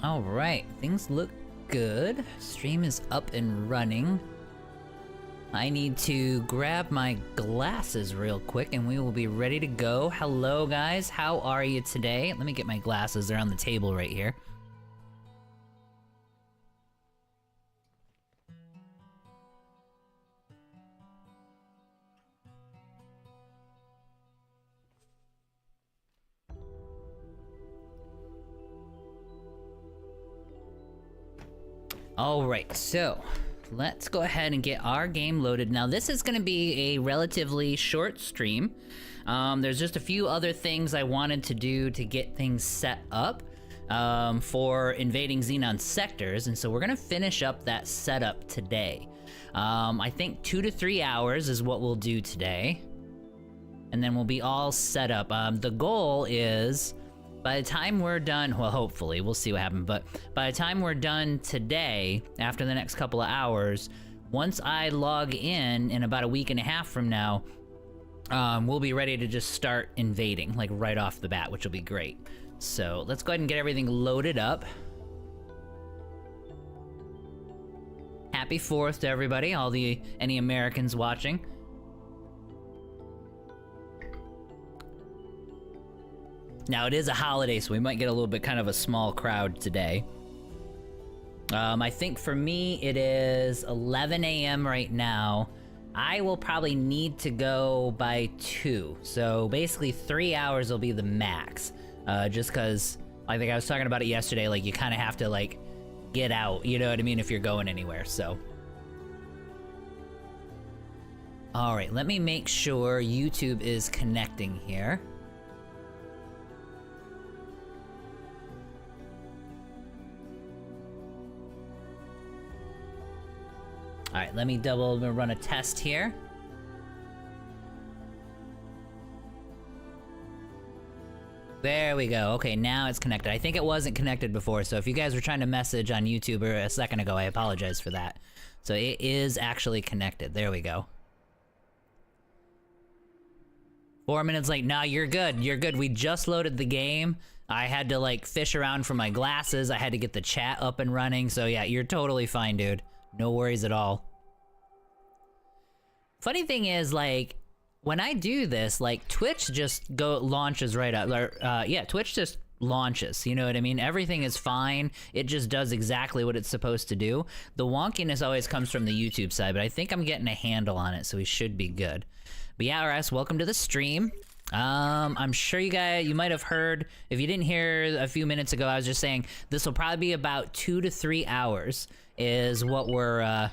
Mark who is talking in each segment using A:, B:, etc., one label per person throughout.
A: Alright, things look good. Stream is up and running. I need to grab my glasses real quick and we will be ready to go. Hello guys, how are you today? Let me get my glasses, they're on the table right here. Alright, so let's go ahead and get our game loaded. Now this is going to be a relatively short stream. There's just a few other things I wanted to do to get things set up for invading Xenon sectors, and so we're going to finish up that setup today. I think 2 to 3 hours is what we'll do today, and then we'll be all set up. The goal is, by the time we're done, well, hopefully, we'll see what happens, but by the time we're done today, after the next couple of hours, once I log in about a week and a half from now, we'll be ready to just start invading, like right off the bat, which will be great. So let's go ahead and get everything loaded up. Happy 4th to everybody, any Americans watching. Now, it is a holiday, so we might get a little bit kind of a small crowd today. I think for me, it is 11 a.m. right now. I will probably need to go by 2. So basically 3 hours will be the max. Just because, I think I was talking about it yesterday, like you kind of have to like get out, you know what I mean, if you're going anywhere, so. All right, let me make sure YouTube is connecting here. All right, let me run a test here. There we go. Okay, now it's connected. I think it wasn't connected before, so if you guys were trying to message on YouTube a second ago, I apologize for that. So it is actually connected. There we go. 4 minutes late. Nah, you're good. You're good. We just loaded the game. I had to like fish around for my glasses. I had to get the chat up and running. So yeah, you're totally fine, dude. No worries at all. Funny thing is, like, when I do this, like, Twitch just launches right up. Yeah, Twitch just launches, you know what I mean? Everything is fine. It just does exactly what it's supposed to do. The wonkiness always comes from the YouTube side, but I think I'm getting a handle on it, so we should be good. But yeah, RS, welcome to the stream. I'm sure you might have heard, if you didn't hear a few minutes ago, I was just saying this will probably be about 2 to 3 hours is what we're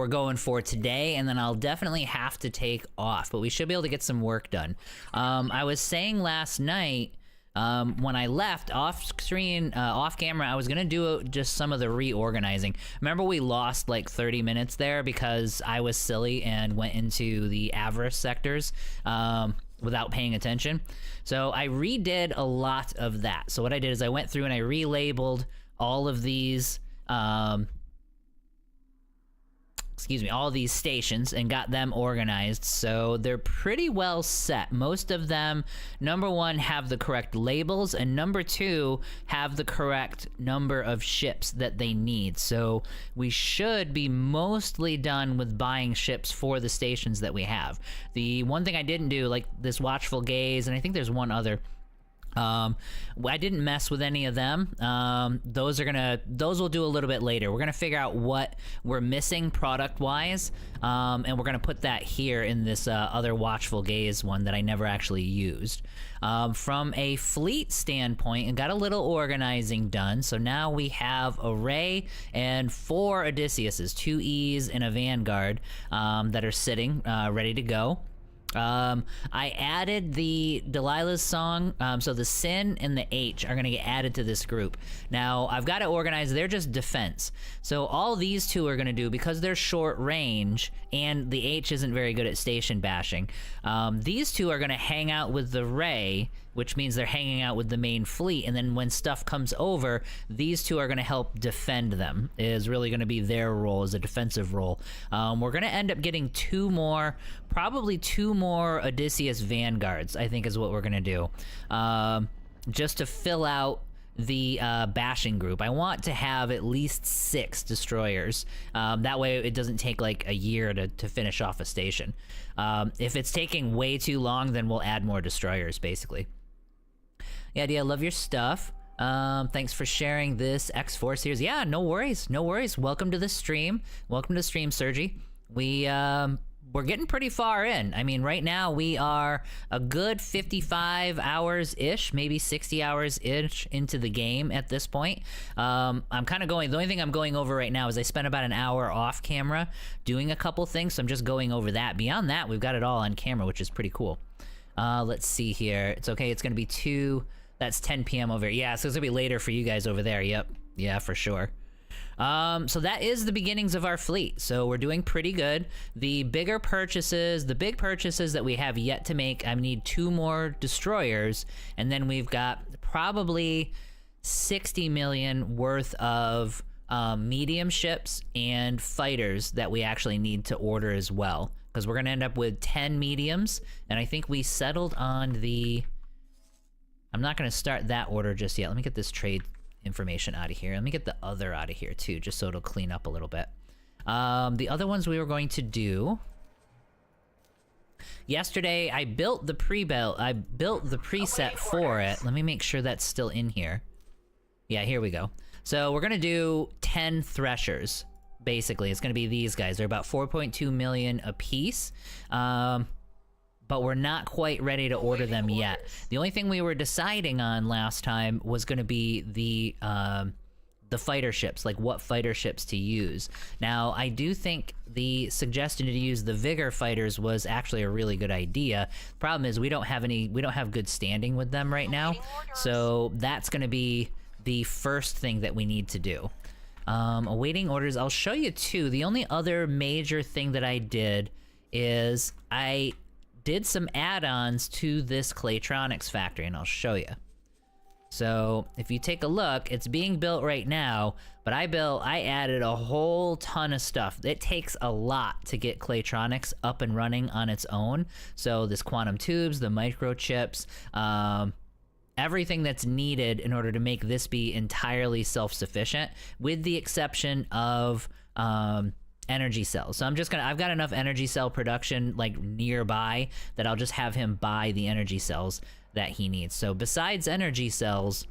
A: going for today, and then I'll definitely have to take off, but we should be able to get some work done. I was saying last night, when I left off screen, off camera, I was gonna do just some of the reorganizing. Remember we lost like 30 minutes there because I was silly and went into the Avarice sectors, without paying attention. So I redid a lot of that. So what I did is I went through and I relabeled all of these, all these stations and got them organized, so they're pretty well set. Most of them, number 1, have the correct labels, and number 2, have the correct number of ships that they need. So we should be mostly done with buying ships for the stations that we have. The one thing I didn't do, like this Watchful Gaze, and I think there's one other, I didn't mess with any of them. Those will do a little bit later. We're gonna figure out what we're missing product wise, and we're gonna put that here in this other Watchful Gaze one that I never actually used. From a fleet standpoint, and got a little organizing done, so now we have a Ray and 4 Odysseus's, 2 E's and a Vanguard, that are sitting ready to go. I added the Delilah's song, so the Sin and the H are gonna get added to this group. Now, I've got it organized, they're just defense. So all these 2 are gonna do, because they're short range, and the H isn't very good at station bashing, these 2 are gonna hang out with the Ray, which means they're hanging out with the main fleet, and then when stuff comes over, these 2 are gonna help defend them, is really gonna be their role, as a defensive role. We're gonna end up getting 2 more, probably 2 more Odysseus Vanguards, I think is what we're gonna do. Just to fill out the bashing group. I want to have at least 6 destroyers. That way it doesn't take like a year to finish off a station. If it's taking way too long, then we'll add more destroyers, basically. Yeah, I love your stuff. Thanks for sharing this X4 series. Yeah, no worries, no worries. Welcome to the stream. Welcome to the stream, Sergi. We're getting pretty far in. I mean, right now we are a good 55 hours-ish, maybe 60 hours-ish into the game at this point. I'm kind of going, the only thing I'm going over right now is I spent about an hour off camera doing a couple things, so I'm just going over that. Beyond that, we've got it all on camera, which is pretty cool. Let's see here. It's okay, it's gonna be 10 p.m. over here. Yeah, so it's gonna be later for you guys over there. Yep, yeah, for sure. So that is the beginnings of our fleet. So we're doing pretty good. The big purchases that we have yet to make, I need 2 more destroyers, and then we've got probably 60 million worth of medium ships and fighters that we actually need to order as well, because we're gonna end up with 10 mediums, and I think we settled on the... I'm not gonna start that order just yet. Let me get this trade information out of here. Let me get the other out of here too, just so it'll clean up a little bit. The other ones we were going to do... Yesterday, I built the preset for it. Let me make sure that's still in here. Yeah, here we go. So we're gonna do 10 threshers, basically. It's gonna be these guys. They're about 4.2 million a piece. But we're not quite ready to order them yet. The only thing we were deciding on last time was going to be the fighter ships, like what fighter ships to use. Now, I do think the suggestion to use the Vigor fighters was actually a really good idea. Problem is we don't have good standing with them right now, so that's going to be the first thing that we need to do. Awaiting orders. I'll show you too. The only other major thing that I did is I did some add-ons to this Claytronics factory, and I'll show you. So if you take a look, it's being built right now, but I added a whole ton of stuff. It takes a lot to get Claytronics up and running on its own. So this quantum tubes, the microchips, everything that's needed in order to make this be entirely self-sufficient, with the exception of energy cells. So I've got enough energy cell production like nearby that I'll just have him buy the energy cells that he needs. So besides energy cells,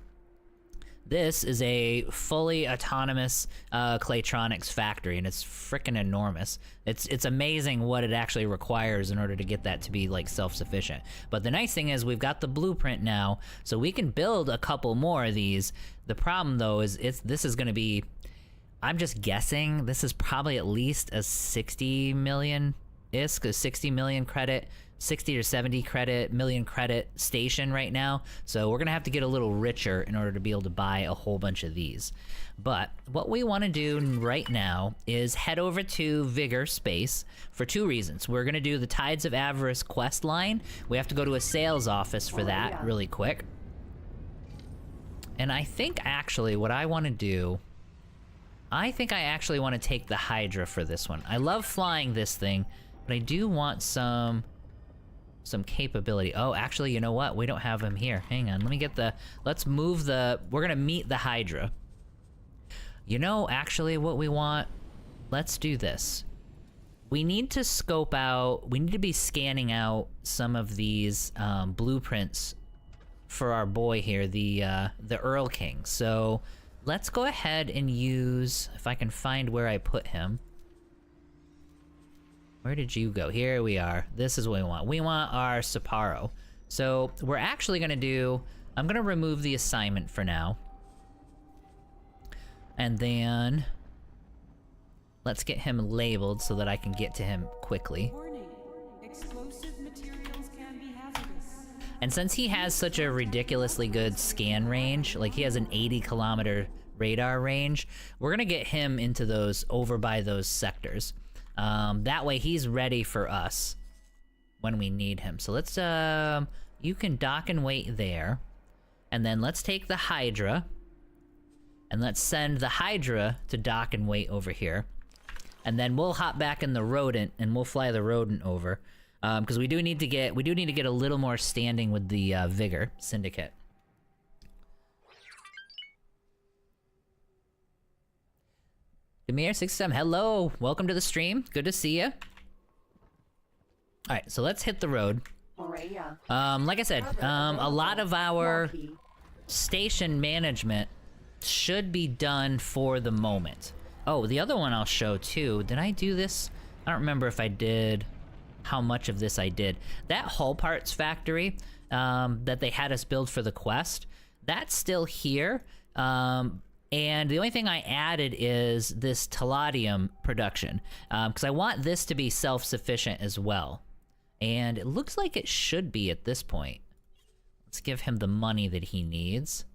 A: this is a fully autonomous Claytronics factory, and it's freaking enormous. It's amazing what it actually requires in order to get that to be like self-sufficient. But the nice thing is we've got the blueprint now, so we can build a couple more of these. The problem though is this is going to be, I'm just guessing, this is probably at least a 60 million ISK, a 60 million credit, 60 or 70 million credit station right now. So we're gonna have to get a little richer in order to be able to buy a whole bunch of these. But what we wanna do right now is head over to Vigor Space for 2 reasons. We're gonna do the Tides of Avarice quest line. We have to go to a sales office for that really quick. And I think actually what I wanna do, I think I actually want to take the Hydra for this one. I love flying this thing, but I do want some capability. Oh, actually, you know what? We don't have him here. Hang on, let's move we're gonna meet the Hydra. You know, actually what we want, let's do this. We need to be scanning out some of these blueprints for our boy here, the Earl King. So let's go ahead and use, if I can find where I put him. Where did you go? Here we are. This is what we want. We want our Sapporo. So we're actually gonna I'm gonna remove the assignment for now. And then let's get him labeled so that I can get to him quickly.
B: Warning. Explosive materials can be hazardous.
A: And since he has such a ridiculously good scan range, like he has an 80-kilometer radar range, we're gonna get him into those, over by those sectors. That way he's ready for us when we need him. So let's, you can dock and wait there. And then let's take the Hydra, and let's send the Hydra to dock and wait over here. And then we'll hop back in the Rodent, and we'll fly the Rodent over. Because we do need to get a little more standing with the Vigor Syndicate. Demir67, hello. Welcome to the stream. Good to see you. All right, so let's hit the road. Like I said, a lot of our station management should be done for the moment. Oh, the other one I'll show too. Did I do this? I don't remember if I did, how much of this I did. That hull parts factory that they had us build for the quest, that's still here. And the only thing I added is this Palladium production, because I want this to be self-sufficient as well. And it looks like it should be at this point. Let's give him the money that he needs.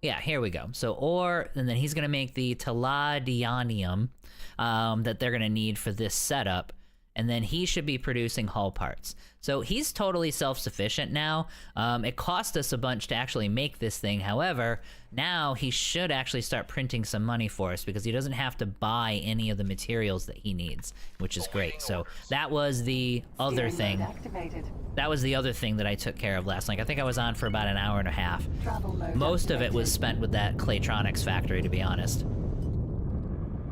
A: Yeah, here we go. So ore, and then he's gonna make the Palladium that they're gonna need for this setup. And then he should be producing hull parts. So he's totally self-sufficient now. It cost us a bunch to actually make this thing. However, now he should actually start printing some money for us because he doesn't have to buy any of the materials that he needs, which is great. So that was the other thing. That was the other thing that I took care of last night. I think I was on for about an hour and a half. Most of it was spent with that Claytronics factory, to be honest.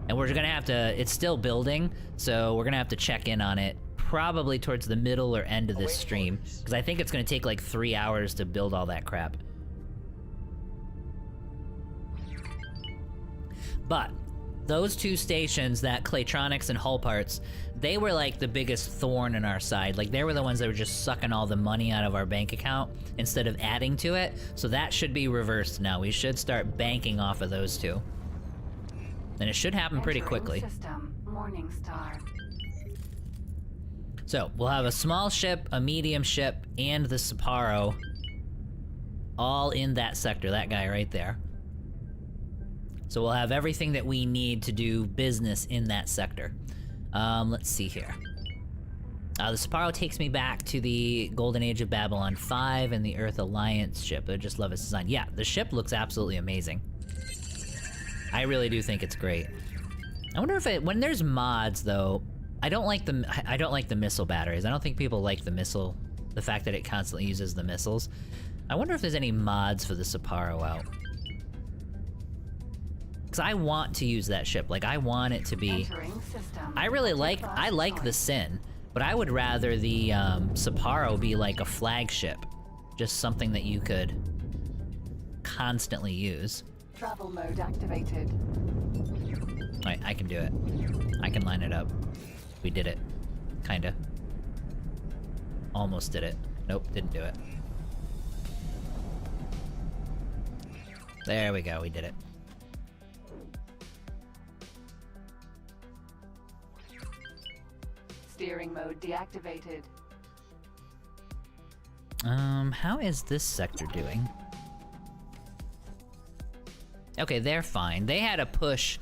A: And we're gonna have to, it's still building, so we're gonna have to check in on it probably towards the middle or end of this stream, because I think it's gonna take like 3 hours to build all that crap. But those two stations, that Claytronics and Hull Parts, they were like the biggest thorn in our side. Like they were the ones that were just sucking all the money out of our bank account instead of adding to it. So that should be reversed now. We should start banking off of those two. And it should happen pretty quickly. So, we'll have a small ship, a medium ship, and the Sapporo all in that sector, that guy right there. So we'll have everything that we need to do business in that sector. Let's see here. The Sapporo takes me back to the Golden Age of Babylon 5 and the Earth Alliance ship. I just love its design. Yeah, the ship looks absolutely amazing. I really do think it's great. I wonder if it, when there's mods though, I don't like the missile batteries. I don't think people like the fact that it constantly uses the missiles. I wonder if there's any mods for the Sapporo out. Cause I want to use that ship. Like I want it to be, I like the Sin, but I would rather the Sapporo be like a flagship. Just something that you could constantly use.
C: Travel mode activated.
A: Alright, I can do it. I can line it up. We did it. Kinda. Almost did it. Nope, didn't do it. There we go, we did it.
C: Steering mode deactivated.
A: How is this sector doing? Okay, they're fine. They had a push.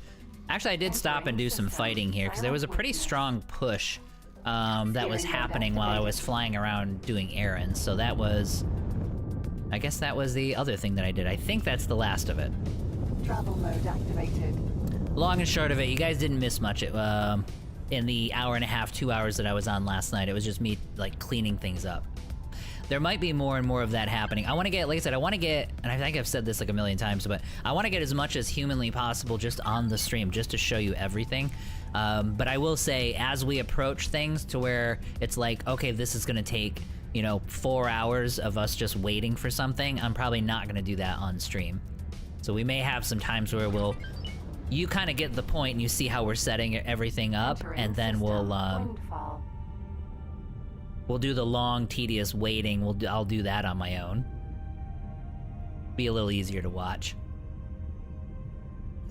A: Actually, I did stop and do some fighting here, because there was a pretty strong push that was happening while I was flying around doing errands, so that was... I guess that was the other thing that I did. I think that's the last of it.
C: Travel mode activated.
A: Long and short of it, you guys didn't miss much in the hour and a half, 2 hours that I was on last night. It was just me, like, cleaning things up. There might be more and more of that happening. I want to get, like I said, I want to get, and I think I've said this like a million times, but I want to get as much as humanly possible just on the stream, just to show you everything. But I will say, as we approach things to where it's like, okay, this is going to take, you know, 4 hours of us just waiting for something, I'm probably not going to do that on stream. So we may have some times where you kind of get the point and you see how we're setting everything up, and then we'll do the long, tedious waiting. I'll do that on my own. Be a little easier to watch.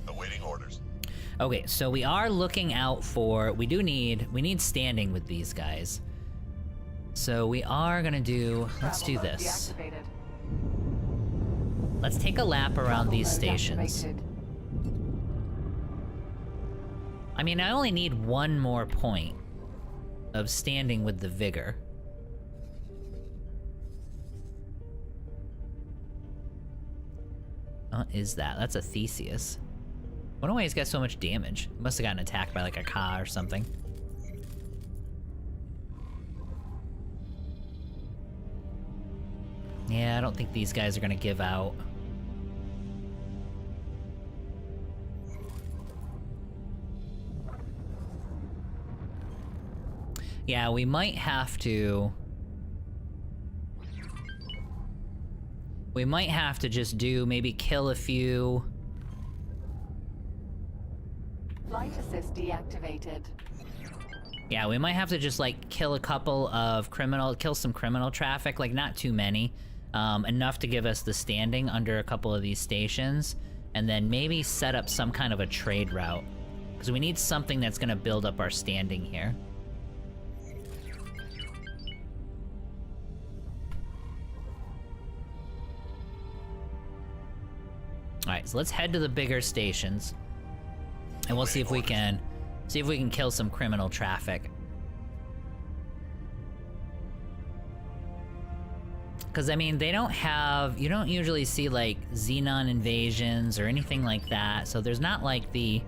D: Awaiting orders.
A: Okay, so we are looking out for, we need standing with these guys. So we are gonna do, let's do this. Let's take a lap around these stations. I mean, I only need one more point of standing with the Vigor. What is that? That's a Theseus. I wonder why he's got so much damage. He must have gotten attacked by like a Ka or something. Yeah, I don't think these guys are gonna give out. Yeah, we might have to... We might have to just do, maybe kill a few...
C: Flight assist deactivated.
A: Yeah, we might have to just, like, kill a couple of kill some criminal traffic, like, not too many. Enough to give us the standing under a couple of these stations, and then maybe set up some kind of a trade route. Because we need something that's gonna build up our standing here. Alright, so let's head to the bigger stations. And we'll see if we can kill some criminal traffic. Because, I mean, they don't have... You don't usually see, like, Xenon invasions or anything like that, so there's not, like, the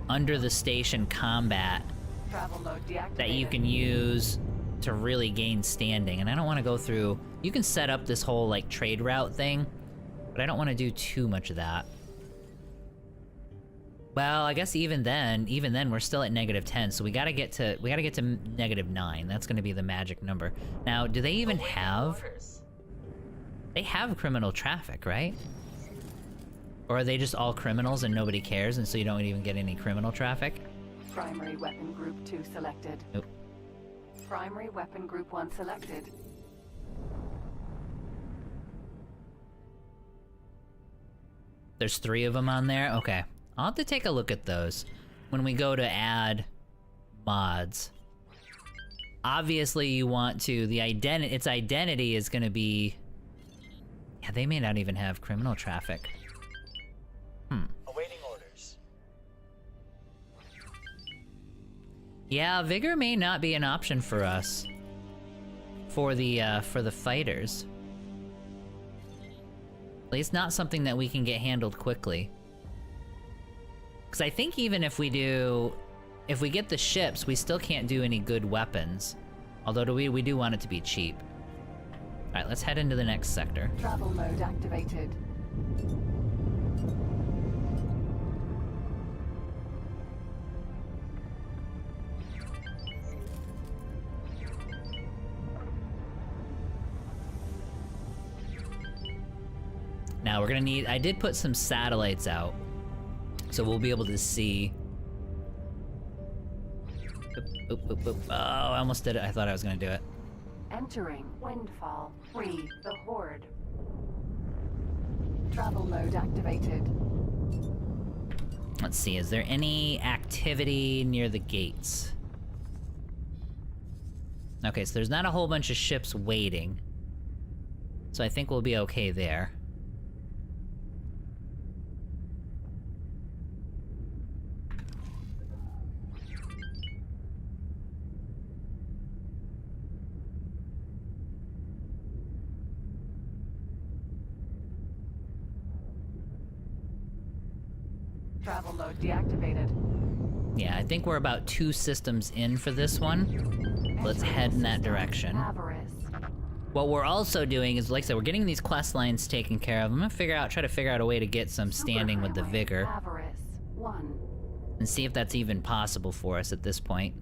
A: under-the-station combat
C: Travel mode deactivated.
A: that you can use to really gain standing. And I don't want to go through... You can set up this whole, like, trade route thing, but I don't want to do too much of that. Well, I guess even then we're still at -10, so we gotta get to -9. That's gonna be the magic number. Now, do they even have... They have criminal traffic, right? Or are they just all criminals and nobody cares, and so you don't even get any criminal traffic?
C: Primary weapon group 2 selected.
A: Nope.
C: Primary weapon group 1 selected.
A: There's 3 of them on there? Okay. I'll have to take a look at those when we go to add mods. Obviously, you want to... its identity is gonna be... Yeah, they may not even have criminal traffic.
D: Awaiting orders.
A: Yeah, Vigor may not be an option for us. For the fighters. At least not something that we can get handled quickly. Because I think even if we get the ships, we still can't do any good weapons. Although we do want it to be cheap. Alright, let's head into the next sector.
C: Travel mode activated.
A: Now we're gonna need... I did put some satellites out. So we'll be able to see... Oop, oop, oop, oop. Oh, I almost did it. I thought I was gonna do it.
C: Entering Windfall 3, the Horde. Travel mode activated.
A: Let's see, is there any activity near the gates? Okay, so there's not a whole bunch of ships waiting. So I think we'll be okay there.
C: Travel mode deactivated.
A: Yeah, I think we're about 2 systems in for this one. Let's head in that direction.
C: Avarice.
A: What we're also doing is, like I said, we're getting these quest lines taken care of. I'm gonna try to figure out a way to get some standing with the
C: Superhighway.
A: Vigor.
C: Avarice 1.
A: And see if that's even possible for us at this point.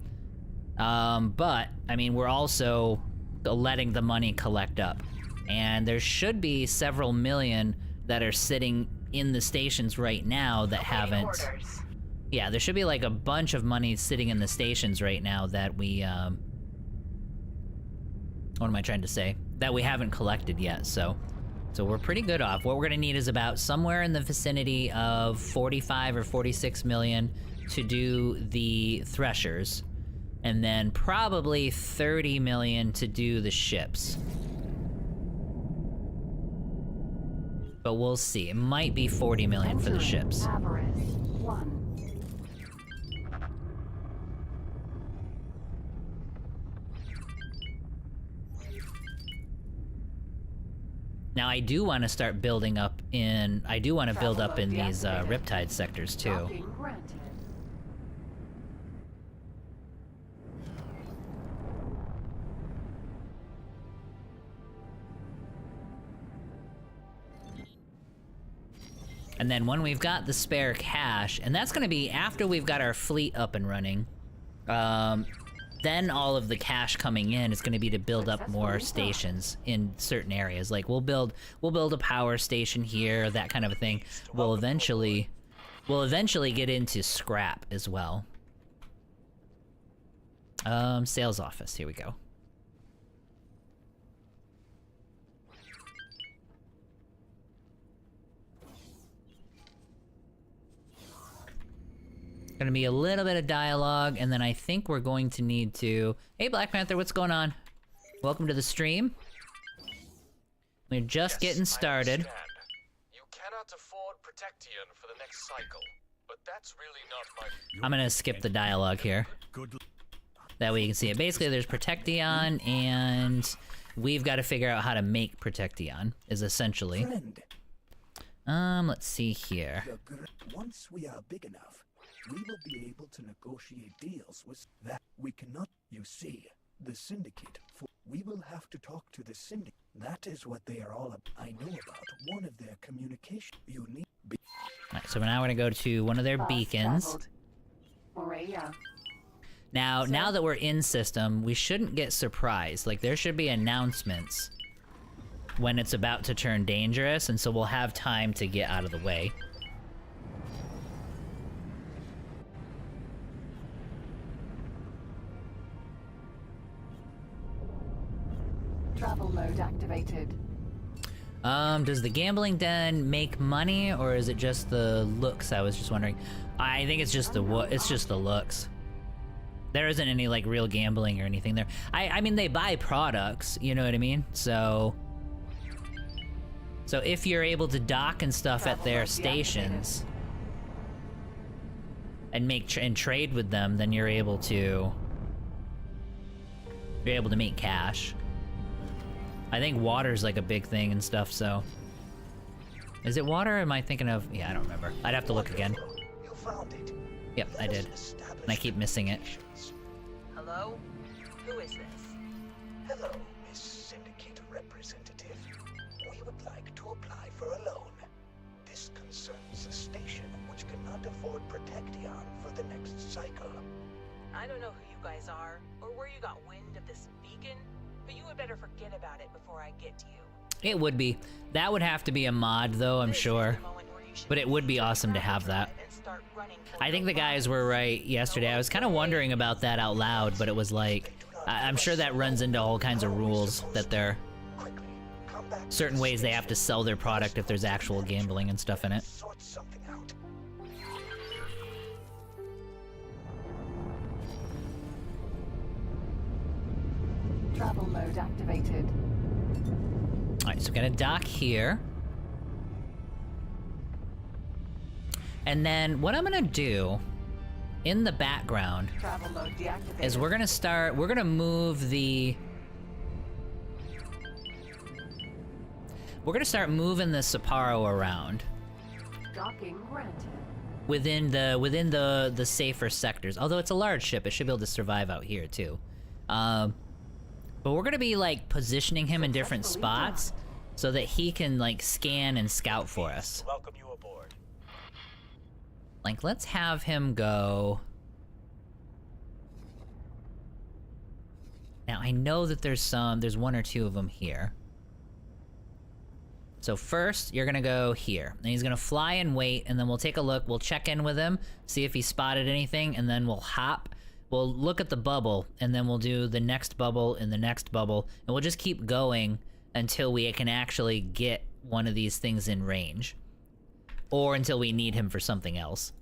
A: But, I mean, we're also letting the money collect up. And there should be several million that are sitting in the stations right now that haven't...
C: Orders.
A: Yeah, there should be like a bunch of money sitting in the stations right now that we, what am I trying to say? That we haven't collected yet, so we're pretty good off. What we're gonna need is about somewhere in the vicinity of 45 or 46 million to do the Threshers, and then probably 30 million to do the ships. But we'll see. It might be 40 million for the
C: Entering
A: ships.
C: Avarice 1.
A: Now I do want to start building up in... I do want to build up in these
C: Deactivated.
A: Riptide sectors too.
C: Docking granted.
A: And then when we've got the spare cash, and that's going to be after we've got our fleet up and running, then all of the cash coming in is going to be to build up more stations in certain areas. Like we'll build a power station here, that kind of a thing. We'll eventually get into scrap as well. Sales office, here we go. Gonna be a little bit of dialogue, and then I think we're going to need to... Hey, Black Panther, what's going on? Welcome to the stream. We're just getting started.
D: You cannot afford Protectian for the next cycle, but that's really not my...
A: I'm gonna skip the dialogue here. That way you can see it. Basically, there's Protectian, and we've got to figure out how to make Protectian, is essentially. Let's see here.
E: Once we are big enough, we will be able to negotiate deals with that. We cannot, you see, the syndicate. We will have to talk to the syndicate. That is what they are all about. I know about one of their communication. You need be.
A: Alright, so now we're gonna go to one of their
C: Fast
A: beacons.
C: traveled. Morea.
A: Now that we're in system, we shouldn't get surprised. Like, there should be announcements when it's about to turn dangerous, and so we'll have time to get out of the way.
C: Travel mode activated.
A: Does the gambling den make money, or is it just the looks? I was just wondering. I think it's just the looks. There isn't any, like, real gambling or anything there. I mean, they buy products, you know what I mean? So if you're able to dock and stuff at their stations and and trade with them, then you're able to make cash. I think water's like a big thing and stuff, so. Is it water, or am I thinking of... Yeah, I don't remember. I'd have to look again.
E: You found it.
A: Yep, I did. And I keep missing it.
F: Hello? Who is this?
E: Hello, Miss Syndicate Representative. We would like to apply for a loan. This concerns a station which cannot afford Protectian for the next cycle.
F: I don't know who you guys are, or where you got wind of this beacon, but you would better forget about it before I get to you.
A: It would be. That would have to be a mod, though, I'm
F: This is
A: sure.
F: the moment where you should
A: But it would be awesome to have that.
F: and start running for
A: I think
F: your
A: the guys
F: lives.
A: were right yesterday. I was kind of wondering about that out loud, but it was like... I'm sure that runs into all kinds of rules, that there are
E: Quickly, come back.
A: certain ways they have to sell their product if there's actual gambling and stuff in it.
E: Sort something out.
C: Travel mode activated.
A: Alright, so we're gonna dock here. And then what I'm gonna do in the background
C: Travel mode deactivated.
A: is we're gonna move the... We're gonna start moving the Sapporo around
C: Docking granted.
A: within the safer sectors. Although it's a large ship, it should be able to survive out here too. But we're gonna be like positioning him in different spots so that he can like scan and scout for us.
D: Welcome you aboard.
A: Like, let's have him go... Now, I know that there's one or two of them here. So first, you're gonna go here. And he's gonna fly and wait, and then we'll take a look, we'll check in with him, see if he spotted anything, and then we'll hop. We'll look at the bubble, and then we'll do the next bubble and the next bubble, and we'll just keep going until we can actually get one of these things in range. Or until we need him for something else.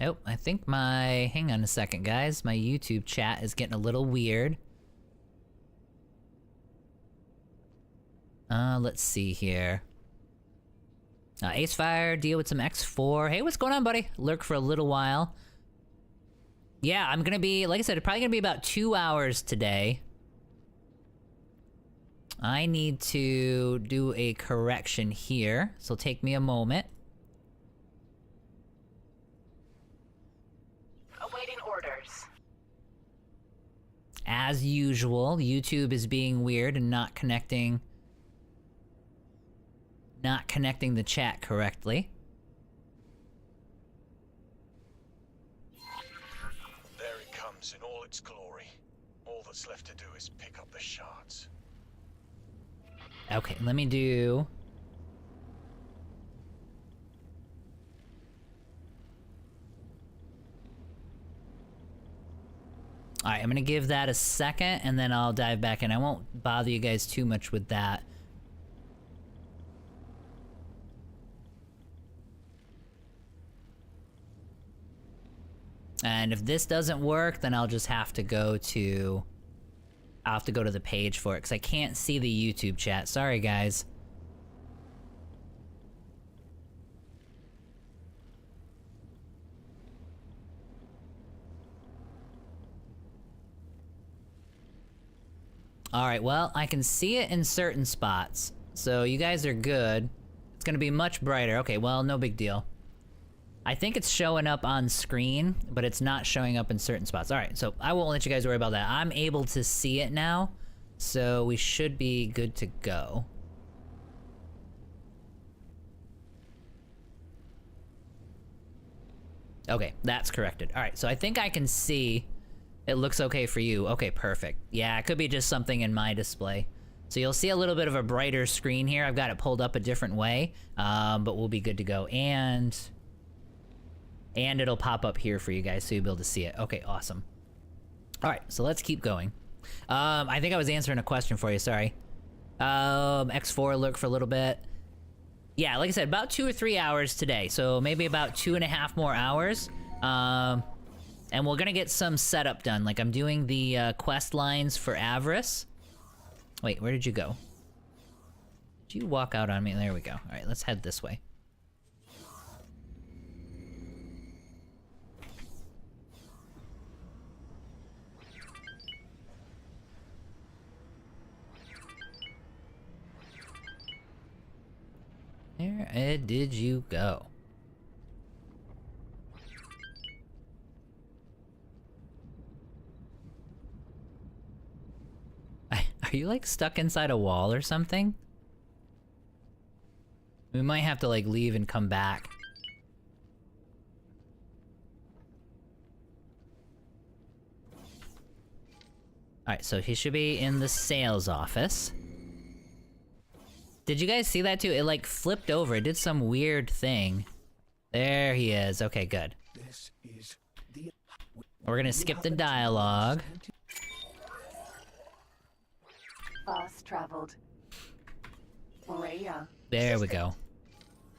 A: Oh, I think hang on a second, guys. My YouTube chat is getting a little weird. Let's see here. Acefire, deal with some X4. Hey, what's going on, buddy? Lurk for a little while. Yeah, I'm gonna be, like I said, probably gonna be about 2 hours today. I need to do a correction here, so take me a moment.
F: Awaiting orders.
A: As usual, YouTube is being weird and not connecting the chat correctly.
D: There it comes in all its glory. All that's left to do is pick up the shards.
A: Okay, let me do... Alright, I'm gonna give that a second, and then I'll dive back in. I won't bother you guys too much with that. And if this doesn't work, then I'll just have to go to... I'll have to go to the page for it, because I can't see the YouTube chat. Sorry, guys. Alright, well, I can see it in certain spots. So you guys are good. It's gonna be much brighter. Okay, well, no big deal. I think it's showing up on screen, but it's not showing up in certain spots. Alright, so I won't let you guys worry about that. I'm able to see it now, so we should be good to go. Okay, that's corrected. Alright, so I think I can see... It looks okay for you. Okay, perfect. Yeah, it could be just something in my display. So you'll see a little bit of a brighter screen here. I've got it pulled up a different way, but we'll be good to go. And it'll pop up here for you guys, so you'll be able to see it. Okay, awesome. All right, so let's keep going. I think I was answering a question for you, sorry. X4 lurk for a little bit. Yeah, like I said, about 2 or 3 hours today, so maybe about 2.5 more hours. And we're gonna get some setup done. Like, I'm doing the quest lines for Avarice. Wait, where did you go? Did you walk out on me? There we go. All right, let's head this way. Where did you go? Are you, like, stuck inside a wall or something? We might have to, like, leave and come back. Alright, so he should be in the sales office. Did you guys see that too? It, like, flipped over. It did some weird thing. There he is. Okay, good.
E: This is the...
A: We're gonna skip the dialogue.
C: Fast traveled. Raya.
A: There we go.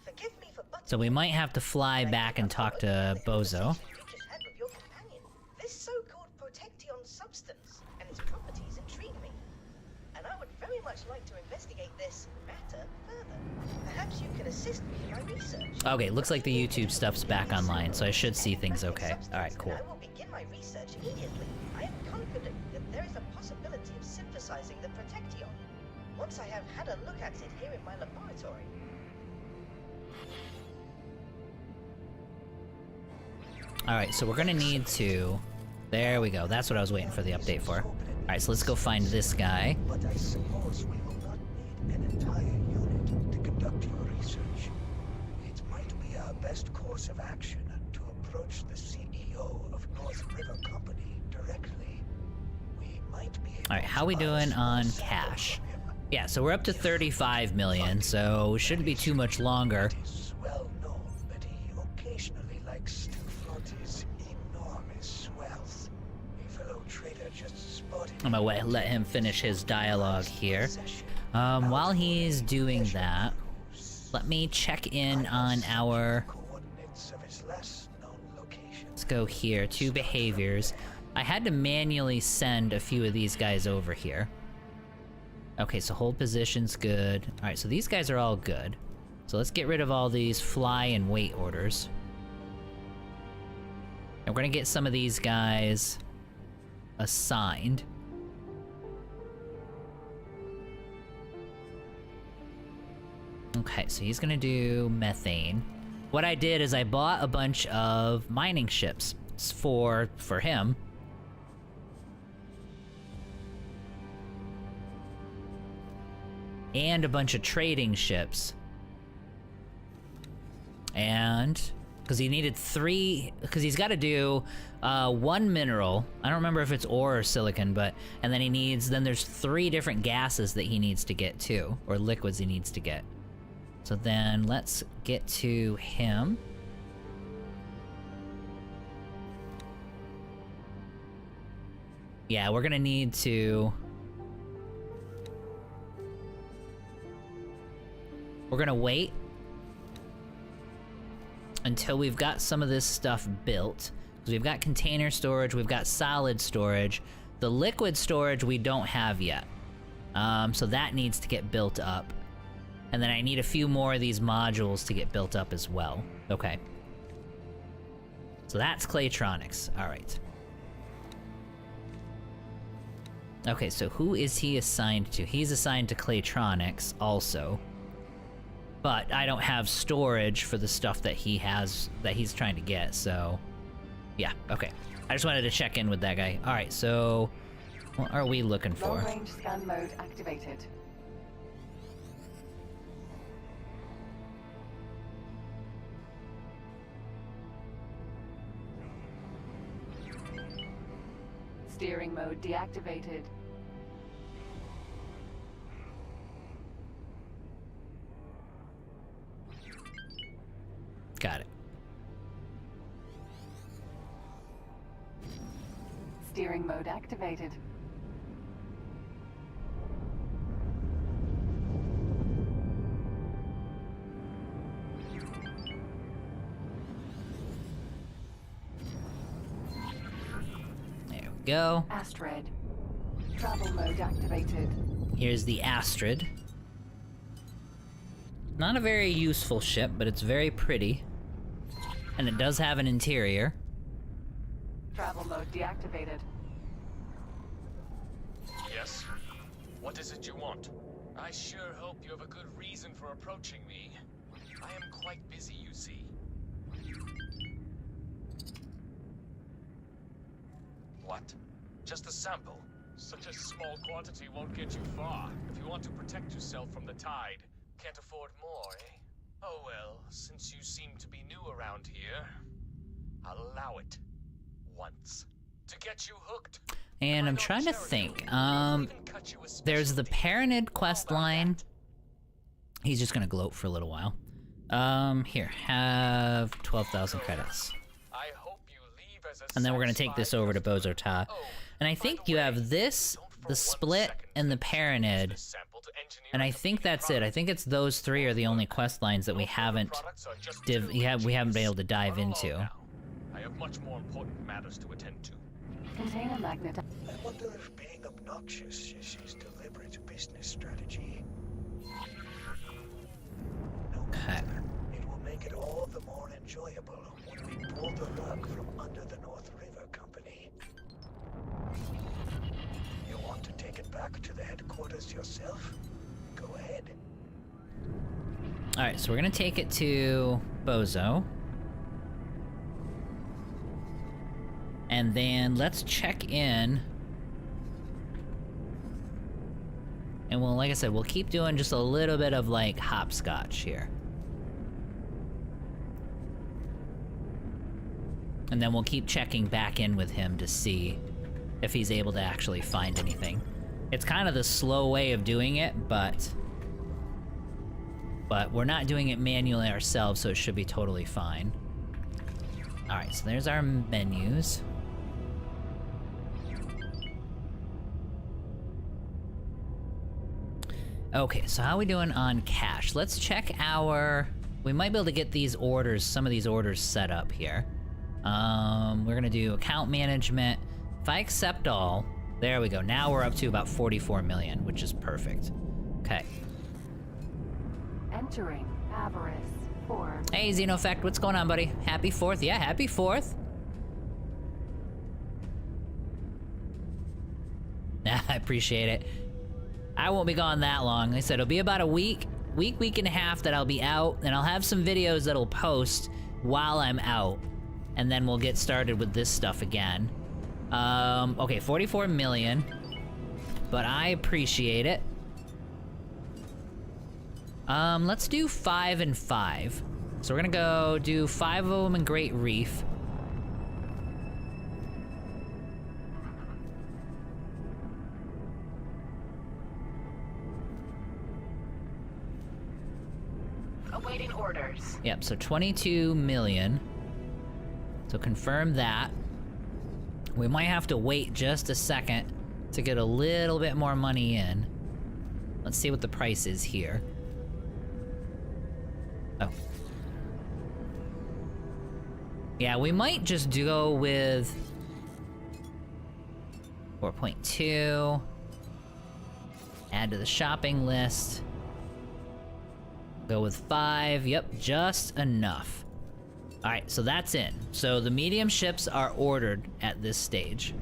F: Forgive me for
A: So we might have to fly back and talk to Bozo.
F: This so-called Protection substance and its properties intrigue me, and I would very much like to investigate this matter further. Perhaps you can assist me in my research.
A: Okay, looks like the YouTube stuff's back online, so I should see things okay. Alright, cool.
F: I will begin my research immediately. I am confident that there is a possibility of synthesizing the Protection once I have had a look at it here in my laboratory.
A: Alright, so we're gonna need to... There we go, that's what I was waiting for the update for. Alright, so let's go find this guy.
E: But I suppose we will not need an entire unit to conduct your research. It might be our best course of action to approach the CEO of North River Company directly. We might be able
A: Alright, how we doing on cash? Yeah, so we're up to 35 million, so it shouldn't be too much longer.
E: It is well known that he occasionally likes to flaunt his enormous wealth. A fellow trader just spotted
A: I'm gonna let him finish his dialogue here. While he's doing that, let me check in on our...
E: coordinates of his less known location.
A: Let's go here, 2 behaviors. I had to manually send a few of these guys over here. Okay, so hold position's good. Alright, so these guys are all good. So let's get rid of all these fly and wait orders. And we're gonna get some of these guys assigned. Okay, so he's gonna do methane. What I did is I bought a bunch of mining ships for him. and a bunch of trading ships. And because he needed 3, because he's got to do 1 mineral. I don't remember if it's ore or silicon, but and then there's 3 different gases that he needs to get too, or liquids he needs to get. So then let's get to him. Yeah, we're gonna need to... We're gonna wait until we've got some of this stuff built. Because we've got container storage, we've got solid storage. The liquid storage we don't have yet. So that needs to get built up. And then I need a few more of these modules to get built up as well. Okay. So that's Claytronics. Alright. Okay, so who is he assigned to? He's assigned to Claytronics also. But I don't have storage for the stuff that he has, that he's trying to get, so... Yeah, okay. I just wanted to check in with that guy. Alright, so... What are we looking for?
C: Long-range scan mode activated. Steering mode deactivated.
A: Got it.
C: Steering mode activated.
A: There we go.
C: Astrid. Travel mode activated.
A: Here's the Astrid. Not a very useful ship, but it's very pretty. And it does have an interior.
C: Travel mode deactivated.
D: Yes? What is it you want? I sure hope you have a good reason for approaching me. I am quite busy, you see. What? Just a sample? Such a small quantity won't get you far. If you want to protect yourself from the tide, can't afford more, eh? Oh well, since you seem to be new around here, I'll allow it. Once. To get you hooked.
A: And I'm trying to think. There's the Paranid quest line. He's just gonna gloat for a little while. Here, have 12,000 credits.
D: I hope you leave as a
A: And then we're gonna take this over to Bozo Ta. And I think you have this, the split, and the Paranid. And I think that's it. I think it's those 3 are the only quest lines that we haven't we haven't been able to dive into.
D: I have much more important matters to attend to.
C: Container magnet.
E: I wonder if being obnoxious is his deliberate business strategy. No matter. It will make it all the more enjoyable when we pull the rug from under the North River Company. You want to take it back to the headquarters yourself? Go ahead.
A: Alright, so we're gonna take it to Bozo. And then let's check in. And well, like I said, we'll keep doing just a little bit of like hopscotch here. And then we'll keep checking back in with him to see if he's able to actually find anything. It's kind of the slow way of doing it, but we're not doing it manually ourselves, so it should be totally fine. Alright, so there's our menus. Okay, so how are we doing on cash? Let's check our... We might be able to get these orders, some of these orders set up here. We're gonna do account management. If I accept all, there we go. Now we're up to about 44 million, which is perfect. Okay.
C: Entering Avarice 4.
A: Hey, Xenofect, what's going on, buddy? Happy 4th? Yeah, happy 4th. I appreciate it. I won't be gone that long. Like I said, it'll be about a week and a half that I'll be out, and I'll have some videos that'll post while I'm out. And then we'll get started with this stuff again. Okay, 44 million. But I appreciate it. Let's do 5 and 5. So we're gonna go do 5 of them in Great Reef.
C: Awaiting orders.
A: Yep, so 22 million. So confirm that. We might have to wait just a second to get a little bit more money in. Let's see what the price is here. Oh. Yeah, we might just go with 4.2. Add to the shopping list. Go with 5. Yep, just enough. Alright, so that's in. So the medium ships are ordered at this stage.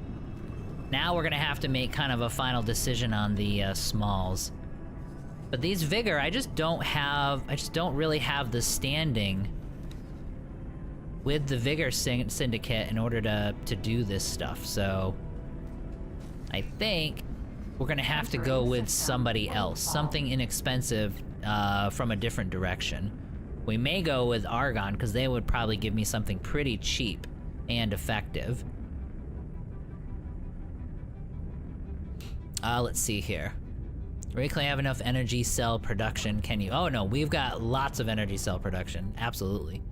A: Now we're gonna have to make kind of a final decision on the smalls. But these Vigor, I just don't really have the standing with the Vigor Syndicate in order to do this stuff, so I think we're gonna have to go with somebody else, something inexpensive from a different direction. We may go with Argon, because they would probably give me something pretty cheap and effective. Let's see here. Reclaim have enough energy cell production, can you? Oh no, we've got lots of energy cell production, absolutely.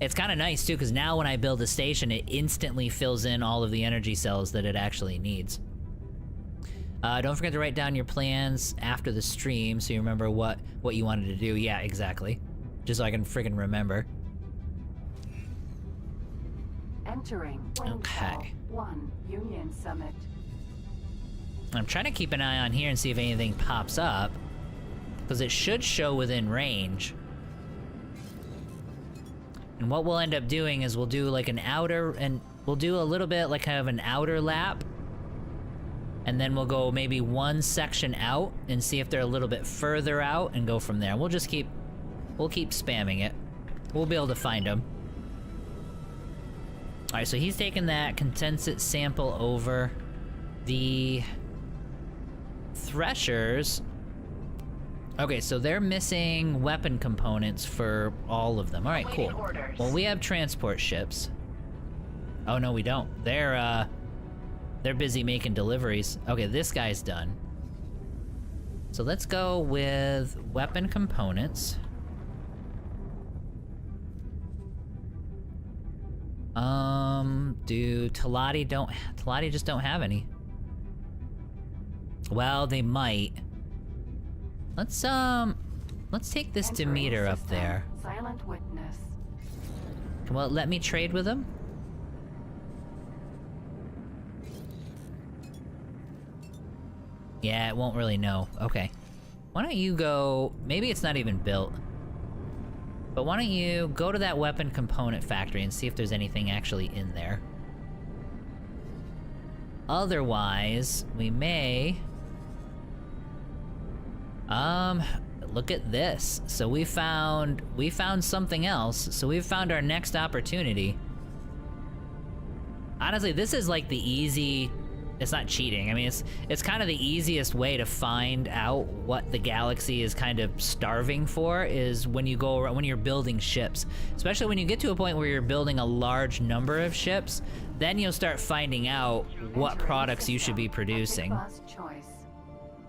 A: It's kind of nice too, because now when I build a station, it instantly fills in all of the energy cells that it actually needs. Don't forget to write down your plans after the stream so you remember what you wanted to do. Yeah, exactly. Just so I can friggin' remember.
C: Entering.
A: Okay.
C: 1 Union Summit.
A: I'm trying to keep an eye on here and see if anything pops up, because it should show within range. And what we'll end up doing is we'll do like an outer, and we'll do a little bit like kind of an outer lap, and then we'll go maybe one section out and see if they're a little bit further out and go from there. We'll keep spamming it. We'll be able to find them. All right, so he's taking that condensate sample over. The Threshers. Okay, so they're missing weapon components for all of them. All right, cool. Well, we have transport ships. Oh no, we don't. They're busy making deliveries. Okay, this guy's done. So let's go with weapon components. Do Talati just don't have any. Well, they might. Let's take this Demeter up there.
C: Silent witness.
A: Well, let me trade with him. Yeah, it won't really know. Okay. Why don't you go... Maybe it's not even built. But why don't you go to that weapon component factory and see if there's anything actually in there. Otherwise, we may... look at this. So we found something else. So we've found our next opportunity. Honestly, this is like the easy... It's not cheating. I mean, it's kind of the easiest way to find out what the galaxy is kind of starving for is when you go around, when you're building ships. Especially when you get to a point where you're building a large number of ships, then you'll start finding out what products you should be producing.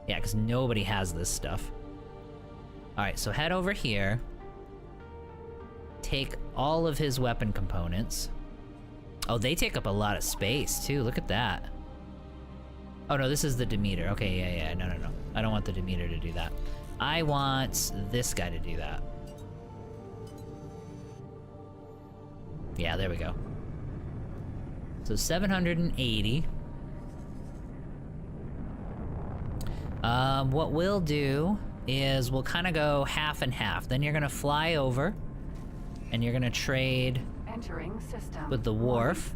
A: Yeah, because nobody has this stuff. Alright, so head over here. Take all of his weapon components. Oh, they take up a lot of space, too. Look at that. Oh, no, this is the Demeter. Okay, yeah, no. I don't want the Demeter to do that. I want this guy to do that. Yeah, there we go. So 780. What we'll do is we'll kind of go half and half. Then you're gonna fly over, and you're gonna trade with the Wharf.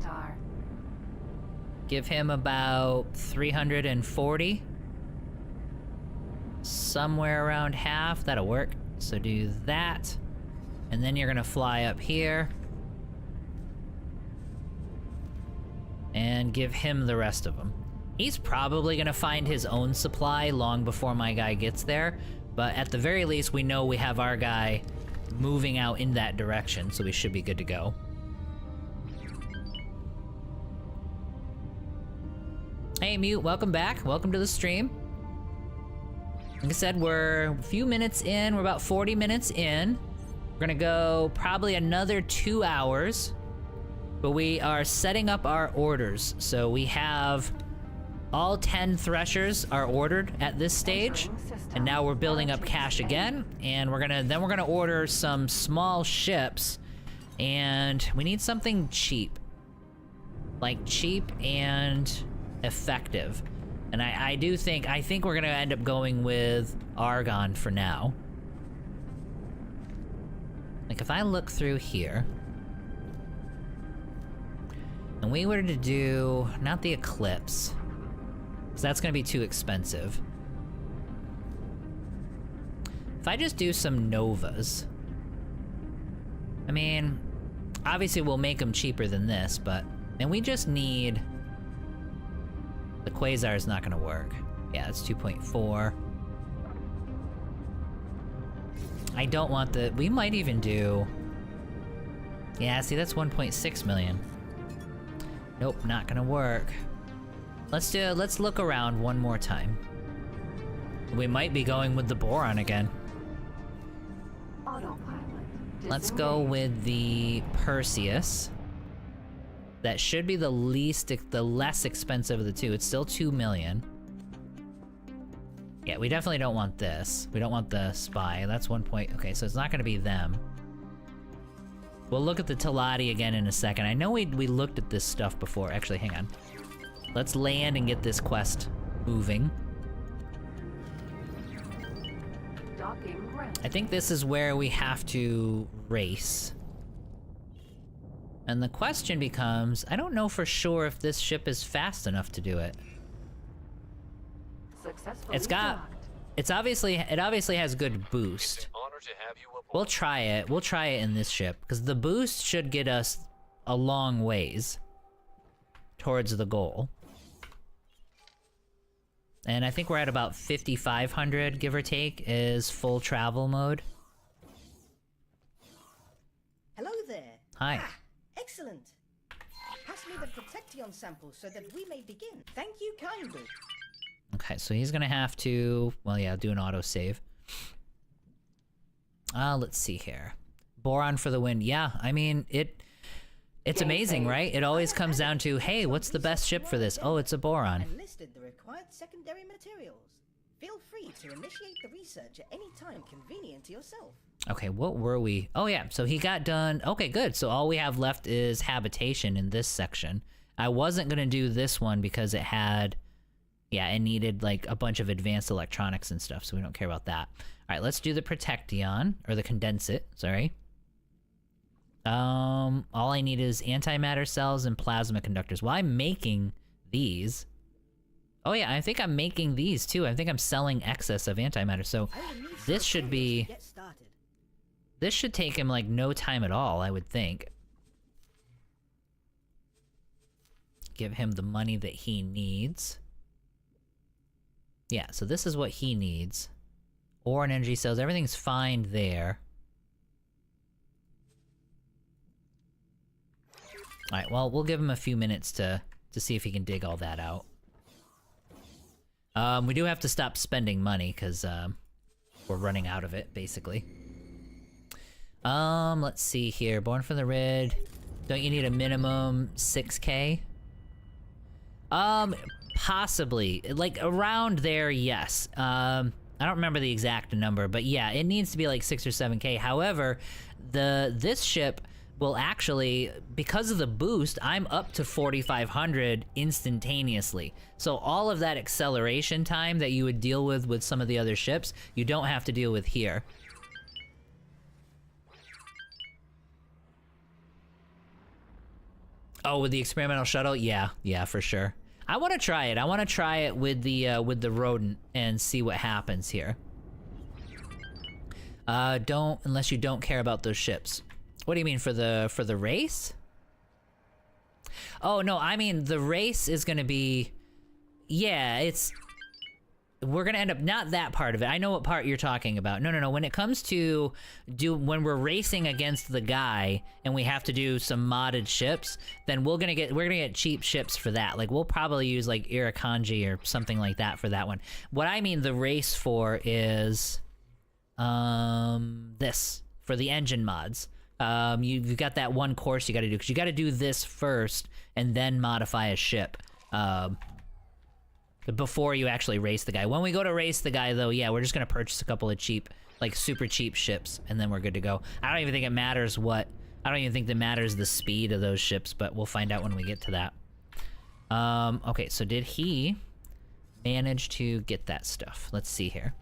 A: Give him about 340. Somewhere around half, that'll work. So do that. And then you're gonna fly up here. And give him the rest of them. He's probably gonna find his own supply long before my guy gets there. But at the very least, we know we have our guy moving out in that direction, so we should be good to go. Hey Mute, welcome back. Welcome to the stream. Like I said, we're a few minutes in. We're about 40 minutes in. We're gonna go probably another 2 hours. But we are setting up our orders. So we have all 10 threshers are ordered at this stage. And now we're building up cash again. And we're gonna order some small ships. And we need something cheap. Like cheap and effective. And I think we're gonna end up going with Argon for now. Like if I look through here, and we were to do, not the Eclipse, because that's gonna be too expensive. If I just do some Novas, I mean, obviously we'll make them cheaper than this, but then we just need, the Quasar is not gonna work. Yeah, it's 2.4. I don't want the, we might even do, yeah, see that's 1.6 million. Nope, not gonna work. Let's look around one more time. We might be going with the Boron again.
C: Autopilot.
A: Let's go with the Perseus. That should be the less expensive of the two. It's still 2 million. Yeah, we definitely don't want this. We don't want the Spy. That's 1 point. Okay, so it's not gonna be them. We'll look at the Teladi again in a second. I know we looked at this stuff before. Actually, hang on. Let's land and get this quest moving.
C: Docking granted.
A: I think this is where we have to race. And the question becomes, I don't know for sure if this ship is fast enough to do it.
C: Successfully
A: It's got,
C: docked.
A: it obviously has good boost.
D: Honor to have you aboard.
A: We'll try it. We'll try it in this ship, because the boost should get us a long ways towards the goal. And I think we're at about 5,500, give or take, is full travel mode.
F: Hello there.
A: Hi.
F: Ah, excellent. Pass me the Protection sample so that we may begin. Thank you kindly.
A: Okay, so he's gonna have to, well, yeah, do an autosave. Let's see here. Boron for the win. Yeah, I mean, it's amazing, right? It always comes down to, hey, what's the best ship for this? Oh, it's a Boron.
F: And listed the required secondary materials. Feel free to initiate the research at any time convenient to yourself.
A: Okay, what were we? Oh yeah, so he got done. Okay, good. So all we have left is habitation in this section. I wasn't gonna do this one because it had, yeah, it needed like a bunch of advanced electronics and stuff, so we don't care about that. All right, let's do the Protection, or the Condensate, sorry. All I need is antimatter cells and plasma conductors. Well, I'm making these. Oh yeah, I think I'm making these too. I think I'm selling excess of antimatter, so
F: I will need some
A: this should be,
F: materials to get started.
A: this should take him like no time at all, I would think. Give him the money that he needs. Yeah, so this is what he needs. Ore and energy cells, everything's fine there. Alright, well, we'll give him a few minutes to see if he can dig all that out. We do have to stop spending money, because, we're running out of it, basically. Let's see here. Born from the Rid. Don't you need a minimum 6K? Possibly. Like, around there, yes. I don't remember the exact number, but yeah, it needs to be like 6 or 7K. However, this ship will actually, because of the boost, I'm up to 4,500 instantaneously. So all of that acceleration time that you would deal with some of the other ships, you don't have to deal with here. Oh, with the experimental shuttle? Yeah, for sure. I want to try it. I want to try it with the rodent and see what happens here. Unless you don't care about those ships. What do you mean, for the race? Oh no, I mean the race is gonna be, yeah, it's we're gonna end up, not that part of it. I know what part you're talking about. No. When it comes to when we're racing against the guy and we have to do some modded ships, then we're gonna get cheap ships for that. Like we'll probably use like Irukandji or something like that for that one. What I mean the race for is this for the engine mods. You've got that one course you got to do because you got to do this first and then modify a ship. Before you actually race the guy. When we go to race the guy, though, yeah, we're just gonna purchase a couple of cheap, like super cheap ships, and then we're good to go. I don't even think it matters I don't even think that matters the speed of those ships, but we'll find out when we get to that. Okay, so did he manage to get that stuff? Let's see here.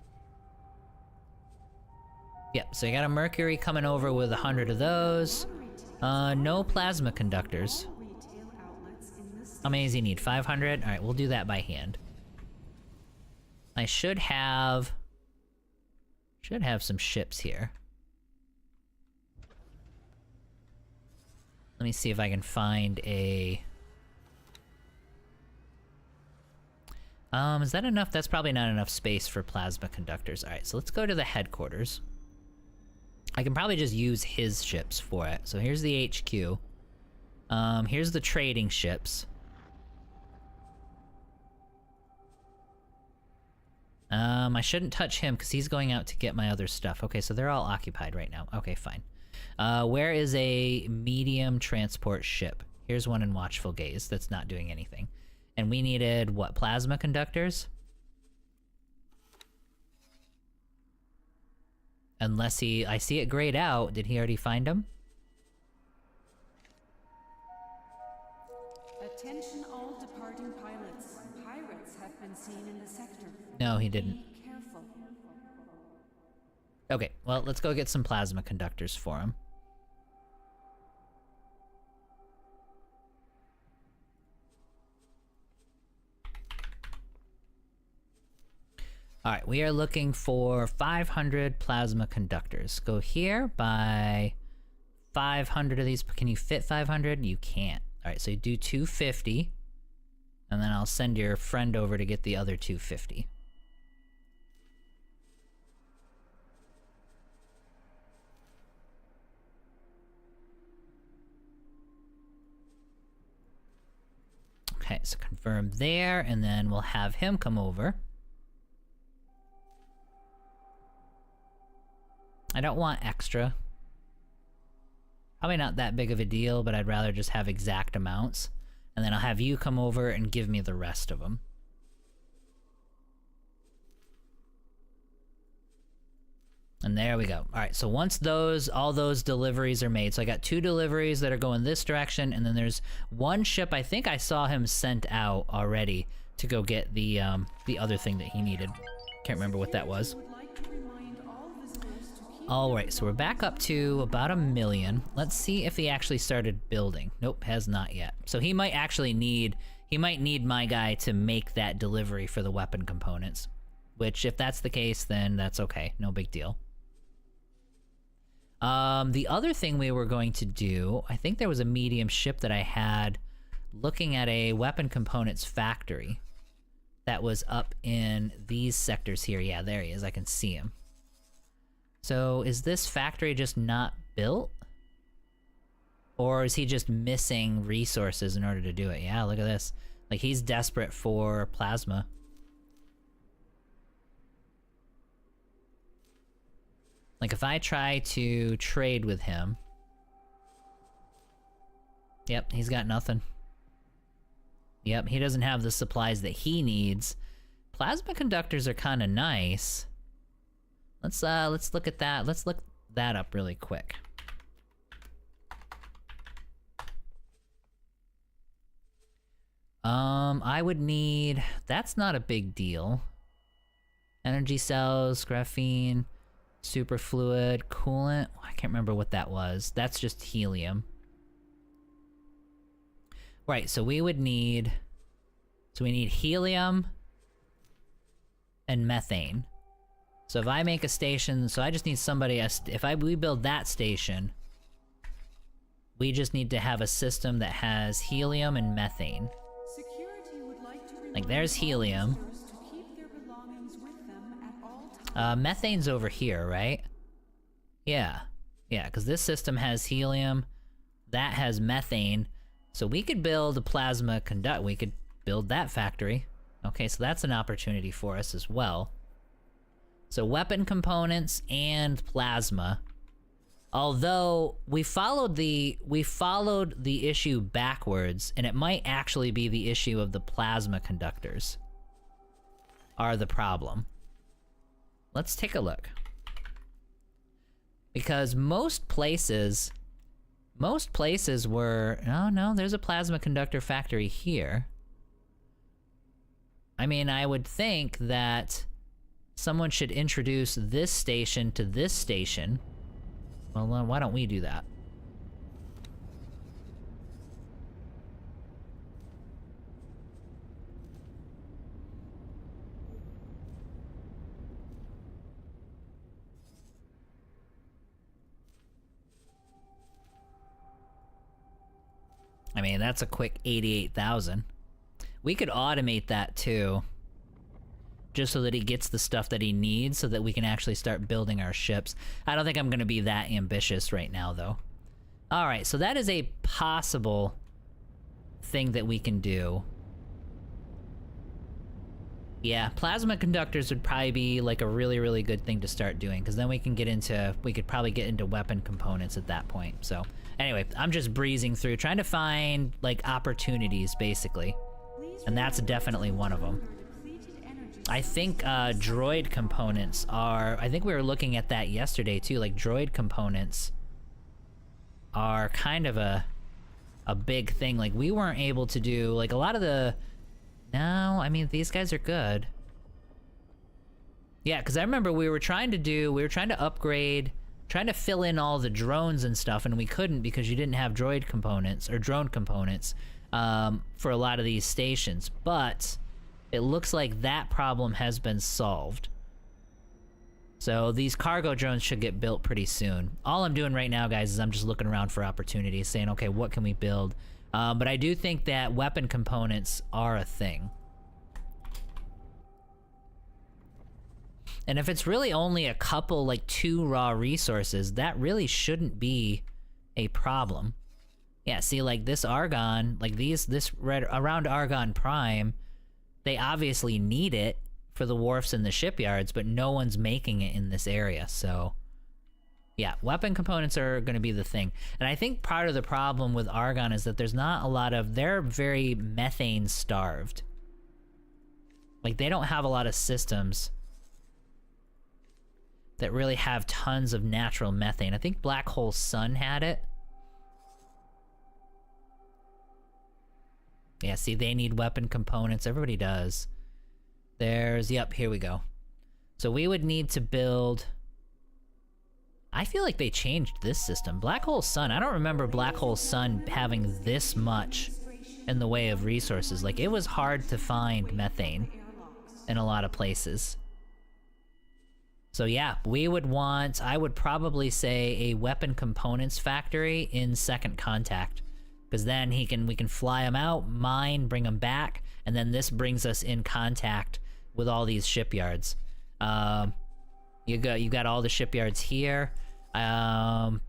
A: Yep, so you got a Mercury coming over with 100 of those. No plasma conductors.
B: Retail outlets in this
A: How many does he need? 500? Alright, we'll do that by hand. I should have some ships here. Let me see if I can find a... is that enough? That's probably not enough space for plasma conductors. Alright, so let's go to the headquarters. I can probably just use his ships for it. So here's the HQ. Here's the trading ships. I shouldn't touch him because he's going out to get my other stuff. Okay, so they're all occupied right now. Okay, fine. Where is a medium transport ship? Here's one in Watchful Gaze that's not doing anything. And we needed, what, plasma conductors? Unless I see it grayed out. Did he already find them?
B: Attention all departing pilots. Pirates have been seen in the sector.
A: No, he didn't.
B: Be careful.
A: Okay, well, let's go get some plasma conductors for him. Alright, we are looking for 500 plasma conductors. Go here, buy 500 of these. Can you fit 500? You can't. Alright, so you do 250. And then I'll send your friend over to get the other 250. Okay, so confirm there, and then we'll have him come over. I don't want extra. Probably not that big of a deal, but I'd rather just have exact amounts. And then I'll have you come over and give me the rest of them. And there we go. Alright, so once all those deliveries are made, so I got 2 deliveries that are going this direction, and then there's one ship I think I saw him sent out already to go get the other thing that he needed. Can't remember what that was.
B: Would like to remind all visitors to keep
A: Alright, so we're back up to about 1 million. Let's see if he actually started building. Nope, has not yet. So he might actually need my guy to make that delivery for the weapon components. Which, if that's the case, then that's okay. No big deal. The other thing we were going to do, I think there was a medium ship that I had looking at a weapon components factory that was up in these sectors here. Yeah, there he is. I can see him. So is this factory just not built? Or is he just missing resources in order to do it? Yeah, look at this. Like, he's desperate for plasma. Like, if I try to trade with him... Yep, he's got nothing. Yep, he doesn't have the supplies that he needs. Plasma conductors are kind of nice. Let's look at that. Let's look that up really quick. I would need... That's not a big deal. Energy cells, graphene... Superfluid, coolant. I can't remember what that was. That's just helium. Right, so we would need... So we need helium and methane. So if I make a station... So I just need somebody... If we build that station... We just need to have a system that has helium and methane.
B: security would like to
A: Like,
B: remind
A: there's
B: all
A: helium.
B: visitors to keep their belongings
A: Methane's over here, right? Yeah. Yeah, because this system has helium. That has methane. So we could build a plasma conduct. We could build that factory. Okay, so that's an opportunity for us as well. So weapon components and plasma. Although we followed the issue backwards, and it might actually be the issue of the plasma conductors are the problem. Let's take a look. Because most places were... Oh no, there's a plasma conductor factory here. I mean, I would think that someone should introduce this station to this station. Well, then why don't we do that? I mean, that's a quick 88,000. We could automate that too. Just so that he gets the stuff that he needs so that we can actually start building our ships. I don't think I'm going to be that ambitious right now, though. Alright, so that is a possible thing that we can do. Yeah, plasma conductors would probably be like a really, really good thing to start doing, because then we can get into... we could probably get into weapon components at that point. So, anyway, I'm just breezing through, trying to find, like, opportunities, basically. And that's definitely one of them. I think droid components are... I think we were looking at that yesterday too, like droid components are kind of a big thing. Like we weren't able to do, like a lot of the... No, I mean these guys are good. Yeah, because I remember we were trying to upgrade, trying to fill in all the drones and stuff, and we couldn't because you didn't have droid components, or drone components, for a lot of these stations. But... it looks like that problem has been solved. So these cargo drones should get built pretty soon. All I'm doing right now, guys, is I'm just looking around for opportunities, saying, okay, what can we build? But I do think that weapon components are a thing. And if it's really only a couple, like 2 raw resources, that really shouldn't be a problem. Yeah, see, like this Argon, like this red around Argon Prime, they obviously need it for the wharfs and the shipyards, but no one's making it in this area, so... yeah, weapon components are going to be the thing. And I think part of the problem with Argon is that there's not a lot of... they're very methane-starved. Like, they don't have a lot of systems that really have tons of natural methane. I think Black Hole Sun had it. Yeah, see, they need weapon components. Everybody does. There's... yep, here we go. So we would need to build... I feel like they changed this system. Black Hole Sun, I don't remember Black Hole Sun having this much in the way of resources. Like, it was hard to find methane in a lot of places. So yeah, we would want... I would probably say a weapon components factory in Second Contact. Because then we can fly them out, mine, bring them back, and then this brings us in contact with all these shipyards. You got all the shipyards here, and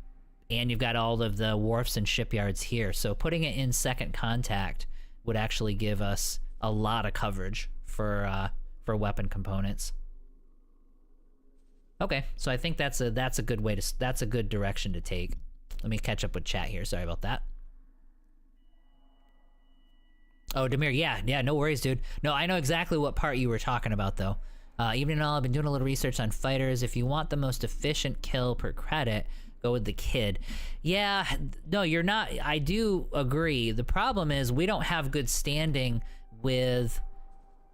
A: you've got all of the wharfs and shipyards here. So putting it in Second Contact would actually give us a lot of coverage for weapon components. Okay, so I think that's a good way to... that's a good direction to take. Let me catch up with chat here. Sorry about that. Oh, Demir, yeah, no worries, dude. No, I know exactly what part you were talking about, though. Even though I've been doing a little research on fighters, if you want the most efficient kill per credit, go with the Kid. Yeah, no, you're not. I do agree. The problem is we don't have good standing with...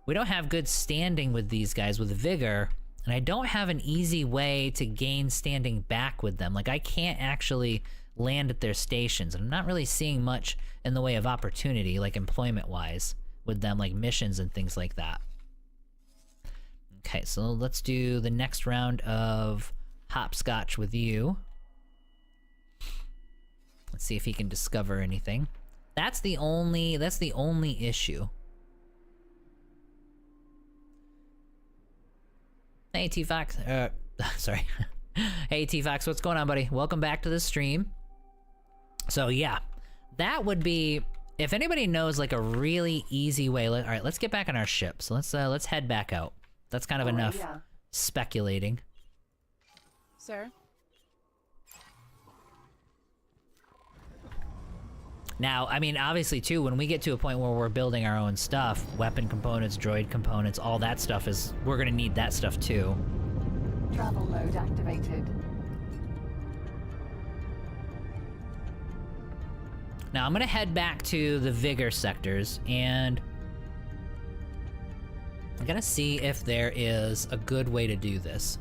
A: we don't have good standing with these guys, with Vigor, and I don't have an easy way to gain standing back with them. Like, I can't actually land at their stations, and I'm not really seeing much in the way of opportunity, like employment-wise, with them, like missions and things like that. Okay, so let's do the next round of hopscotch with you. Let's see if he can discover anything. That's the only issue. Hey, T-Fox. Sorry. Hey, T-Fox, what's going on, buddy? Welcome back to the stream. So, yeah. That would be... If anybody knows, like, a really easy way... All right, let's get back on our ship. So let's head back out. That's kind of enough speculating.
G: Sir?
A: Now, I mean, obviously, too, when we get to a point where we're building our own stuff, weapon components, droid components, all that stuff is... We're gonna need that stuff, too.
C: Travel mode activated.
A: Now, I'm gonna head back to the Vigor sectors, and... I'm gonna see if there is a good way to do this.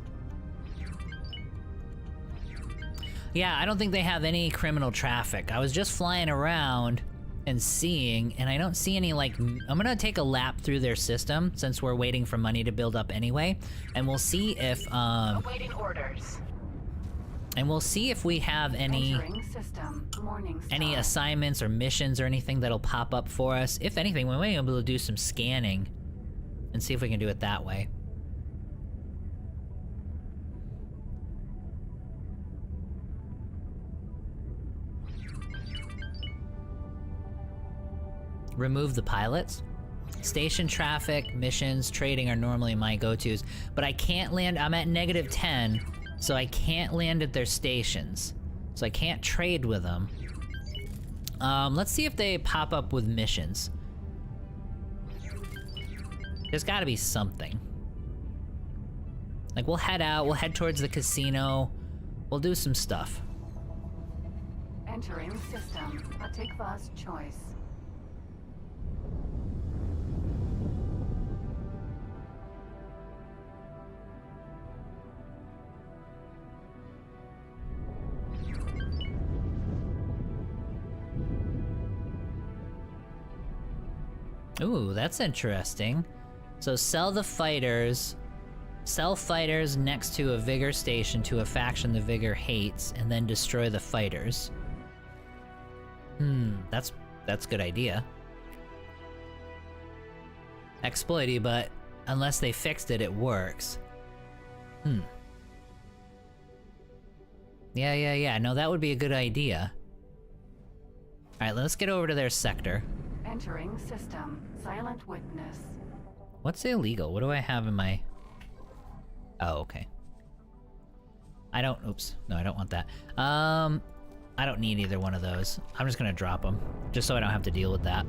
A: Yeah, I don't think they have any criminal traffic. I was just flying around and seeing, and I don't see any, like... I'm gonna take a lap through their system, since we're waiting for money to build up anyway, and we'll see if,
C: Awaiting orders.
A: And we'll see if we have any...
C: Entering system. Morning star.
A: Any assignments or missions or anything that'll pop up for us. If anything, we might be able to do some scanning and see if we can do it that way. Remove the pilots. Station traffic, missions, trading are normally my go-tos, but I can't land. I'm at -10, so I can't land at their stations. So I can't trade with them. Let's see if they pop up with missions. There's gotta be something. Like, we'll head out, we'll head towards the casino, we'll do some stuff.
C: Entering system. Atikva's choice.
A: Ooh, that's interesting. So sell the fighters. Sell fighters next to a Vigor station to a faction the Vigor hates, and then destroy the fighters. That's a good idea. Exploity, but unless they fixed it, it works. Yeah. No, that would be a good idea. Alright, let's get over to their sector.
C: Entering system. Silent witness.
A: What's illegal? What do I have in my... Oh, okay. I don't... Oops. No, I don't want that. I don't need either one of those. I'm just gonna drop them, just so I don't have to deal with that.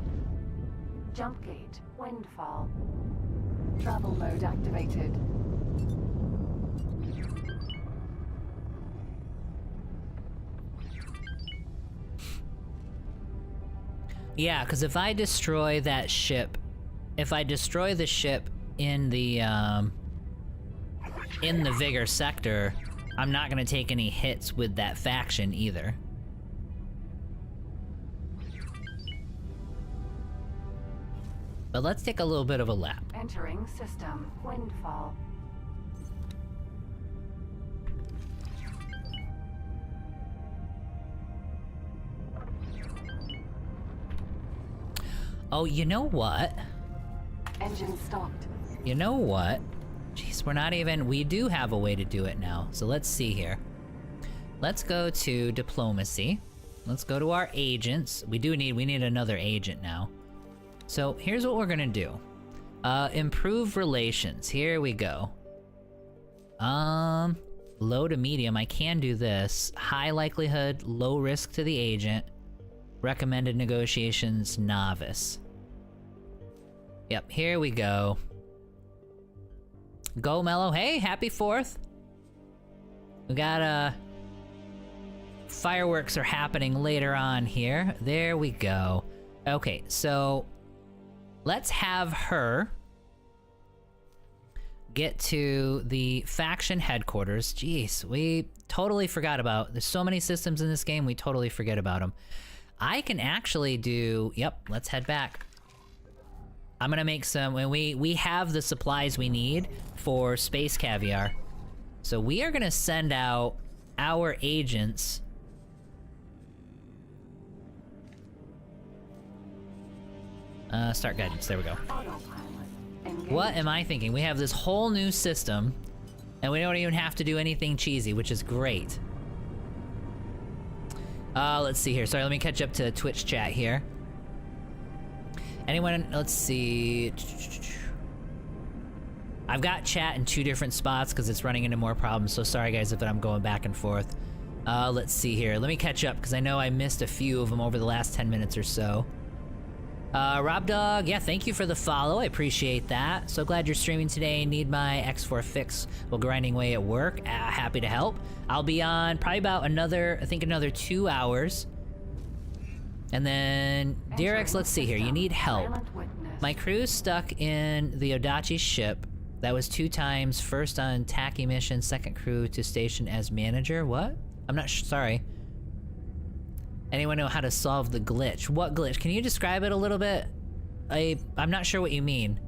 C: Jump gate. Windfall. Travel mode activated.
A: Yeah, because if I destroy that ship... If I destroy the ship in the Vigor sector, I'm not gonna take any hits with that faction either. But let's take a little bit of a lap.
C: Entering system. Windfall.
A: Oh, you know what?
C: Engine stopped.
A: You know what? Jeez, we're not even... We do have a way to do it now. So let's see here. Let's go to diplomacy. Let's go to our agents. We need another agent now. So here's what we're gonna do. Improve relations. Here we go. Low to medium. I can do this. High likelihood, low risk to the agent. Recommended negotiations, novice. Yep, here we go. Go, Mellow. Hey, happy 4th. We got, fireworks are happening later on here. There we go. Okay, so let's have her get to the faction headquarters. Jeez, we totally forgot about... There's so many systems in this game, we totally forget about them. I can actually do... Yep, let's head back. I'm gonna make some... We have the supplies we need for space caviar. So we are gonna send out our agents... Start guidance, there we go.
C: Autopilot. Engage.
A: What am I thinking? We have this whole new system And we don't even have to do anything cheesy, which is great. Let's see here. Sorry, let me catch up to Twitch chat here. Anyone, let's see. I've got chat in 2 different spots because it's running into more problems, so sorry guys if I'm going back and forth. Let's see here. Let me catch up because I know I missed a few of them over the last 10 minutes or so. Rob Dog, yeah, thank you for the follow. I appreciate that. So glad you're streaming today. Need my X4 fix while grinding away at work. Happy to help. I'll be on probably about another 2 hours. And then, Derek's, let's see here. You need help. My crew's stuck in the Odachi ship. That was 2 times. First on Taki mission, second crew to station as manager. What? I'm not sorry. Anyone know how to solve the glitch? What glitch? Can you describe it a little bit? I'm not sure what you mean.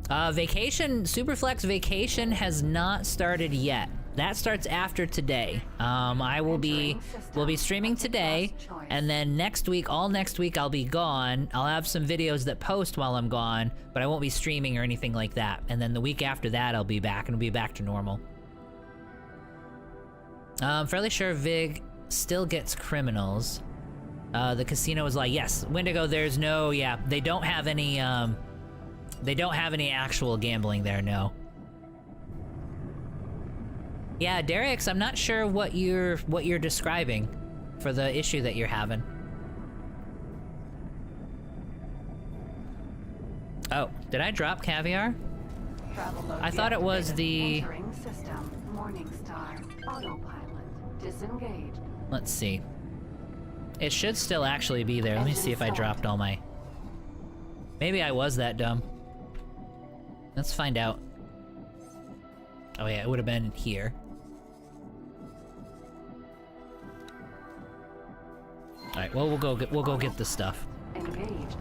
A: Vacation, Superflex vacation has not started yet. That starts after today. We'll be streaming today, and then next week, all next week, I'll be gone. I'll have some videos that post while I'm gone, but I won't be streaming or anything like that. And then the week after that, I'll be back, and it'll be back to normal. I'm fairly sure Vig still gets criminals. The casino is like, yes, Wendigo, there's no, yeah, they don't have any actual gambling there, no. Yeah, Derek's, I'm not sure what you're describing for the issue that you're having. Oh, did I drop caviar? I thought it was the...
C: Entering system. Morningstar. Autopilot. Disengaged.
A: Let's see. It should still actually be there. Let me see if I dropped all my... Maybe I was that dumb. Let's find out. Oh yeah, it would have been here. Alright, well we'll go get the stuff.
C: Engaged.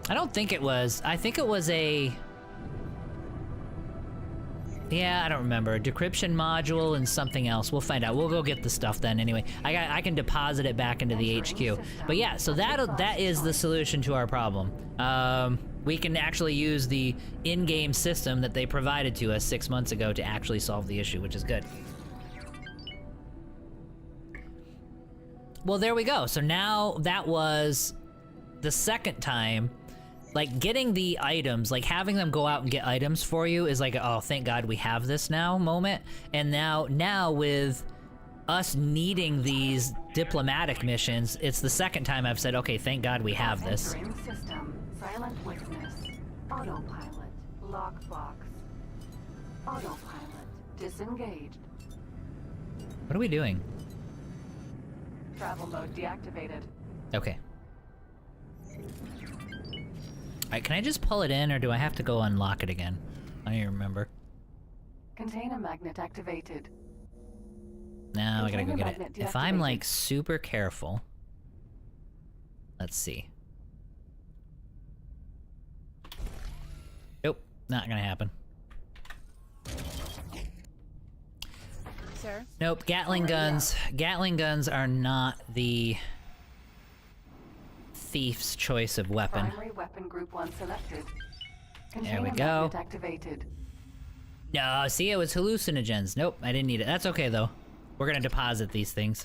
A: I don't think it was. I think it was a... Yeah, I don't remember. A decryption module and something else. We'll find out. We'll go get the stuff then anyway. I can deposit it back into the HQ. But yeah, so that is the solution to our problem. We can actually use the in-game system that they provided to us 6 months ago to actually solve the issue, which is good. Well, there we go. So now that was the second time. Like, getting the items, like having them go out and get items for you is like, oh, thank God we have this now moment. And now with us needing these diplomatic missions, it's the second time I've said, okay, thank God we have this.
C: Entering system. Silent witness. Autopilot. Lockbox. Autopilot. Disengaged.
A: What are we doing?
C: Travel mode deactivated.
A: Okay. Alright, can I just pull it in, or do I have to go unlock it again? I don't even remember.
C: Container magnet activated.
A: No, I gotta go
C: Container
A: get it.
C: magnet
A: If I'm,
C: deactivated.
A: like, super careful... Let's see. Nope, not gonna happen.
G: Sir?
A: Nope, Gatling guns. Gatling guns are not the... thief's choice of weapon.
C: Primary weapon group 1 selected.
A: There we
C: Container
A: go.
C: magnet activated.
A: No, see, it was hallucinogens. Nope, I didn't need it. That's okay, though. We're gonna deposit these things.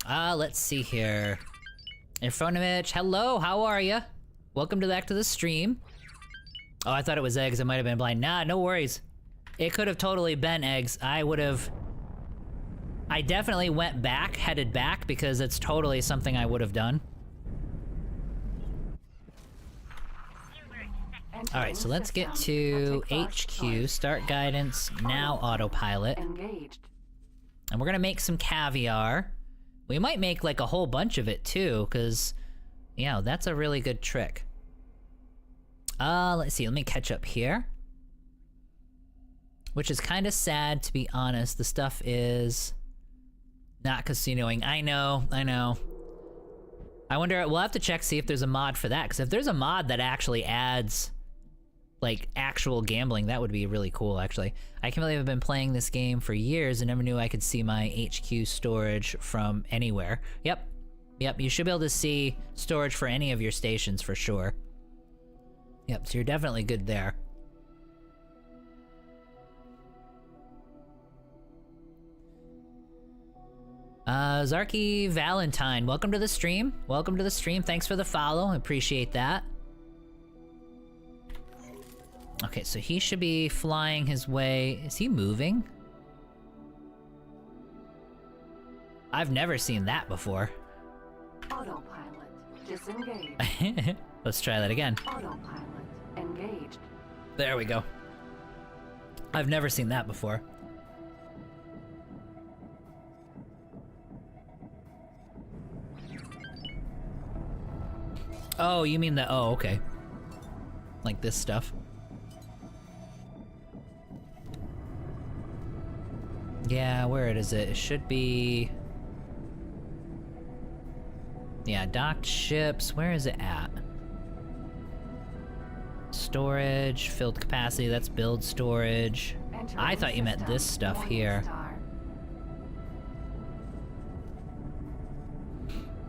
A: Let's see here. Infonomich, hello, how are ya? Welcome back to the stream. Oh, I thought it was eggs. It might have been blind. Nah, no worries. It could have totally been eggs. I definitely went back, headed back, because it's totally something I would have done. Alright, so let's get to HQ, start guidance, now autopilot.
C: Engaged.
A: And we're gonna make some caviar. We might make like a whole bunch of it too, because, yeah, that's a really good trick. Let's see, let me catch up here. Which is kind of sad, to be honest. The stuff is not casinoing. I know. I wonder, we'll have to check, see if there's a mod for that, because if there's a mod that actually adds like actual gambling. That would be really cool, actually. I can't believe I've been playing this game for years and never knew I could see my HQ storage from anywhere. Yep, you should be able to see storage for any of your stations for sure. Yep, so you're definitely good there. Zarky Valentine, welcome to the stream. Welcome to the stream. Thanks for the follow. I appreciate that. Okay, so he should be flying his way. Is he moving? I've never seen that before.
C: Autopilot disengaged.
A: Let's try that again.
C: Autopilot engaged.
A: There we go. I've never seen that before. Oh, you mean the... Oh, okay. Like this stuff. Yeah, where is it? It should be... Yeah, docked ships. Where is it at? Storage, filled capacity, that's build storage. I thought you meant this stuff here.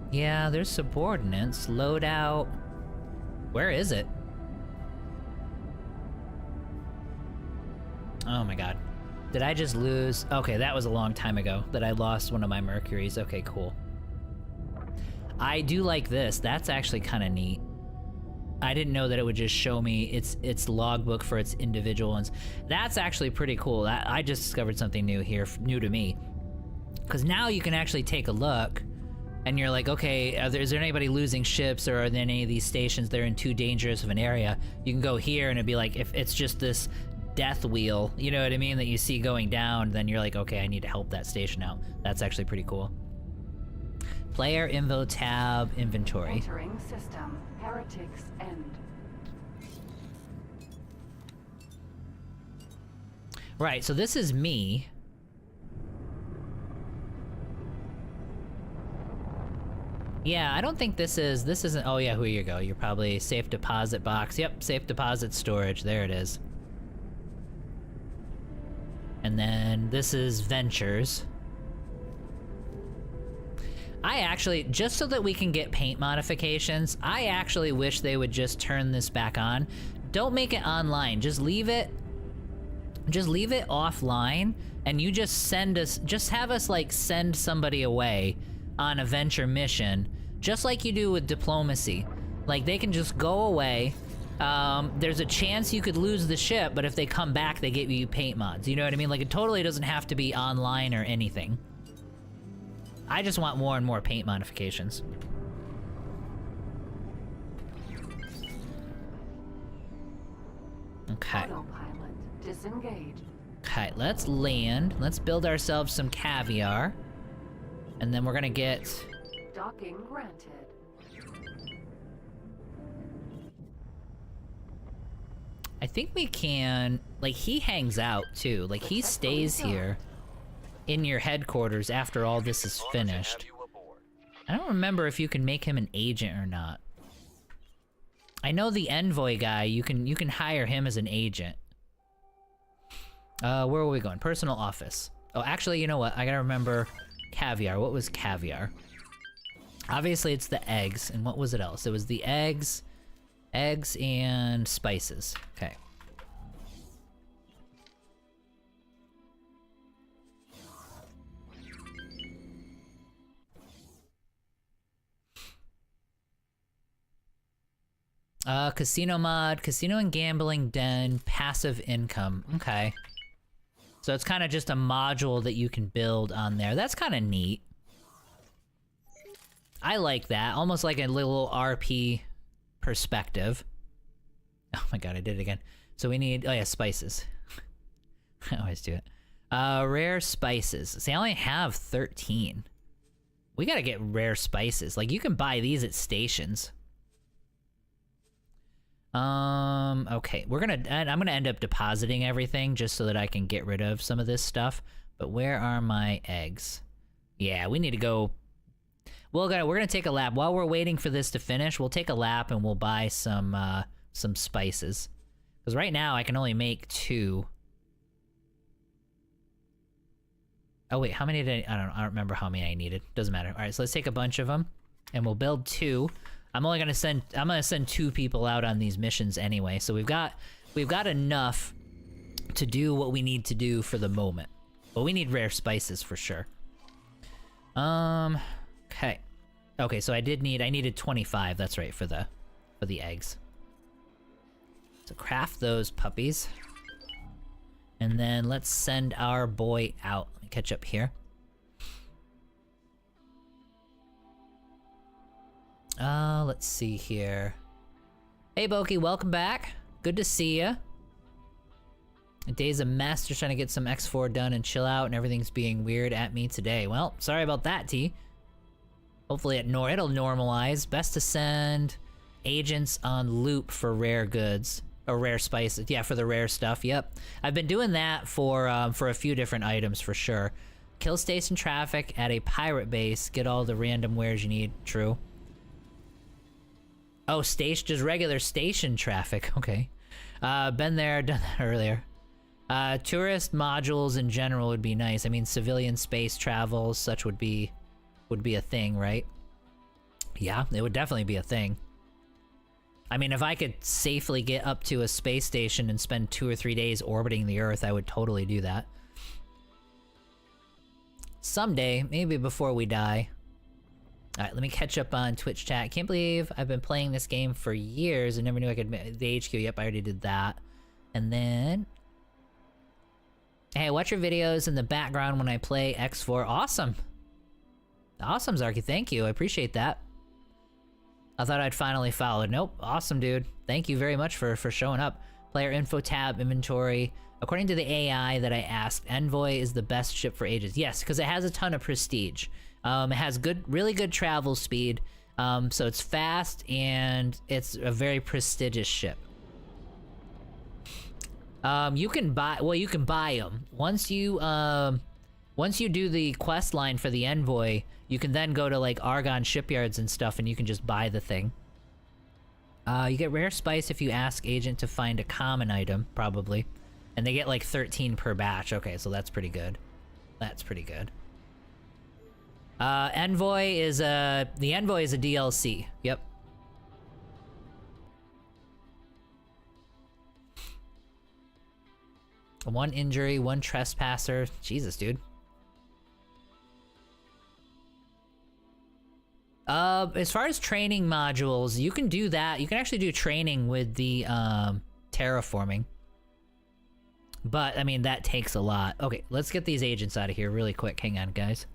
A: Yeah, there's subordinates. Loadout. Where is it? Oh my god. Did I just lose? Okay, that was a long time ago that I lost one of my Mercuries. Okay, cool. I do like this. That's actually kind of neat. I didn't know that it would just show me its logbook for its individual ones. That's actually pretty cool. I just discovered something new here, new to me. Because now you can actually take a look, and you're like, okay, is there anybody losing ships, or are there any of these stations that are in too dangerous of an area? You can go here, and it'd be like, if it's just this death wheel, you know what I mean, that you see going down, then you're like, okay, I need to help that station out. That's actually pretty cool. Player info tab inventory.
C: Entering system. Heretics end.
A: Right, so this is me. Yeah, I don't think this isn't, oh yeah, here you go. You're probably safe deposit box. Yep, safe deposit storage, there it is. And then this is Ventures. I actually, just so that we can get paint modifications, I actually wish they would just turn this back on. Don't make it online, just leave it offline, and you just have us like send somebody away on a venture mission, just like you do with diplomacy. Like, they can just go away. There's a chance you could lose the ship, but if they come back, they give you paint mods. You know what I mean? Like, it totally doesn't have to be online or anything. I just want more and more paint modifications. Okay.
C: Autopilot disengaged.
A: Okay, let's land. Let's build ourselves some caviar. And then we're gonna get...
C: Docking granted.
A: I think we can... Like, he hangs out, too. Like, he stays here in your headquarters after all this is finished. I don't remember if you can make him an agent or not. I know the envoy guy, you can hire him as an agent. Where are we going? Personal office. Oh, actually, you know what? I gotta remember caviar. What was caviar? Obviously, it's the eggs. And what was it else? It was the eggs and spices. Okay. Casino mod, casino and gambling den, passive income. Okay. So it's kind of just a module that you can build on there. That's kind of neat. I like that. Almost like a little RP perspective. Oh my god, I did it again. So we need, oh yeah, spices. I always do it. Rare spices. See, I only have 13. We gotta get rare spices. Like, you can buy these at stations. Okay, I'm gonna end up depositing everything just so that I can get rid of some of this stuff. But where are my eggs? Yeah, we need to go. We're gonna take a lap. While we're waiting for this to finish, we'll take a lap and we'll buy some spices. Because right now I can only make 2. Oh wait, how many did I don't remember how many I needed. Doesn't matter. All right, so let's take a bunch of them, and we'll build 2. I'm gonna send 2 people out on these missions anyway. So we've got enough to do what we need to do for the moment. But we need rare spices for sure. Okay. Okay, so I needed 25. That's right, for the eggs. So craft those puppies. And then let's send our boy out. Let me catch up here. Let's see here. Hey, Boki, welcome back. Good to see ya. A day's a mess, just trying to get some X4 done and chill out, and everything's being weird at me today. Well, sorry about that, T. Hopefully it'll normalize. Best to send agents on loop for rare goods. Or rare spices. Yeah, for the rare stuff, yep. I've been doing that for a few different items for sure. Kill station traffic at a pirate base. Get all the random wares you need. True. Oh, just regular station traffic. Okay. Been there, done that earlier. Tourist modules in general would be nice. I mean, civilian space travel, such would be a thing, right? Yeah, it would definitely be a thing. I mean, if I could safely get up to a space station and spend 2 or 3 days orbiting the Earth, I would totally do that. Someday, maybe before we die. Alright, let me catch up on Twitch chat. Can't believe I've been playing this game for years and never knew I could... The HQ, yep, I already did that. And then... Hey, watch your videos in the background when I play X4. Awesome! Awesome, Zarky, thank you. I appreciate that. I thought I'd finally followed. Nope. Awesome, dude. Thank you very much for showing up. Player info tab, inventory. According to the AI that I asked, Envoy is the best ship for agents. Yes, because it has a ton of prestige. It has really good travel speed. So it's fast and it's a very prestigious ship. You can buy them. Once you do the quest line for the Envoy, you can then go to like Argon shipyards and stuff and you can just buy the thing. You get rare spice if you ask agent to find a common item, probably. And they get like 13 per batch. Okay, so that's pretty good. That's pretty good. The Envoy is a DLC. Yep. One injury, one trespasser. Jesus, dude. As far as training modules, you can do that. You can actually do training with the, terraforming. But, I mean, that takes a lot. Okay, let's get these agents out of here really quick. Hang on, guys.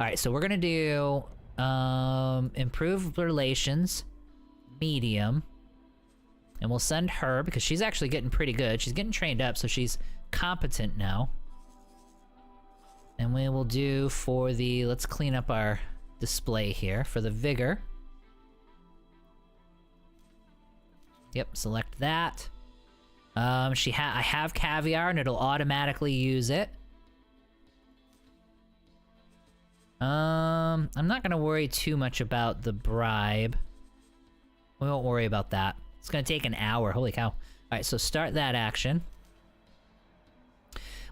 A: Alright, so we're gonna do, improve relations, medium. And we'll send her, because she's actually getting pretty good. She's getting trained up, so she's competent now. And we will do for the, let's clean up our display here for the vigor. Yep, select that. I have caviar and it'll automatically use it. I'm not gonna worry too much about the bribe. We won't worry about that. It's gonna take an hour, holy cow. Alright, so start that action.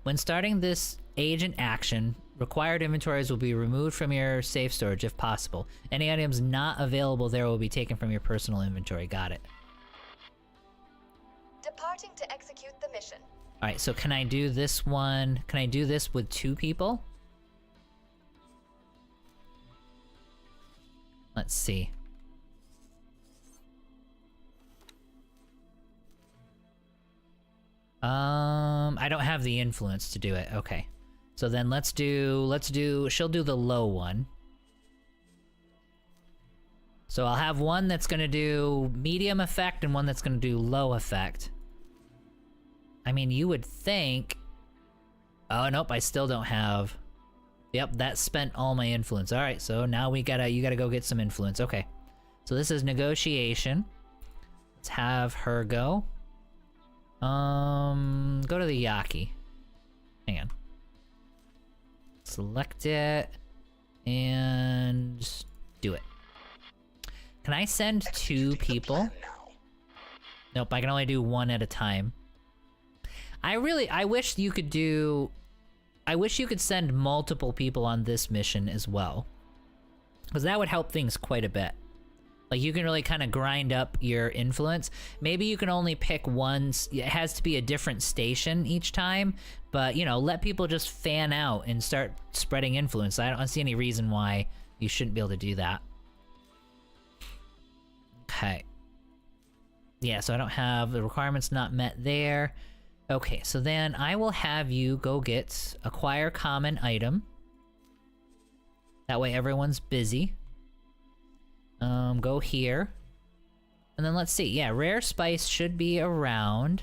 A: When starting this agent action, required inventories will be removed from your safe storage if possible. Any items not available there will be taken from your personal inventory. Got it.
H: Departing to execute the mission.
A: Alright, so can I do this one? Can I do this with 2 people? Let's see. I don't have the influence to do it. Okay. So then she'll do the low one. So I'll have one that's gonna do medium effect and one that's gonna do low effect. I mean, you would think... Oh, nope, I still don't have... Yep, that spent all my influence. Alright, so now you gotta go get some influence. Okay. So this is negotiation. Let's have her go. Go to the Yaki. Hang on. Select it. And... do it. Can I send 2 people? Nope, I can only do one at a time. I wish you could do... I wish you could send multiple people on this mission as well. Because that would help things quite a bit. Like, you can really kind of grind up your influence. Maybe you can only pick one... It has to be a different station each time. But, you know, let people just fan out and start spreading influence. I don't see any reason why you shouldn't be able to do that. Okay. Yeah, so I don't have... The requirement's not met there. Okay, so then I will have you go get... Acquire common item. That way everyone's busy. Go here. And then let's see. Yeah, rare spice should be around.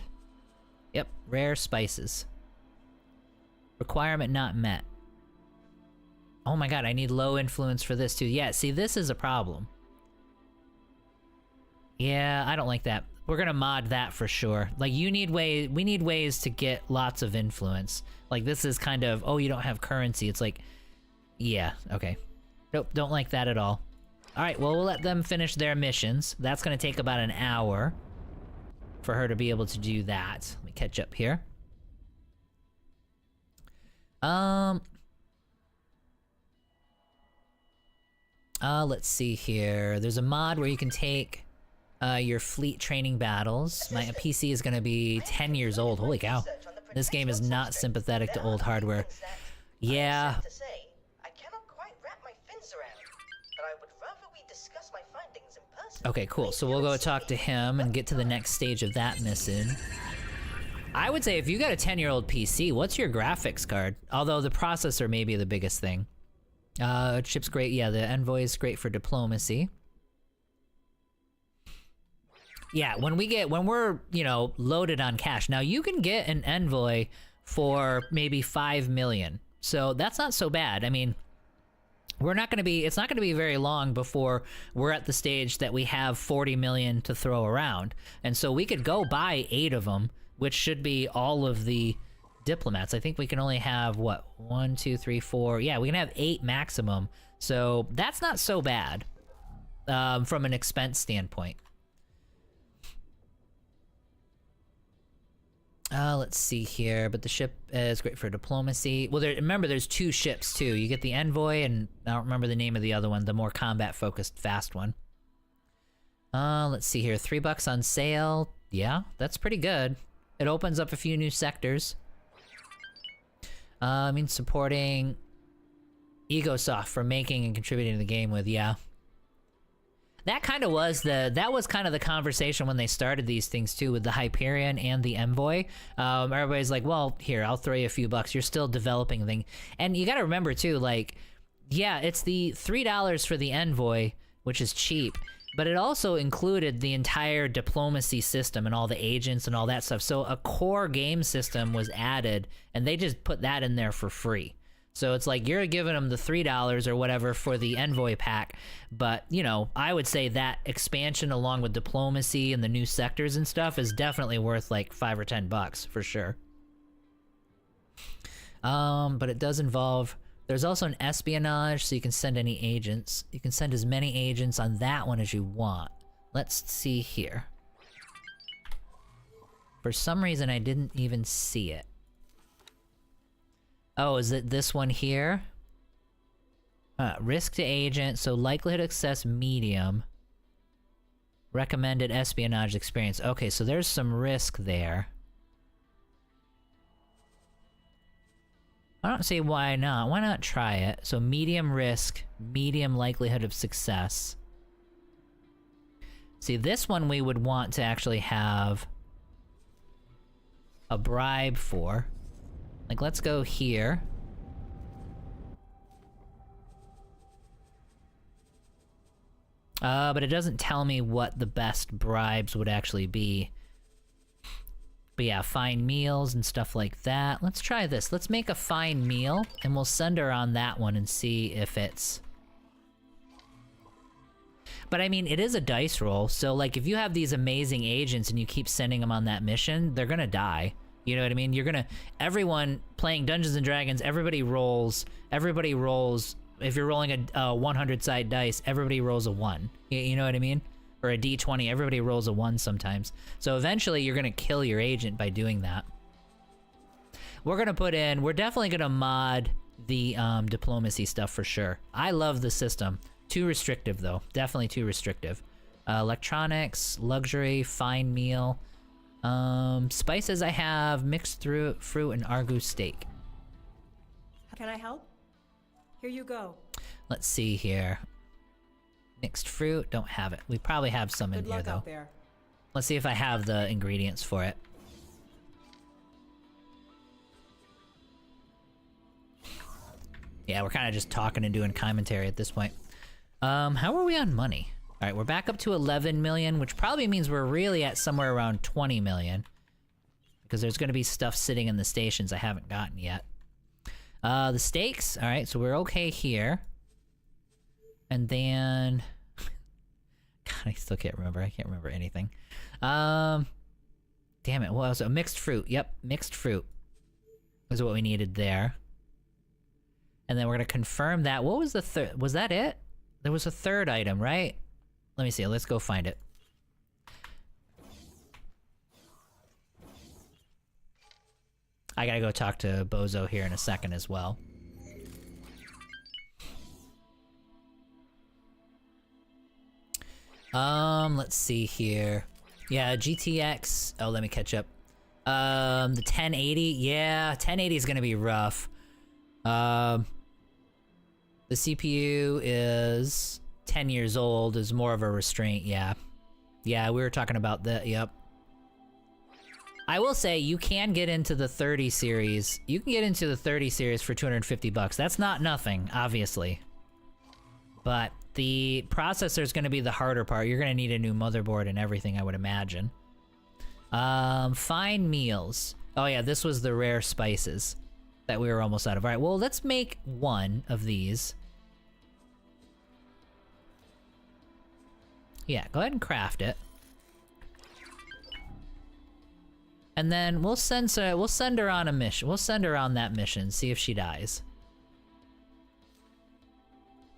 A: Yep, rare spices. Requirement not met. Oh my god, I need low influence for this too. Yeah, see, this is a problem. Yeah, I don't like that. We're gonna mod that for sure. Like, we need ways to get lots of influence. Like, this is kind of, oh, you don't have currency. It's like, yeah, okay. Nope, don't like that at all. Alright, well, we'll let them finish their missions. That's gonna take about an hour for her to be able to do that. Let me catch up here. Let's see here. There's a mod where you can take your fleet training battles. My PC is gonna be 10 years old. Holy cow. This game is not sympathetic to old hardware. Yeah. Okay, cool. So we'll go talk to him and get to the next stage of that mission. I would say if you got a 10-year-old PC, what's your graphics card? Although the processor may be the biggest thing. Chip's great. Yeah, the Envoy is great for diplomacy. Yeah, when we're, you know, loaded on cash. Now, you can get an Envoy for maybe 5 million. So that's not so bad. I mean, it's not gonna be very long before we're at the stage that we have 40 million to throw around. And so we could go buy 8 of them, which should be all of the diplomats. I think we can only have, what, 1, 2, 3, 4. Yeah, we can have 8 maximum. So that's not so bad from an expense standpoint. Let's see here, but the ship is great for diplomacy. Well, remember, there's 2 ships, too. You get the Envoy, and I don't remember the name of the other one, the more combat-focused, fast one. Let's see here, $3 on sale. Yeah, that's pretty good. It opens up a few new sectors. I mean, supporting Egosoft for making and contributing to the game with, yeah. That kind of was the conversation when they started these things too, with the Hyperion and the Envoy. Everybody's like, well, here, I'll throw you a few bucks. You're still developing the thing. And you gotta remember too, like, yeah, it's the $3 for the Envoy, which is cheap, but it also included the entire diplomacy system and all the agents and all that stuff. So a core game system was added, and they just put that in there for free. So it's like you're giving them the $3 or whatever for the Envoy pack, but, you know, I would say that expansion along with diplomacy and the new sectors and stuff is definitely worth like $5 or $10 for sure. But it does involve... There's also an espionage, so you can send any agents. You can send as many agents on that one as you want. Let's see here. For some reason, I didn't even see it. Oh, is it this one here? Risk to agent, so likelihood of success medium. Recommended espionage experience. Okay, so there's some risk there. I don't see why not. Why not try it? So medium risk, medium likelihood of success. See, this one we would want to actually have a bribe for. Like, let's go here. But it doesn't tell me what the best bribes would actually be. But yeah, fine meals and stuff like that. Let's try this. Let's make a fine meal, and we'll send her on that one and see if it's... But I mean, it is a dice roll, so like if you have these amazing agents and you keep sending them on that mission, they're gonna die. You know what I mean? You're gonna... Everyone playing Dungeons & Dragons, everybody rolls... Everybody rolls... If you're rolling a 100-side dice, everybody rolls a 1. You know what I mean? or a d20. Everybody rolls a 1 sometimes. So eventually you're gonna kill your agent by doing that. We're definitely gonna mod the diplomacy stuff for sure. I love the system. Too restrictive though, definitely too restrictive. Electronics, luxury, fine meal. Spices I have, mixed fruit and argus steak.
B: Can I help? Here you go.
A: Let's see here. Mixed fruit, don't have it. We probably have some in
B: Good
A: here
B: luck
A: though.
B: out there.
A: Let's see if I have the ingredients for it. Yeah, we're kind of just talking and doing commentary at this point. How are we on money? All right, we're back up to 11 million, which probably means we're really at somewhere around 20 million. Because there's going to be stuff sitting in the stations I haven't gotten yet. The steaks, all right, so we're okay here. And then... God, I still can't remember. I can't remember anything. Damn it, what else? A mixed fruit. Yep, mixed fruit is what we needed there. And then we're gonna confirm that. What was the third? Was that it? There was a third item, right? Let me see. Let's go find it. I gotta go talk to Bozo here in a second as well. Let's see here. Yeah, GTX. Oh, let me catch up. The 1080. Yeah, 1080 is gonna be rough. The CPU is 10 years old, is more of a restraint, yeah. Yeah, we were talking about that, yep. I will say, you can get into the 30 series. You can get into the 30 series for 250 bucks. That's not nothing, obviously. But the processor is going to be the harder part. You're going to need a new motherboard and everything, I would imagine. Fine meals. Oh yeah, this was the rare spices that we were almost out of. All right, well, let's make one of these. Yeah, go ahead and craft it. And then we'll send her on a mission. We'll send her on that mission, see if she dies.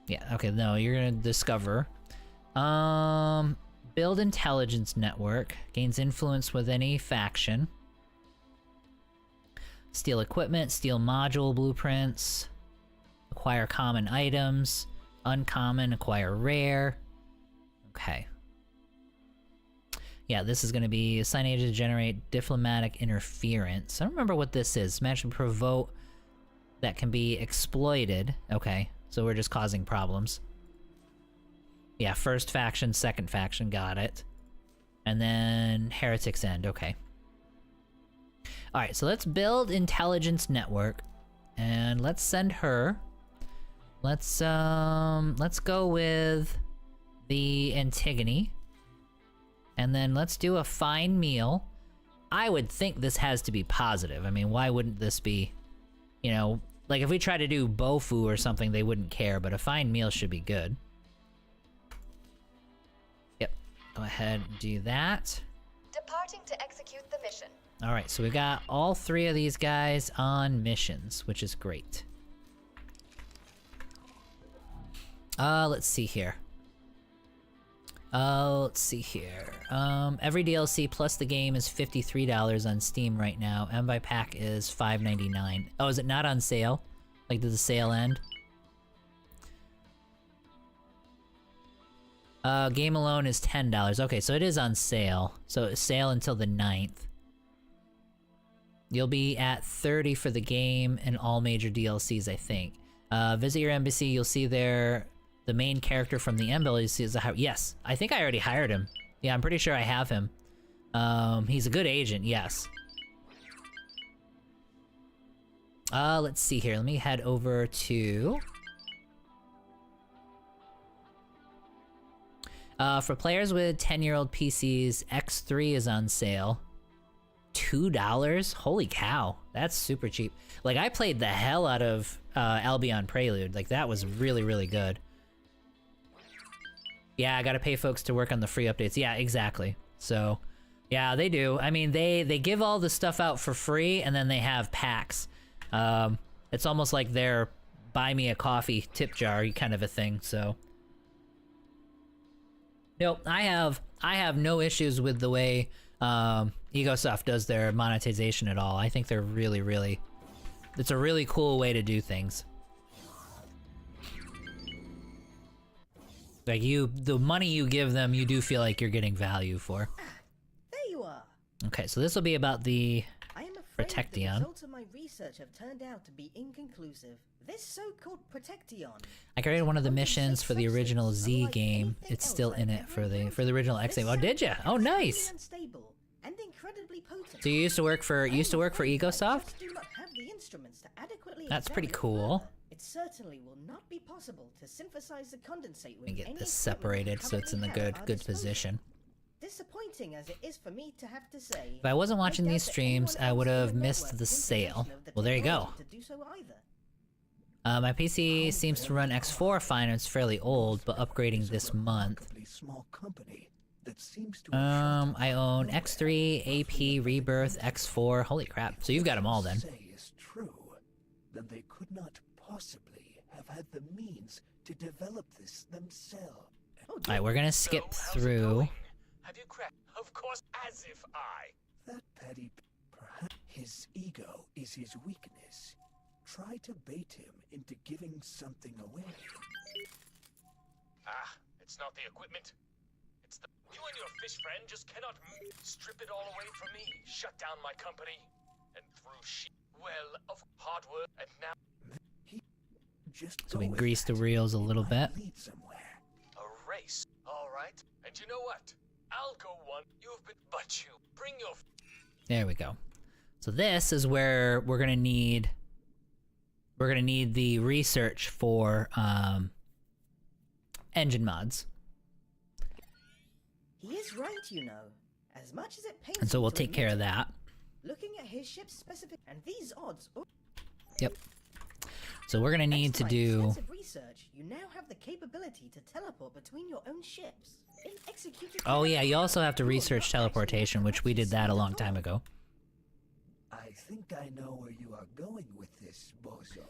A: Yeah, okay, no, you're gonna discover. Build intelligence network. Gains influence with any faction. Steal equipment, steal module blueprints. Acquire common items. Uncommon, acquire rare. Okay. Yeah, this is going to be assign agent to generate diplomatic interference. I don't remember what this is. Imagine provoke that can be exploited. Okay, so we're just causing problems. Yeah, first faction, second faction, got it. And then Heretic's End, okay. Alright, so let's build intelligence network. And let's send her. Let's go with the Antigone. And then let's do a fine meal. I would think this has to be positive. I mean, why wouldn't this be, you know, like if we try to do Bofu or something, they wouldn't care, but a fine meal should be good. Yep, go ahead and do that.
H: Departing to execute the mission.
A: Alright, so we got all three of these guys on missions, which is great. Let's see here. Let's see here. Every DLC plus the game is $53 on Steam right now. Envy Pack is $5.99. Oh, is it not on sale? Like, did the sale end? Game alone is $10. Okay, so it is on sale. So it's sale until the 9th. You'll be at $30 for the game and all major DLCs, I think. Visit your embassy, you'll see there the main character from the embassy is yes, I think I already hired him. Yeah, I'm pretty sure I have him. He's a good agent, yes. Let's see here. Let me head over to... for players with 10-year-old PCs, X3 is on sale. $2? Holy cow, that's super cheap. Like, I played the hell out of Albion Prelude. Like, that was really, really good. Yeah, I gotta pay folks to work on the free updates. Yeah, exactly. So, yeah, they do. I mean, they give all the stuff out for free, and then they have packs. It's almost like their buy me a coffee tip jar kind of a thing, so... Nope, I have no issues with the way Egosoft does their monetization at all. I think they're really, it's a really cool way to do things. Like the money you give them, you do feel like you're getting value for.
F: There you are.
A: Okay, so this will be about the
F: I am afraid the
A: Protecteon.
F: results of my research have turned out to be inconclusive. This so-called Protecteon.
A: I created one of the
F: Contains
A: missions
F: safe
A: for the original
F: substance,
A: Z
F: unlike
A: game.
F: anything
A: It's
F: else
A: still
F: I've
A: in it
F: ever
A: for the
F: encountered.
A: original X game. Oh, did ya? Oh, nice.
F: Unstable and incredibly potent.
A: So you used to work for
F: I
A: Egosoft?
F: just do not have the instruments to adequately
A: That's pretty
F: examine it
A: cool.
F: further. It certainly will not be possible to synthesize the condensate with
A: Let me get
F: any
A: this
F: equipment we
A: separated so it's in the
F: currently have at our
A: good
F: disposal.
A: position.
F: Disappointing as it is for me to have to say.
A: If I wasn't watching
F: doubt
A: these
F: that
A: streams,
F: anyone
A: I would
F: else in
A: have
F: the
A: missed
F: network
A: the
F: is in
A: sale.
F: possession of the
A: Well, there you go.
F: technology to do so either.
A: My PC seems to run X4 fine. It's fairly old, but upgrading
E: Is a
A: this month.
E: remarkably small company that seems to have shot
A: I
E: up
A: own
E: nowhere.
A: X3, AP, Rebirth, X4. Holy crap! So you've got them all then.
E: Say is true, then they could not possibly have had the means to develop this themselves.
A: All right, we're gonna skip
D: So, how's it
A: through.
D: going? Have you cracked? Of course, as if I.
E: That petty, perhaps his ego is his weakness. Try to bait him into giving something away.
D: Ah, it's not the equipment. It's the. You and your fish friend just cannot strip it all away from me. Shut down my company. And through well, of hard work, and now
E: Just
A: So
E: go
A: we
E: with
A: grease the
E: that.
A: reels a
E: It
A: little
E: might
A: bit.
E: lead somewhere.
D: a race. All right. And you know what? I'll go one. You've been, but you bring your.
A: There we go. So this is where we're gonna need the research for engine mods,
F: He is right, you know. As much as it pains
A: and so
F: me
A: we'll
F: to
A: take care of
F: admit it,
A: that.
F: Looking at his ship's specific and these odds. Oh,
A: Yep. So we're gonna need
F: thanks
A: to
F: my
A: do.
F: extensive research, you now have the capability to teleport between your own ships. In executed
A: Oh yeah, you also have to
F: you will
A: research
F: not actually
A: teleportation, which we did that a long time ago.
E: I think I know where you are going with this, Bozo.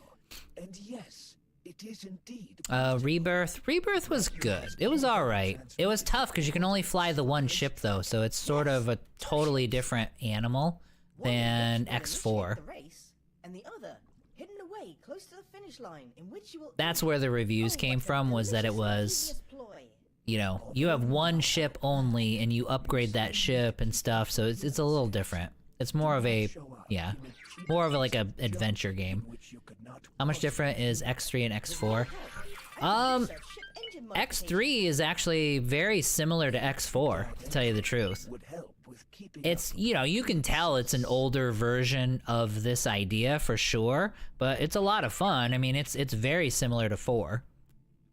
E: And yes, it is indeed.
A: Rebirth. Rebirth was good. It was alright. It was tough because you can only fly the one ship though, so it's sort of a totally different animal
F: One
A: than
F: eventually
A: X4.
F: initiate the race, and the other hidden away close to the finish line, in which you will.
A: That's where the reviews
F: Oh,
A: came
F: what a
A: from, was that it
F: deliciously
A: was,
F: devious ploy.
A: you know, you have one ship only and you upgrade that ship and stuff, so it's a little different. It's more of a, yeah, more of a, like a adventure game. How much different is X3 and X4? X3 is actually very similar to X4, to tell you the truth.
E: Would help with keeping
A: It's, you know, you can tell it's an older version of this idea for sure, but it's a lot of fun. I mean, it's very similar to 4.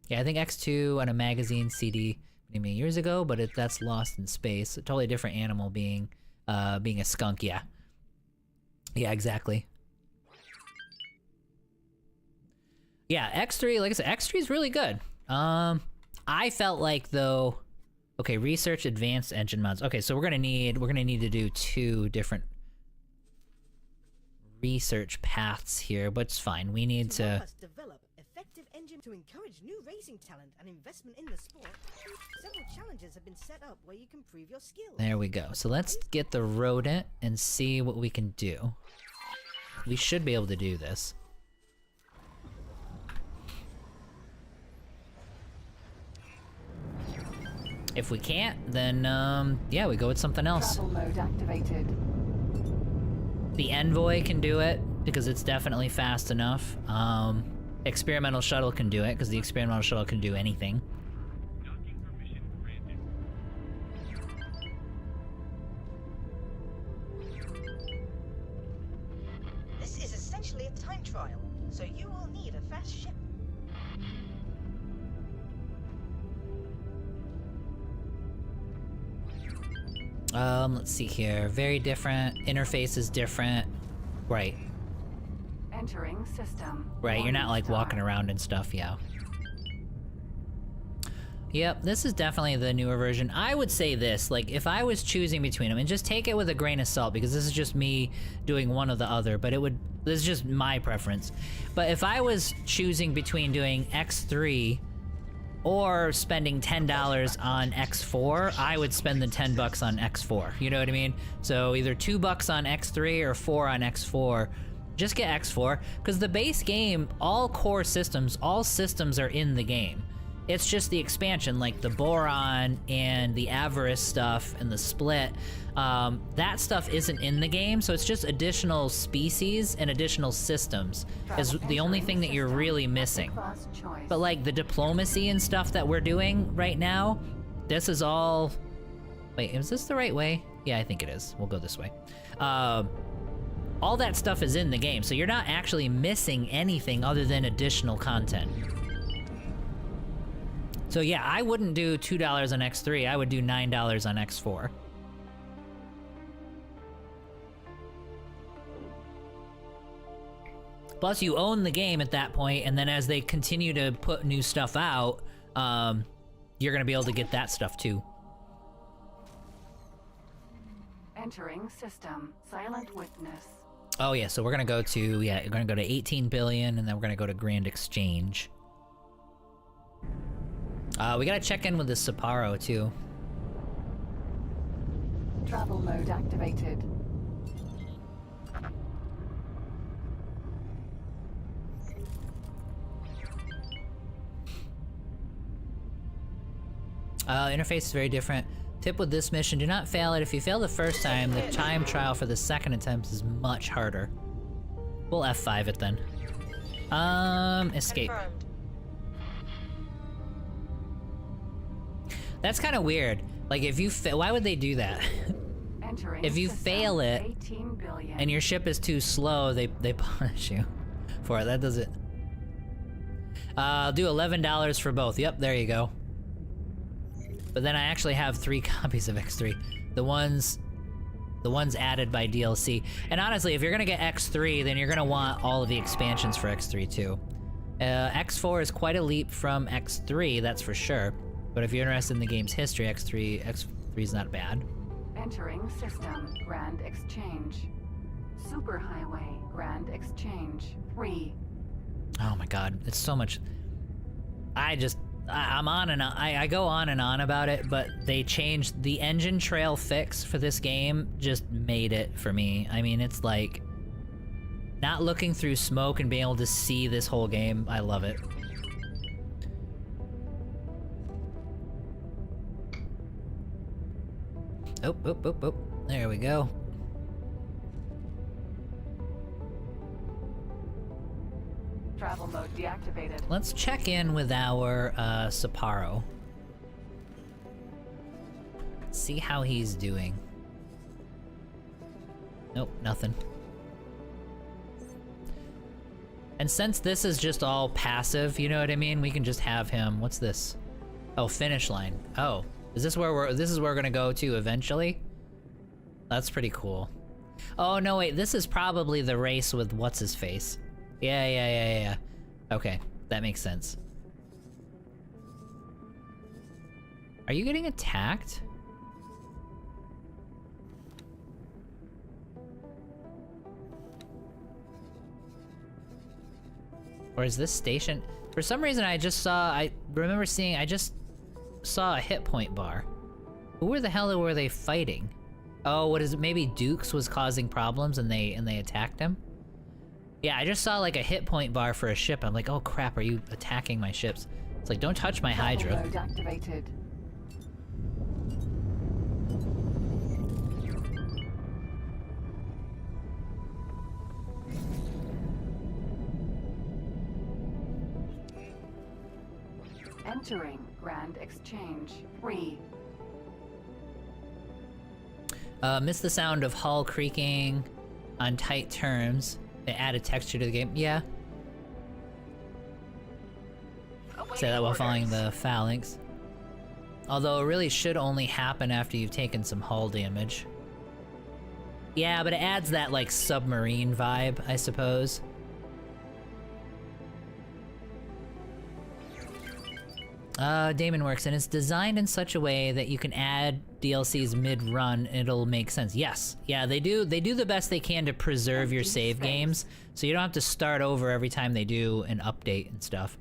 A: Yeah, I think X2 on a magazine CD many years ago, but that's lost in space. A totally different animal being a skunk, yeah. Yeah, exactly. Yeah, X3, like I said, X3 is really good. I felt like though, okay, research advanced engine mods. Okay, so we're gonna need to do 2 different research paths here, but it's fine. We need
F: To help
A: to.
F: us develop effective engine to encourage new racing talent and investment in the sport. Several challenges have been set up where you can prove your skills.
A: There we go. So let's get the rodent and see what we can do. We should be able to do this. If we can't, then yeah, we go with something else.
C: Travel mode activated.
A: The Envoy can do it because it's definitely fast enough. Experimental Shuttle can do it because the Experimental Shuttle can do anything.
F: This is essentially a time trial, so you will need a fast ship.
A: Let's see here. Very different. Interface is different. Right.
C: Entering system.
A: Right, you're not like
C: Morningstar.
A: walking around and stuff, yeah. Yep, this is definitely the newer version. I would say this, like, if I was choosing between them, and just take it with a grain of salt, because this is just me doing one or the other, but this is just my preference. But if I was choosing between doing X3 or spending $10 on X4, I would spend the $10 on X4. You know what I mean? So either $2 on X3 or 4 on X4. Just get X4, because the base game, all core systems, all systems are in the game. It's just the expansion, like the Boron and the Avarice stuff and the Split. That stuff isn't in the game, so it's just additional species and additional systems is the only thing that you're really missing. But like the diplomacy and stuff that we're doing right now, this is all... Wait, is this the right way? Yeah, I think it is. We'll go this way. All that stuff is in the game, so you're not actually missing anything other than additional content. So yeah, I wouldn't do $2 on X3, I would do $9 on X4. Plus you own the game at that point, and then as they continue to put new stuff out, you're gonna be able to get that stuff too.
C: Entering system. Silent witness.
A: Oh yeah, so we're gonna go to, we're gonna go to 18 billion, and then we're gonna go to Grand Exchange. We gotta check in with the Sapporo too.
C: Travel mode activated.
A: Interface is very different. Tip with this mission, do not fail it. If you fail the first time, the time trial for the second attempt is much harder. We'll F5 it then. Escape.
F: Confirmed.
A: That's kind of weird. Like, if you why would they do that?
C: Entering
A: If you
C: system.
A: fail it,
C: 18 billion.
A: and your ship is too slow, they punish you for it. That does it. I'll do $11 for both. Yep, there you go. But then I actually have 3 copies of X3. The ones added by DLC. And honestly, if you're gonna get X3, then you're gonna want all of the expansions for X3 too. X4 is quite a leap from X3, that's for sure. But if you're interested in the game's history, X3 is not bad.
C: Entering system. Grand Exchange. Superhighway. Grand Exchange. 3.
A: Oh my god, it's so much. I'm on and on. I go on and on about it, but they changed the engine trail fix for this game, just made it for me. I mean, it's like not looking through smoke and being able to see this whole game. I love it. Oh. There we go.
C: Travel mode deactivated.
A: Let's check in with our Sapporo. See how he's doing. Nope, nothing. And since this is just all passive, you know what I mean? We can just have him. What's this? Oh, finish line. Oh, is this where we're gonna go to eventually? That's pretty cool. Oh no, wait, this is probably the race with what's his face. Yeah. Okay, that makes sense. Are you getting attacked? Or is this station? For some reason I just saw a hit point bar. Who the hell were they fighting? Oh, what is it? Maybe Dukes was causing problems and they attacked him? Yeah, I just saw like a hit point bar for a ship. I'm like, oh crap, are you attacking my ships? It's like, don't touch my Hydra.
C: Mode activated. Entering Grand Exchange. 3.
A: Miss the sound of hull creaking on tight terms. They added texture to the game. Yeah. Say that while following the phalanx. Although it really should only happen after you've taken some hull damage. Yeah, but it adds that like submarine vibe, I suppose. Damon Works, and it's designed in such a way that you can add DLCs mid-run and it'll make sense. Yes, yeah, they do the best they can to preserve your save games, so you don't have to start over every time they do an update and stuff.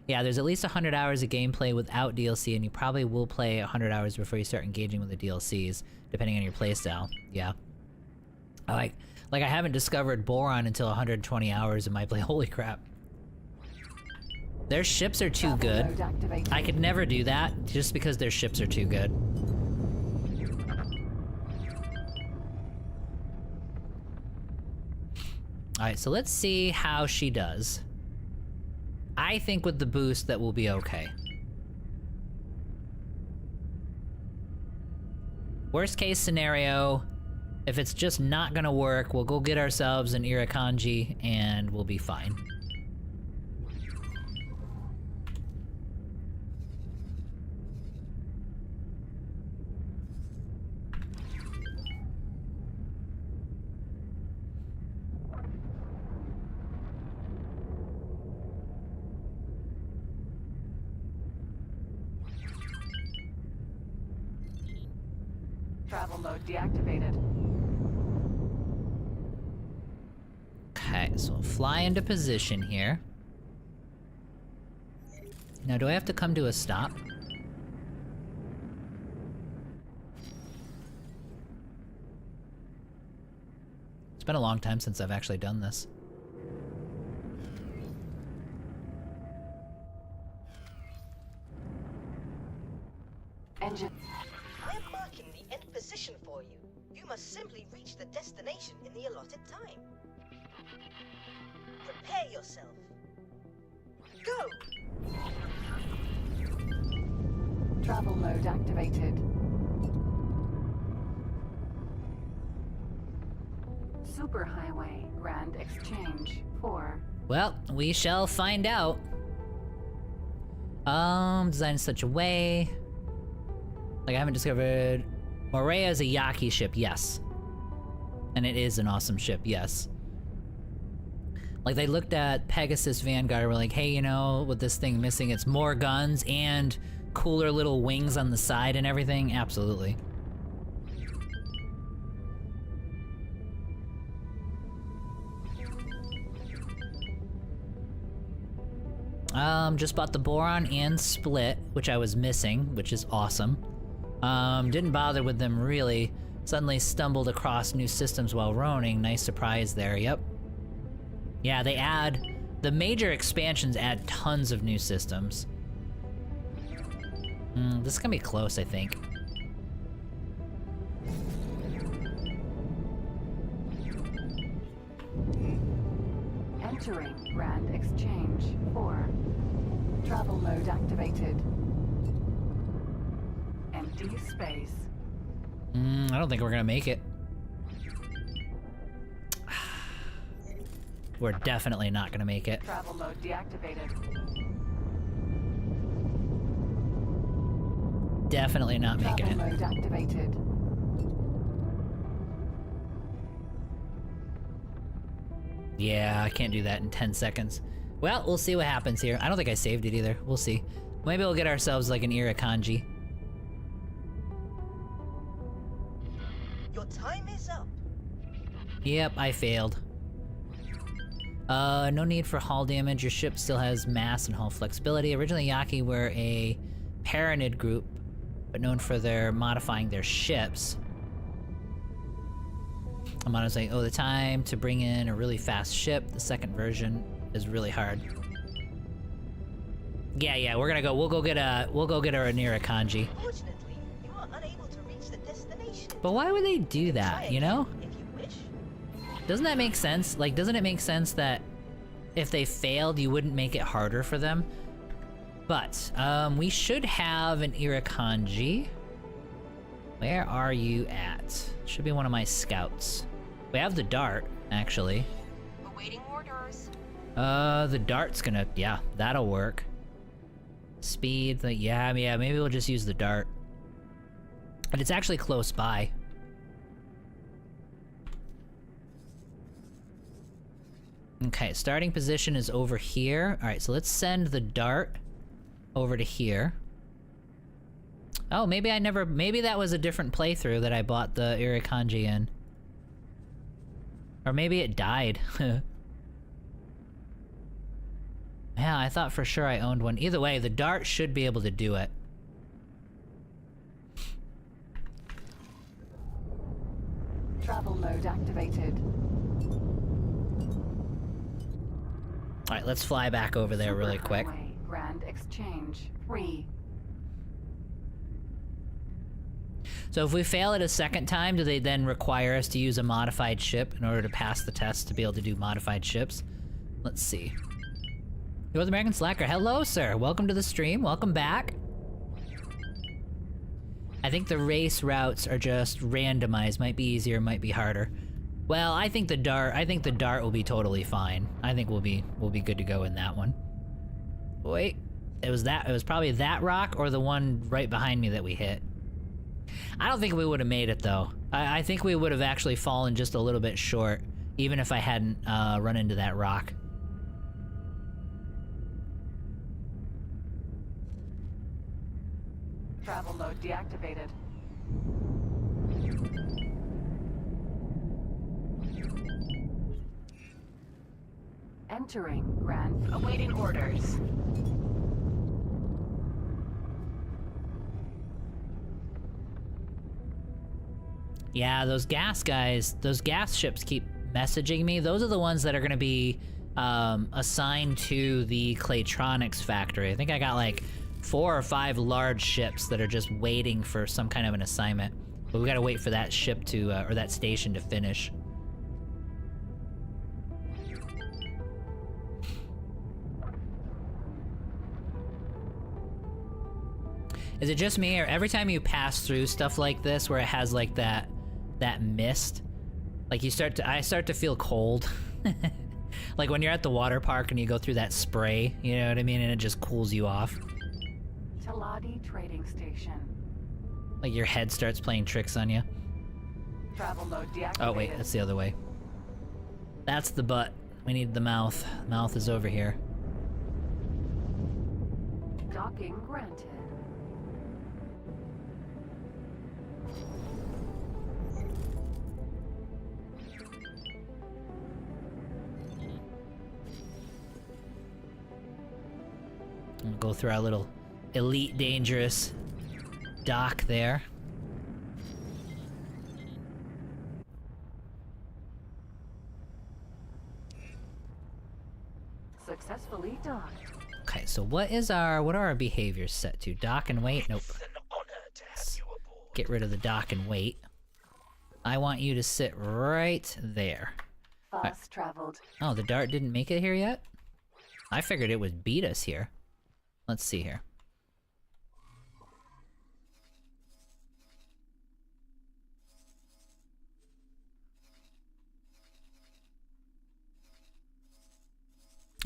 A: Yeah, there's at least 100 hours of gameplay without DLC, and you probably will play 100 hours before you start engaging with the DLCs, depending on your playstyle. Yeah. Like I haven't discovered Boron until 120 hours in my play. Holy crap. Their ships are too good. I could never do that, just because their ships are too good. Alright, so let's see how she does. I think with the boost that will be okay. Worst case scenario, if it's just not gonna work, we'll go get ourselves an Irukandji and we'll be fine.
C: Travel mode deactivated.
A: Okay, so we'll fly into position here. Now, do I have to come to a stop? It's been a long time since I've actually done this.
C: Engine.
F: I am marking the end position for you. You must simply reach the destination in the allotted time. Prepare yourself. Go!
C: Travel mode activated. Superhighway Grand Exchange 4.
A: Well, we shall find out. Designed in such a way. Like, I haven't discovered... Morea is a Yaki ship, yes. And it is an awesome ship, yes. Like, they looked at Pegasus Vanguard and were like, hey, you know, with this thing missing, it's more guns and cooler little wings on the side and everything. Absolutely. Just bought the Boron and Split, which I was missing, which is awesome. Didn't bother with them really. Suddenly stumbled across new systems while roaming. Nice surprise there, yep. Yeah, they add... The major expansions add tons of new systems. This is gonna be close, I think.
C: Entering Grand Exchange 4. Travel mode activated. Empty space.
A: I don't think we're gonna make it. We're definitely not gonna make it.
C: Travel mode deactivated.
A: Definitely not making
C: Travel
A: it.
C: mode activated.
A: Yeah, I can't do that in 10 seconds. Well, we'll see what happens here. I don't think I saved it either. We'll see. Maybe we'll get ourselves like an Irukandji.
F: Your time is up.
A: Yep, I failed. No need for hull damage. Your ship still has mass and hull flexibility. Originally, Yaki were a Paranid group, but known for their modifying their ships. I'm honestly, the time to bring in a really fast ship. The second version is really hard. Yeah, we're gonna go. We'll go get our Irukandji.
F: Unfortunately, you are unable to reach the destination.
A: But why would they do that? You know?
F: If you wish.
A: Doesn't that make sense? Like, doesn't it make sense that if they failed, you wouldn't make it harder for them? But, we should have an Irukandji. Where are you at? Should be one of my scouts. We have the dart, actually.
H: Awaiting orders.
A: The dart's gonna... Yeah, that'll work. Speed, yeah, maybe we'll just use the dart. But it's actually close by. Okay, starting position is over here. Alright, so let's send the dart over to here. Oh, maybe that was a different playthrough that I bought the Irukandji in. Or maybe it died. Yeah, I thought for sure I owned one. Either way, the Dart should be able to do it.
C: Travel mode activated.
A: Alright, let's fly back over there really
C: Superhighway
A: quick.
C: Grand Exchange 3.
A: So if we fail it a second time, do they then require us to use a modified ship in order to pass the test to be able to do modified ships? Let's see. North American Slacker, hello sir, welcome to the stream, welcome back. I think the race routes are just randomized, might be easier, might be harder. Well, I think the Dart will be totally fine. I think we'll be good to go in that one. Wait, it was probably that rock or the one right behind me that we hit. I don't think we would have made it though. I think we would have actually fallen just a little bit short, even if I hadn't run into that rock.
C: Travel mode deactivated. Entering Grand. Awaiting orders.
A: Yeah, those gas guys, those gas ships keep messaging me. Those are the ones that are going to be assigned to the Claytronics factory. I think I got like 4 or 5 large ships that are just waiting for some kind of an assignment. But we gotta wait for that ship to, or that station to finish. Is it just me, or every time you pass through stuff like this where it has like that mist, like I start to feel cold? Like when you're at the water park and you go through that spray, you know what I mean, and it just cools you off.
C: Taladi Trading Station.
A: Like your head starts playing tricks on you.
C: Travel mode deactivated.
A: Oh wait, that's the other way. That's the butt. We need the mouth. Mouth is over here.
C: Docking granted.
A: We'll go through our little Elite Dangerous dock there.
C: Successfully docked.
A: Okay, so what are our behaviors set to? Dock and wait? Nope.
D: It's an honor to have you aboard.
A: Get rid of the dock and wait. I want you to sit right there.
C: Fast traveled.
A: Oh, the Dart didn't make it here yet? I figured it would beat us here. Let's see here.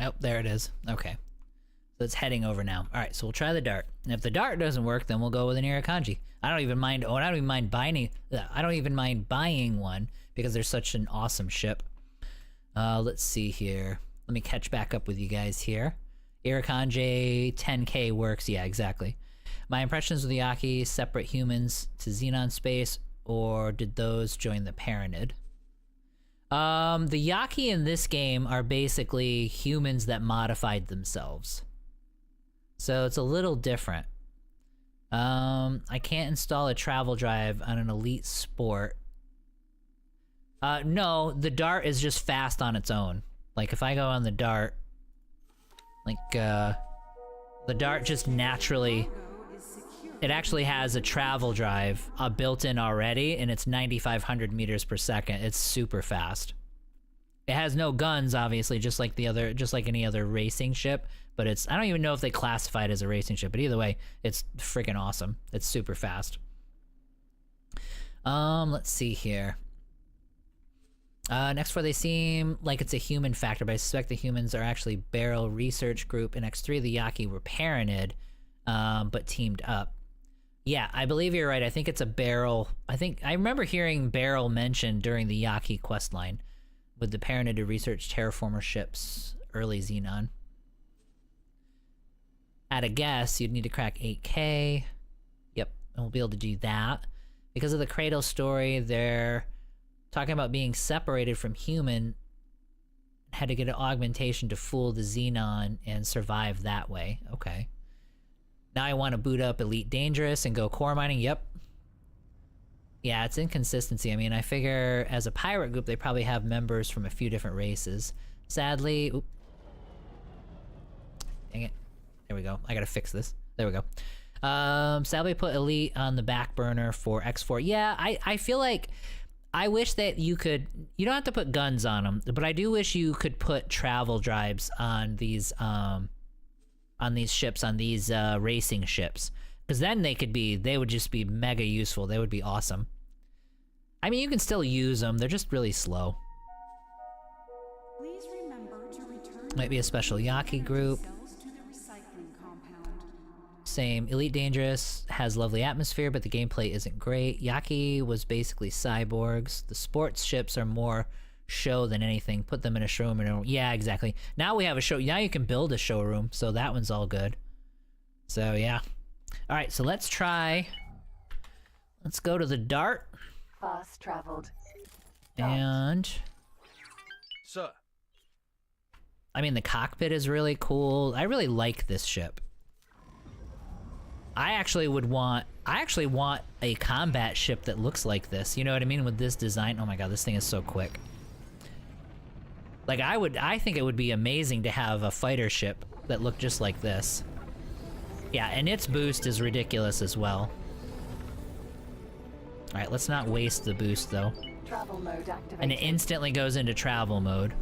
A: Oh, there it is. Okay. So it's heading over now. Alright, so we'll try the Dart. And if the Dart doesn't work, then we'll go with an Irukandji. I don't even mind buying one because they're such an awesome ship. Let's see here. Let me catch back up with you guys here. Irukandji 10K works. Yeah, exactly. My impressions of the Yaki, separate humans to Xenon space, or did those join the Paranid? The Yaki in this game are basically humans that modified themselves. So it's a little different. I can't install a travel drive on an Elite Sport. No, the Dart is just fast on its own. Like, if I go on the Dart, like, the Dart just naturally... It actually has a travel drive built in already, and it's 9,500 meters per second. It's super fast. It has no guns, obviously, just like any other racing ship. But I don't even know if they classify it as a racing ship. But either way, it's freaking awesome. It's super fast. Let's see here. Next for they seem like it's a human factor, but I suspect the humans are actually Beryl Research Group. In X3, the Yaki were Paranid, but teamed up. Yeah, I believe you're right. I think it's a Beryl. I remember hearing Beryl mentioned during the Yaki questline with the Paranid to research terraformer ships, early Xenon. At a guess, you'd need to crack 8K. Yep, and we'll be able to do that. Because of the Cradle story, they're talking about being separated from human Had to get an augmentation to fool the Xenon and survive that way. Okay. Now I want to boot up Elite Dangerous and go core mining. Yep. Yeah, it's inconsistency. I mean, I figure as a pirate group, they probably have members from a few different races. Sadly... Oop. Dang it. There we go. I gotta fix this. There we go. Sadly put Elite on the back burner for X4. Yeah, I feel like... I wish that you could... You don't have to put guns on them, but I do wish you could put travel drives on these ships, on these racing ships. Because then they would just be mega useful. They would be awesome. I mean, you can still use them. They're just really slow.
B: Please remember to return
A: Might be a special Yaki group.
B: cells to the recycling compound.
A: Same. Elite Dangerous has lovely atmosphere, but the gameplay isn't great. Yaki was basically cyborgs. The sports ships are more show than anything. Put them in a showroom. Yeah, exactly. Now we have a show. Now you can build a showroom, so that one's all good. So, yeah. All right, so let's try. Let's go to the Dart.
C: Fast traveled.
A: And
D: Sir.
A: I mean, the cockpit is really cool. I really like this ship. I actually want a combat ship that looks like this. You know what I mean? With this design. Oh my god, this thing is so quick. Like, I think it would be amazing to have a fighter ship that looked just like this. Yeah, and its boost is ridiculous as well. Alright, let's not waste the boost though.
C: Travel mode activated.
A: And it instantly goes into travel mode.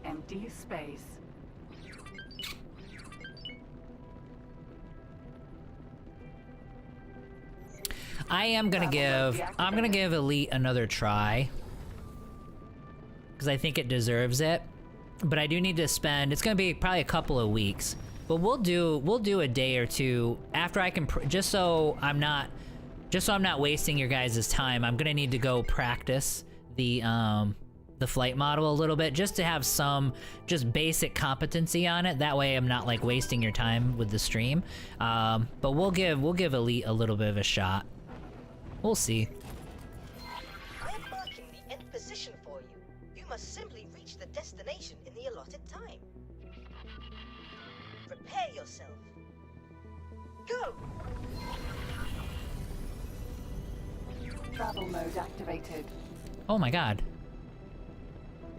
C: Empty space.
A: I'm gonna give Elite another try. Because I think it deserves it. But I do need to spend, it's gonna be probably a couple of weeks. But we'll do a day or two after I can, just so I'm not wasting your guys' time. I'm gonna need to go practice the flight model a little bit, just to have some just basic competency on it. That way I'm not like wasting your time with the stream. But we'll give Elite a little bit of a shot. We'll see.
F: I am marking the end position for you. You must simply reach the destination in the allotted time. Prepare yourself. Go!
C: Travel mode activated.
A: Oh my god.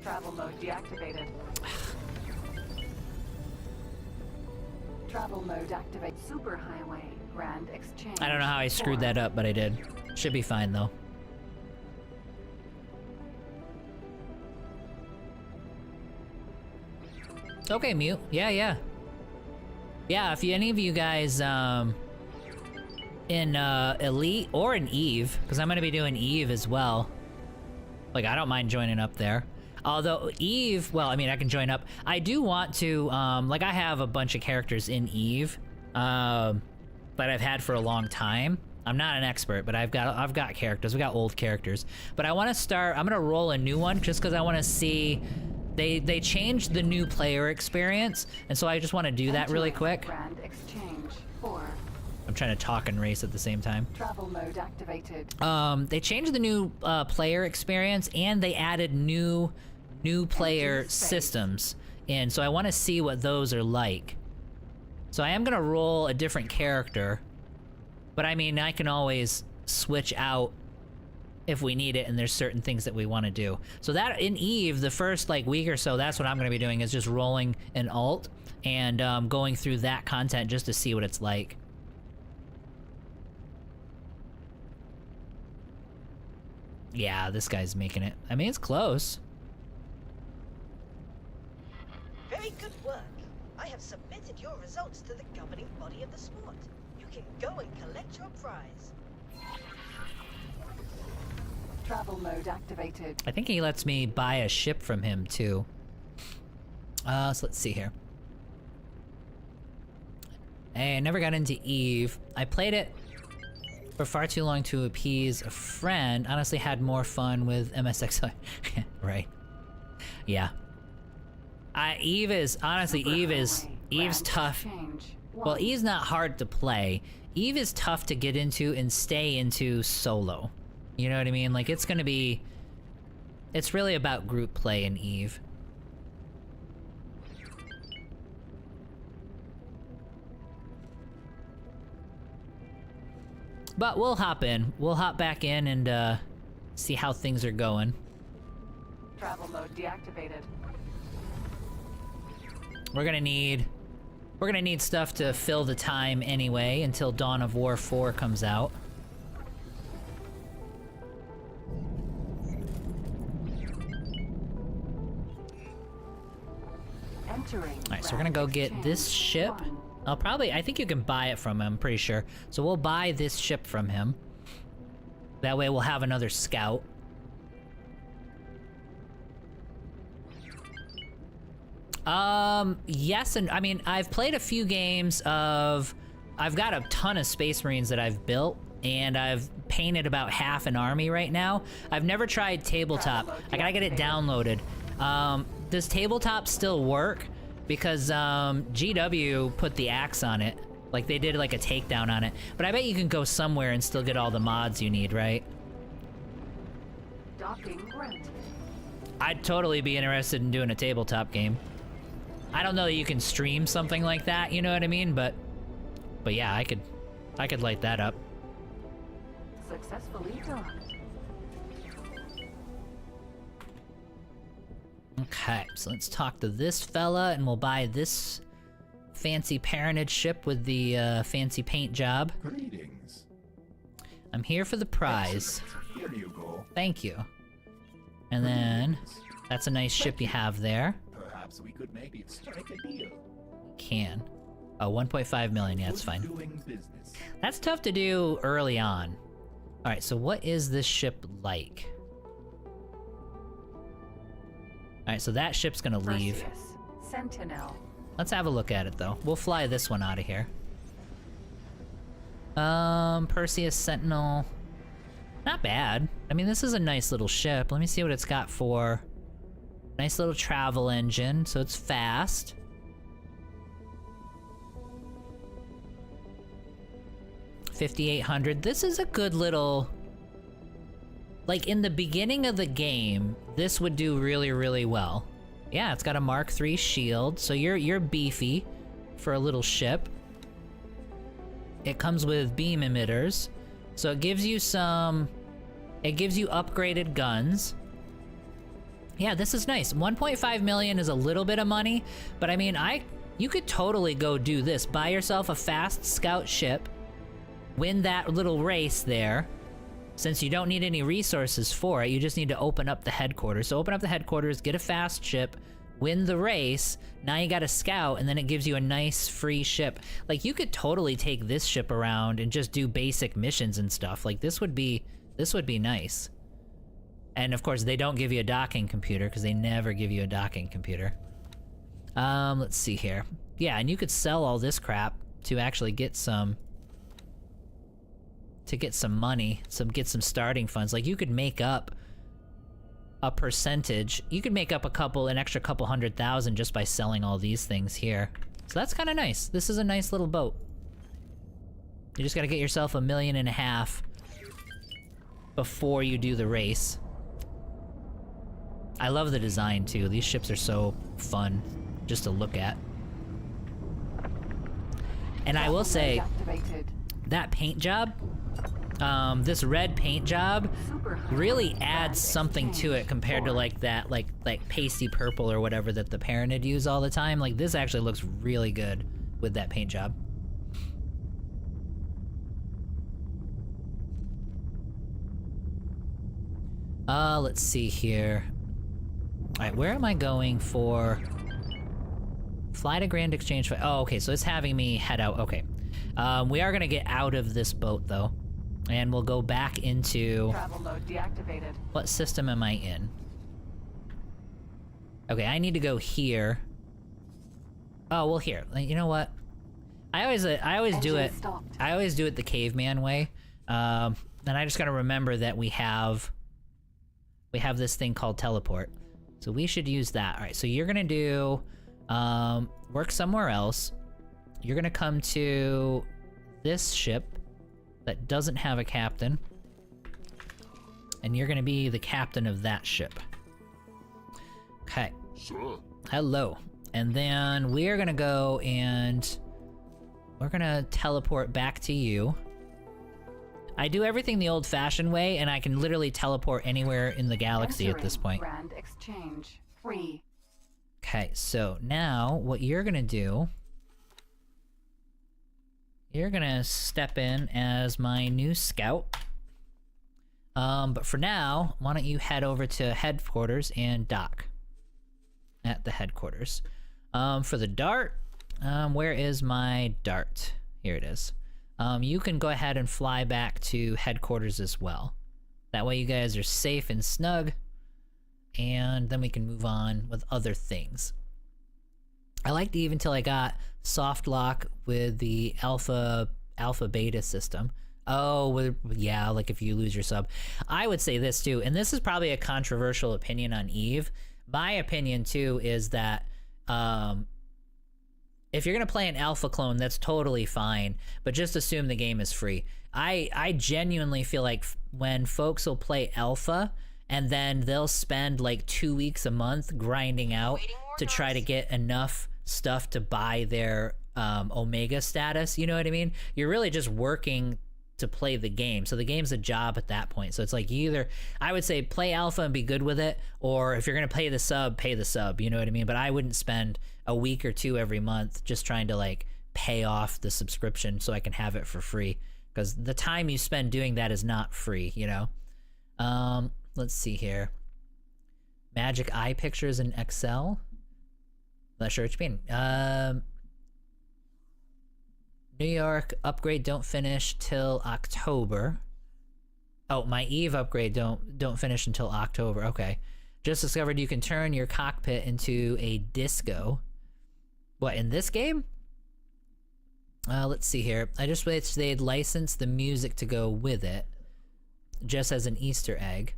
C: Travel mode deactivated. Travel mode activate. Superhighway. Grand Exchange.
A: I don't know how I screwed that up, but I did. Should be fine though. Okay, Mute. Yeah. Yeah, if any of you guys, in Elite or in Eve, because I'm gonna be doing Eve as well. Like, I don't mind joining up there. Although Eve, well, I mean, I can join up. I do want to, like, I have a bunch of characters in Eve, that I've had for a long time. I'm not an expert, but I've got characters. We've got old characters. But I want to start, I'm gonna roll a new one just because I want to see. They changed the new player experience, and so I just want to do that really quick.
C: Grand Exchange 4.
A: I'm trying to talk and race at the same time.
C: Travel mode activated.
A: They changed the new player experience, and they added new player systems in. So I want to see what those are like. So I am gonna roll a different character, but I mean, I can always switch out if we need it, and there's certain things that we want to do. So that in Eve, the first like week or so, that's what I'm gonna be doing, is just rolling an alt and going through that content just to see what it's like. Yeah, this guy's making it. I mean, it's close.
F: Very good work. I have submitted your results to the governing body of the sport. You can go and collect your prize.
C: Travel mode activated.
A: I think he lets me buy a ship from him too. So let's see here. Hey, I never got into Eve. I played it for far too long to appease a friend. Honestly, had more fun with MSX. Right. Yeah. Eve is, honestly, Eve's tough. Well, Eve's not hard to play. Eve is tough to get into and stay into solo. You know what I mean? Like, it's gonna be It's really about group play in EVE. But we'll hop in. We'll hop back in and see how things are going.
C: Travel mode deactivated.
A: We're gonna need stuff to fill the time anyway until Dawn of War 4 comes out. Alright, so we're gonna go get this ship. I think you can buy it from him, I'm pretty sure. So we'll buy this ship from him. That way we'll have another scout. Yes, and I mean, I've played a few games of... I've got a ton of Space Marines that I've built, and I've painted about half an army right now. I've never tried tabletop. I gotta get it downloaded. Does tabletop still work? Because, GW put the axe on it. Like, they did, like, a takedown on it. But I bet you can go somewhere and still get all the mods you need, right?
C: Docking granted.
A: I'd totally be interested in doing a tabletop game. I don't know that you can stream something like that, you know what I mean? But yeah, I could light that up.
C: Successfully done.
A: Okay, so let's talk to this fella, and we'll buy this fancy parentage ship with the fancy paint job.
I: Greetings.
A: I'm here for the prize.
I: Here you go.
A: Thank you. And then, that's a nice ship you have there.
I: Perhaps we could maybe strike a deal.
A: Can. Oh, 1.5 million, yeah, that's fine.
I: Doing business.
A: That's tough to do early on. Alright, so what is this ship like? Alright, so that ship's gonna leave.
C: Perseus, Sentinel.
A: Let's have a look at it, though. We'll fly this one out of here. Perseus Sentinel. Not bad. I mean, this is a nice little ship. Let me see what it's got for... Nice little travel engine, so it's fast. $5,800. This is a good little... Like, in the beginning of the game, this would do really, really well. Yeah, it's got a Mark III shield, so you're beefy for a little ship. It comes with beam emitters, so it gives you some... It gives you upgraded guns. Yeah, this is nice. 1.5 million is a little bit of money, but I mean, you could totally go do this. Buy yourself a fast scout ship, win that little race there. Since you don't need any resources for it, you just need to open up the headquarters. So open up the headquarters, get a fast ship, win the race, now you got a scout, and then it gives you a nice free ship. Like, you could totally take this ship around and just do basic missions and stuff. Like, this would be nice. And of course, they don't give you a docking computer, because they never give you a docking computer. Let's see here. Yeah, and you could sell all this crap to actually get some... to get some money, get some starting funds. Like, you could make up a percentage. You could make up an extra couple $100,000 just by selling all these things here. So that's kind of nice. This is a nice little boat. You just gotta get yourself $1.5 million before you do the race. I love the design too. These ships are so fun just to look at. And I will say, that paint job, this red paint job really adds something to it compared to like that like pasty purple or whatever that the Paranid use all the time. Like, this actually looks really good with that paint job. Let's see here. Alright, where am I going for? Fly to Grand Exchange. Oh, okay, so it's having me head out. Okay. We are gonna get out of this boat, though. And we'll go back into...
C: Travel mode deactivated.
A: What system am I in? Okay, I need to go here. Oh, well, here. You know what? I always do it. I always do it the caveman way. And I just gotta remember that we have this thing called teleport. So we should use that. Alright, so you're gonna do... work somewhere else. You're gonna come to this ship that doesn't have a captain. And you're gonna be the captain of that ship. Okay.
D: Sir.
A: Hello. And then we're gonna go and we're gonna teleport back to you. I do everything the old-fashioned way, and I can literally teleport anywhere in the galaxy at this point.
C: Grand exchange free.
A: Okay, so now what you're gonna do, you're gonna step in as my new scout. But for now, why don't you head over to headquarters and dock at the headquarters. For the dart, where is my dart? Here it is. You can go ahead and fly back to headquarters as well. That way you guys are safe and snug, and then we can move on with other things. I liked Eve until I got soft lock with the alpha beta system. Oh, yeah, like if you lose your sub. I would say this too, and this is probably a controversial opinion on Eve. My opinion too is that if you're gonna play an alpha clone, that's totally fine, but just assume the game is free. I genuinely feel like when folks will play alpha and then they'll spend like 2 weeks a month grinding out to try to get enough stuff to buy their Omega status, you know what I mean? You're really just working to play the game, so the game's a job at that point. So it's like you either, I would say, play alpha and be good with it, or if you're gonna pay the sub, you know what I mean? But I wouldn't spend a week or two every month just trying to like pay off the subscription so I can have it for free, because the time you spend doing that is not free, you know? Let's see here. Magic eye pictures in Excel? Not sure what you mean. New York upgrade don't finish till October. Oh, my Eve upgrade don't finish until October. Okay. Just discovered you can turn your cockpit into a disco. What, in this game? Let's see here. I just wish they'd license the music to go with it, just as an Easter egg.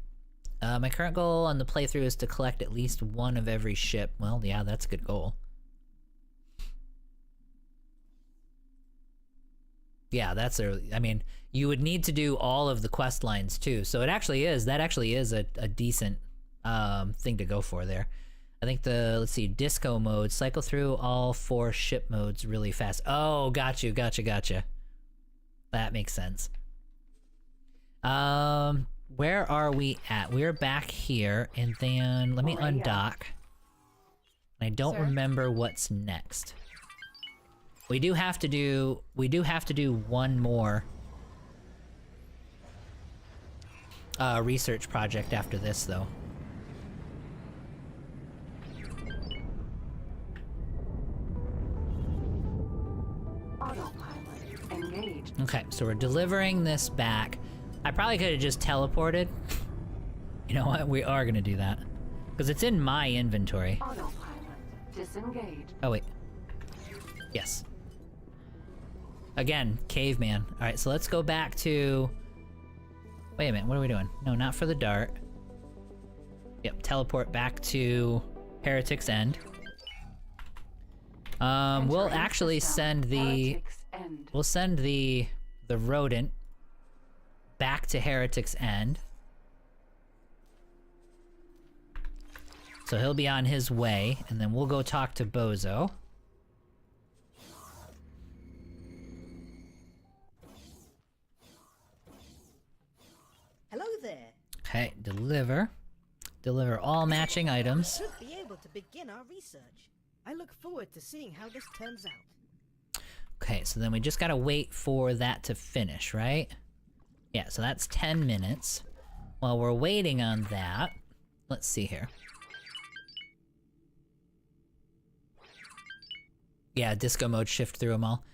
A: My current goal on the playthrough is to collect at least one of every ship. Well, yeah, that's a good goal. Yeah, I mean, you would need to do all of the quest lines too, so that actually is a decent thing to go for there. I think let's see, disco mode, cycle through all 4 ship modes really fast. Oh, gotcha. That makes sense. Where are we at? We're back here, and then let me undock. I don't remember what's next. We do have to do one more research project after this, though.
C: Autopilot engaged.
A: Okay, so we're delivering this back. I probably could have just teleported. You know what? We are gonna do that. Because it's in my inventory.
C: Autopilot disengaged.
A: Oh, wait. Yes. Again, caveman. Alright, so let's go back to... Wait a minute, what are we doing? No, not for the dart. Yep, teleport back to Heretic's End. We'll actually send the... We'll send the rodent back to Heretic's End. So he'll be on his way, and then we'll go talk to Bozo.
F: Hello there.
A: Okay, deliver. Deliver all matching items.
F: Should be able to begin our research. I look forward to seeing how this turns out.
A: Okay, so then we just gotta wait for that to finish, right? Yeah, so that's 10 minutes. While we're waiting on that, let's see here. Yeah, disco mode, shift through them all.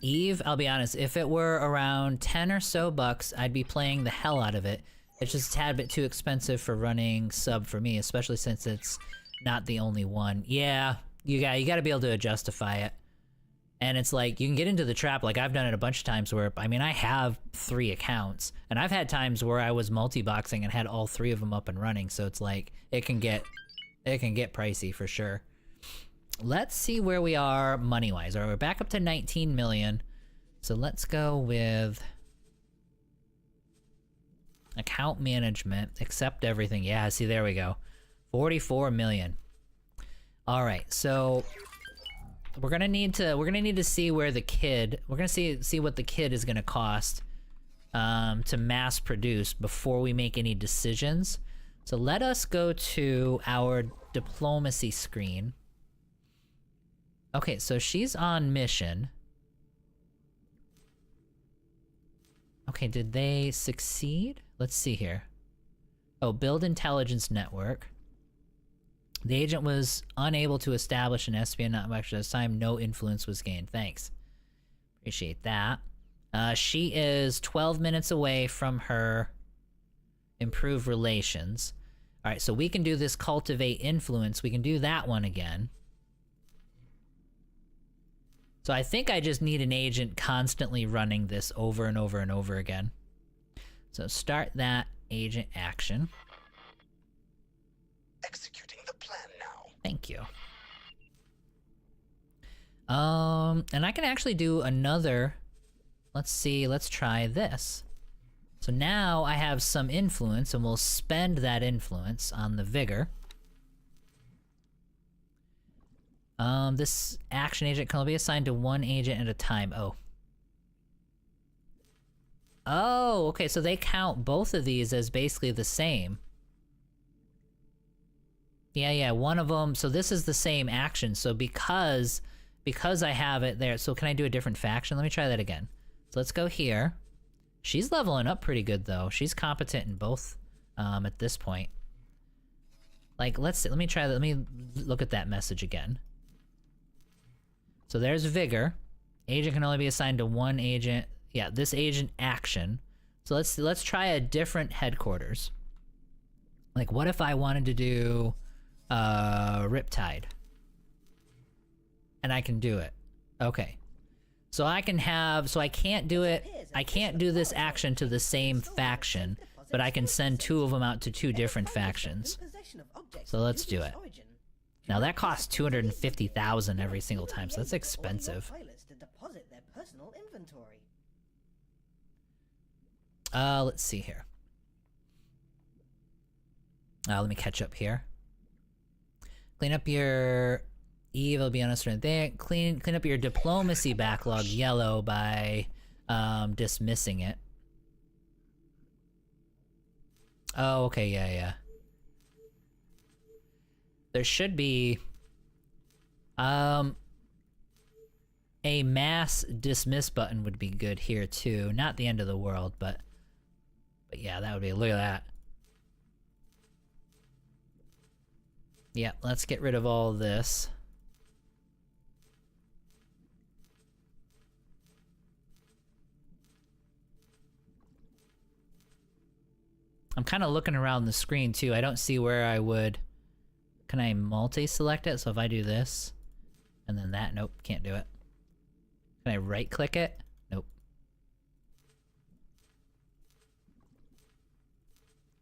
A: Eve, I'll be honest, if it were around 10 or so bucks, I'd be playing the hell out of it. It's just a tad bit too expensive for running sub for me, especially since it's not the only one. Yeah, you gotta be able to justify it. And it's like, you can get into the trap, like I've done it a bunch of times where, I mean, I have 3 accounts, and I've had times where I was multi-boxing and had all 3 of them up and running, so it's like, it can get pricey for sure. Let's see where we are money-wise. All right, we're back up to 19 million. So let's go with account management, accept everything. Yeah, see, there we go. 44 million. All right, so we're gonna need to see where the kid. We're gonna see what the kid is gonna cost to mass produce before we make any decisions. So let us go to our diplomacy screen. Okay, so she's on mission. Okay, did they succeed? Let's see here. Oh, build intelligence network. The agent was unable to establish an espionage network at this time. No influence was gained. Thanks. Appreciate that. She is 12 minutes away from her improve relations. All right, so we can do this cultivate influence. We can do that one again. So I think I just need an agent constantly running this over and over and over again. So start that agent action.
E: Executing the plan now.
A: Thank you. And I can actually do another. Let's see, let's try this. So now I have some influence, and we'll spend that influence on the vigor. This action agent can only be assigned to one agent at a time. Oh. Oh, okay, so they count both of these as basically the same. Yeah, one of them, so this is the same action, so because I have it there, so can I do a different faction? Let me try that again. So let's go here. She's leveling up pretty good, though. She's competent in both, at this point. Like, let me try that, let me look at that message again. So there's Vigor. Agent can only be assigned to one agent. Yeah, this agent action. So let's try a different headquarters. Like, what if I wanted to do Riptide? And I can do it. Okay. So I can't do it. I can't do this action to the same faction, but I can send two of them out to two different factions. So let's do it. Now that costs 250,000 every single time, so that's expensive. Let's see here. Let me catch up here. Clean up your evil, be honest right there. Clean up your diplomacy backlog yellow by dismissing it. Oh, okay, yeah. There should be a mass dismiss button would be good here too. Not the end of the world, but yeah, that would be, look at that. Yeah, let's get rid of all this. I'm kind of looking around the screen too. I don't see where I would. Can I multi-select it? So if I do this, and then that, nope, can't do it. Can I right-click it? Nope.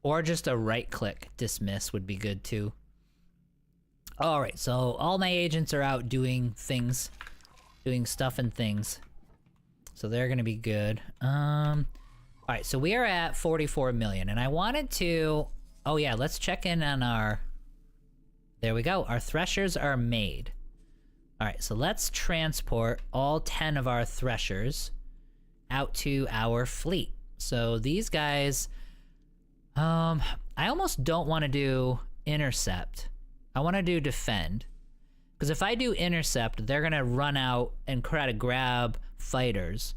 A: Or just a right-click dismiss would be good too. Alright, so all my agents are out doing things. Doing stuff and things. So they're gonna be good. Alright, so we are at 44 million, and I wanted to... Oh yeah, let's check in on our... There we go, our threshers are made. Alright, so let's transport all 10 of our threshers out to our fleet. So these guys... I almost don't want to do intercept. I want to do defend. Because if I do intercept, they're going to run out and try to grab fighters.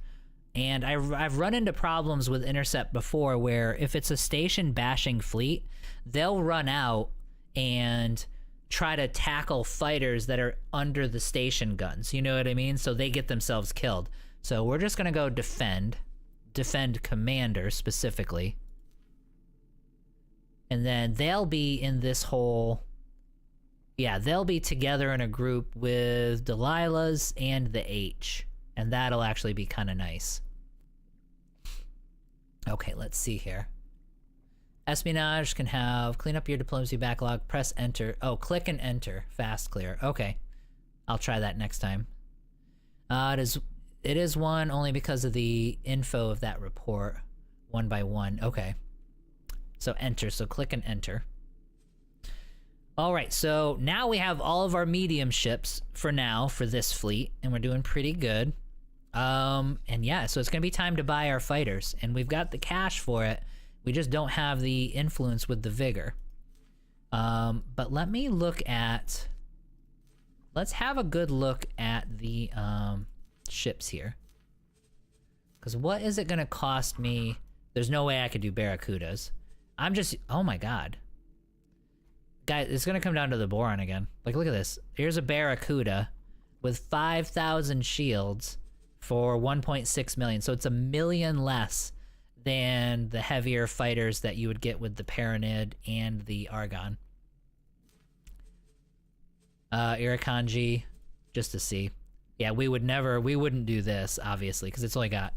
A: And I've run into problems with intercept before where if it's a station bashing fleet, they'll run out and try to tackle fighters that are under the station guns. You know what I mean? So they get themselves killed. So we're just going to go defend. Defend commander specifically. And then they'll be in this whole... Yeah, they'll be together in a group with Delilah's and the H. And that'll actually be kind of nice. Okay, let's see here. Espionage can have clean up your diplomacy backlog, press enter. Oh, click and enter. Fast clear. Okay. I'll try that next time. It is one only because of the info of that report. 1 by 1. Okay. So enter. So click and enter. All right, so now we have all of our medium ships for now for this fleet, and we're doing pretty good. And yeah, so it's gonna be time to buy our fighters, and we've got the cash for it. We just don't have the influence with the vigor. But let me look at. Let's have a good look at the ships here. Because what is it gonna cost me? There's no way I could do Barracudas. I'm just. Oh my god. Guys, it's gonna come down to the Boron again. Like, look at this. Here's a Barracuda with 5,000 shields for 1.6 million. So it's 1 million less than the heavier fighters that you would get with the Paranid and the Argon. Irukandji, just to see. Yeah, we wouldn't do this, obviously, because it's only got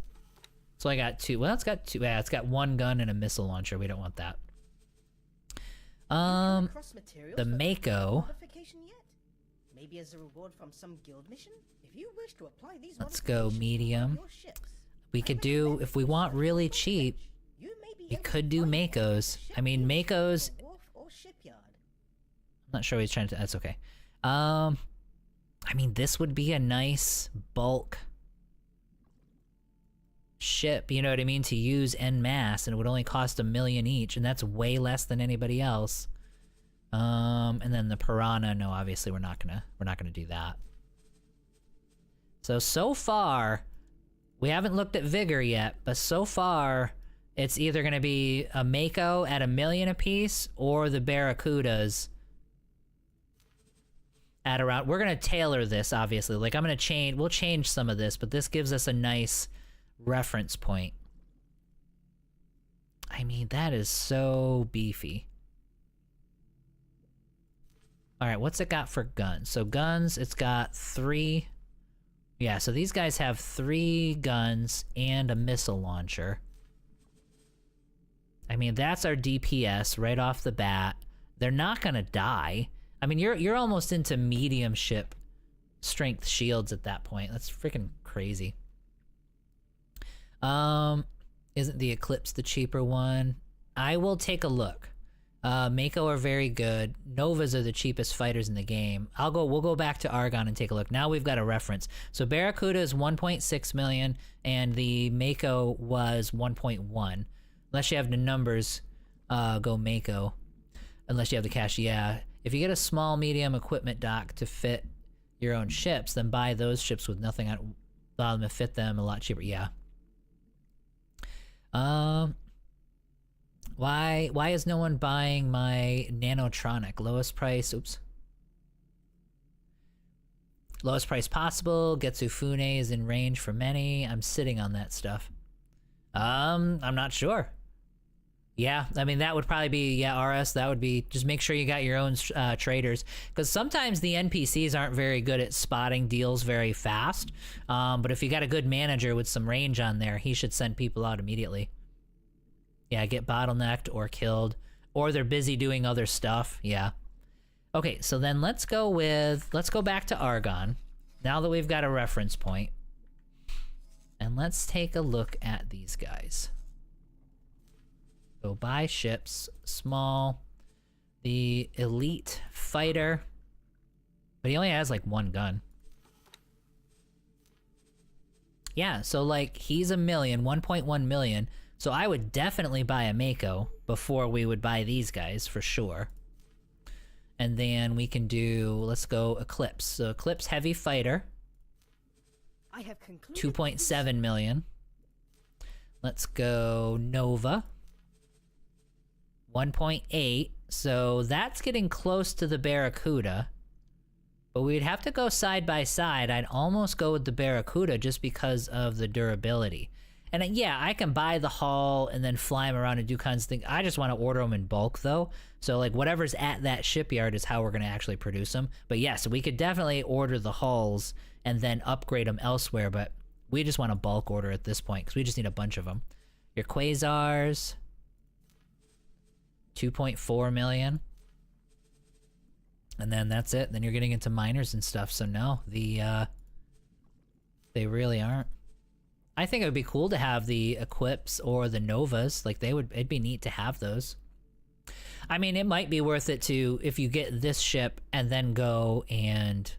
A: two. Well, it's got two. Yeah, it's got one gun and a missile launcher. We don't want that. The Mako.
F: Maybe as a reward from some guild mission. If you wish to apply these
A: Let's go medium. We could do, if we want really cheap, we could do Makos. I mean, Makos. I'm not sure what he's trying to. That's okay. I mean, this would be a nice bulk ship, you know what I mean, to use en masse, and it would only cost 1 million each, and that's way less than anybody else. And then the Piranha, no, obviously we're not gonna do that. So far, we haven't looked at Vigor yet, but so far, it's either gonna be a Mako at 1 million apiece, or the Barracudas at around. We're gonna tailor this, obviously. Like, we'll change some of this, but this gives us a nice reference point. I mean, that is so beefy. Alright, what's it got for guns? So guns, it's got 3. Yeah, so these guys have 3 guns and a missile launcher. I mean, that's our DPS right off the bat. They're not gonna die. I mean, you're almost into medium ship strength shields at that point. That's freaking crazy. Isn't the Eclipse the cheaper one? I will take a look. Mako are very good. Novas are the cheapest fighters in the game. We'll go back to Argon and take a look. Now we've got a reference. So Barracuda is 1.6 million, and the Mako was 1.1. Unless you have the numbers, go Mako. Unless you have the cash, yeah. If you get a small, medium equipment dock to fit your own ships, then buy those ships with nothing on, allow them to fit them a lot cheaper, yeah. Why is no one buying my Nanotronic? Lowest price, oops. Lowest price possible, Getsufune is in range for many. I'm sitting on that stuff. I'm not sure. Yeah, I mean, that would probably be, yeah, RS, that would be, just make sure you got your own traders. Because sometimes the NPCs aren't very good at spotting deals very fast. But if you got a good manager with some range on there, he should send people out immediately. Yeah, get bottlenecked or killed. Or they're busy doing other stuff, yeah. Okay, so then let's go back to Argon. Now that we've got a reference point. And let's take a look at these guys. Go buy ships, small, the elite fighter, but he only has like 1 gun. Yeah, so like he's 1 million, 1.1 million, so I would definitely buy a Mako before we would buy these guys for sure. And then we can do, let's go Eclipse. So Eclipse heavy fighter, 2.7 million. Let's go Nova. 1.8, so that's getting close to the Barracuda. But we'd have to go side by side. I'd almost go with the Barracuda just because of the durability. And yeah, I can buy the hull and then fly them around and do kinds of things. I just want to order them in bulk though. So like whatever's at that shipyard is how we're going to actually produce them. But yes, we could definitely order the hulls and then upgrade them elsewhere. But we just want a bulk order at this point because we just need a bunch of them. Your Quasars. 2.4 million. And then that's it. Then you're getting into miners and stuff. So no, they really aren't. I think it would be cool to have the Equips or the Novas. Like it'd be neat to have those. I mean, it might be worth it to, if you get this ship and then go and,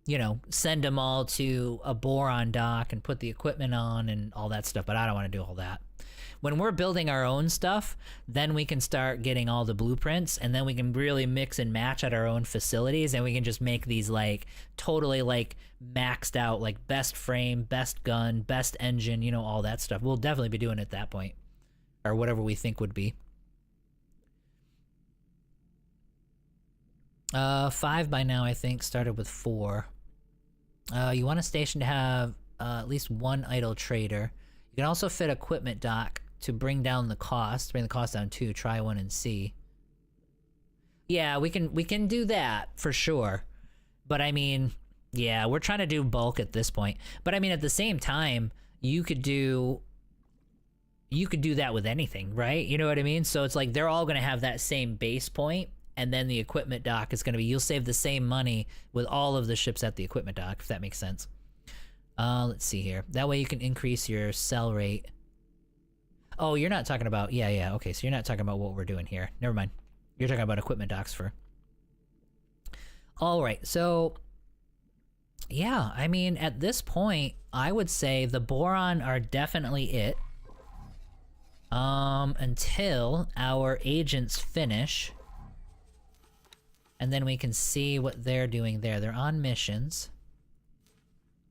A: you know, send them all to a boron dock and put the equipment on and all that stuff, but I don't want to do all that. When we're building our own stuff, then we can start getting all the blueprints, and then we can really mix and match at our own facilities, and we can just make these like totally like maxed out, like best frame, best gun, best engine, you know, all that stuff. We'll definitely be doing it at that point, or whatever we think would be. 5 by now, I think, started with 4. You want a station to have at least 1 idle trader. You can also fit equipment dock to bring down the cost. Bring the cost down too. Try 1 and see. Yeah, we can do that for sure. But I mean, yeah, we're trying to do bulk at this point. But I mean, at the same time, you could do that with anything, right? You know what I mean? So it's like they're all going to have that same base point, and then the equipment dock is going to be, you'll save the same money with all of the ships at the equipment dock, if that makes sense. Let's see here. That way you can increase your sell rate. Oh, you're not talking about... Yeah, okay, so you're not talking about what we're doing here. Never mind. You're talking about equipment docks for... Alright, so... Yeah, I mean, at this point, I would say the boron are definitely it. Until our agents finish. And then we can see what they're doing there. They're on missions.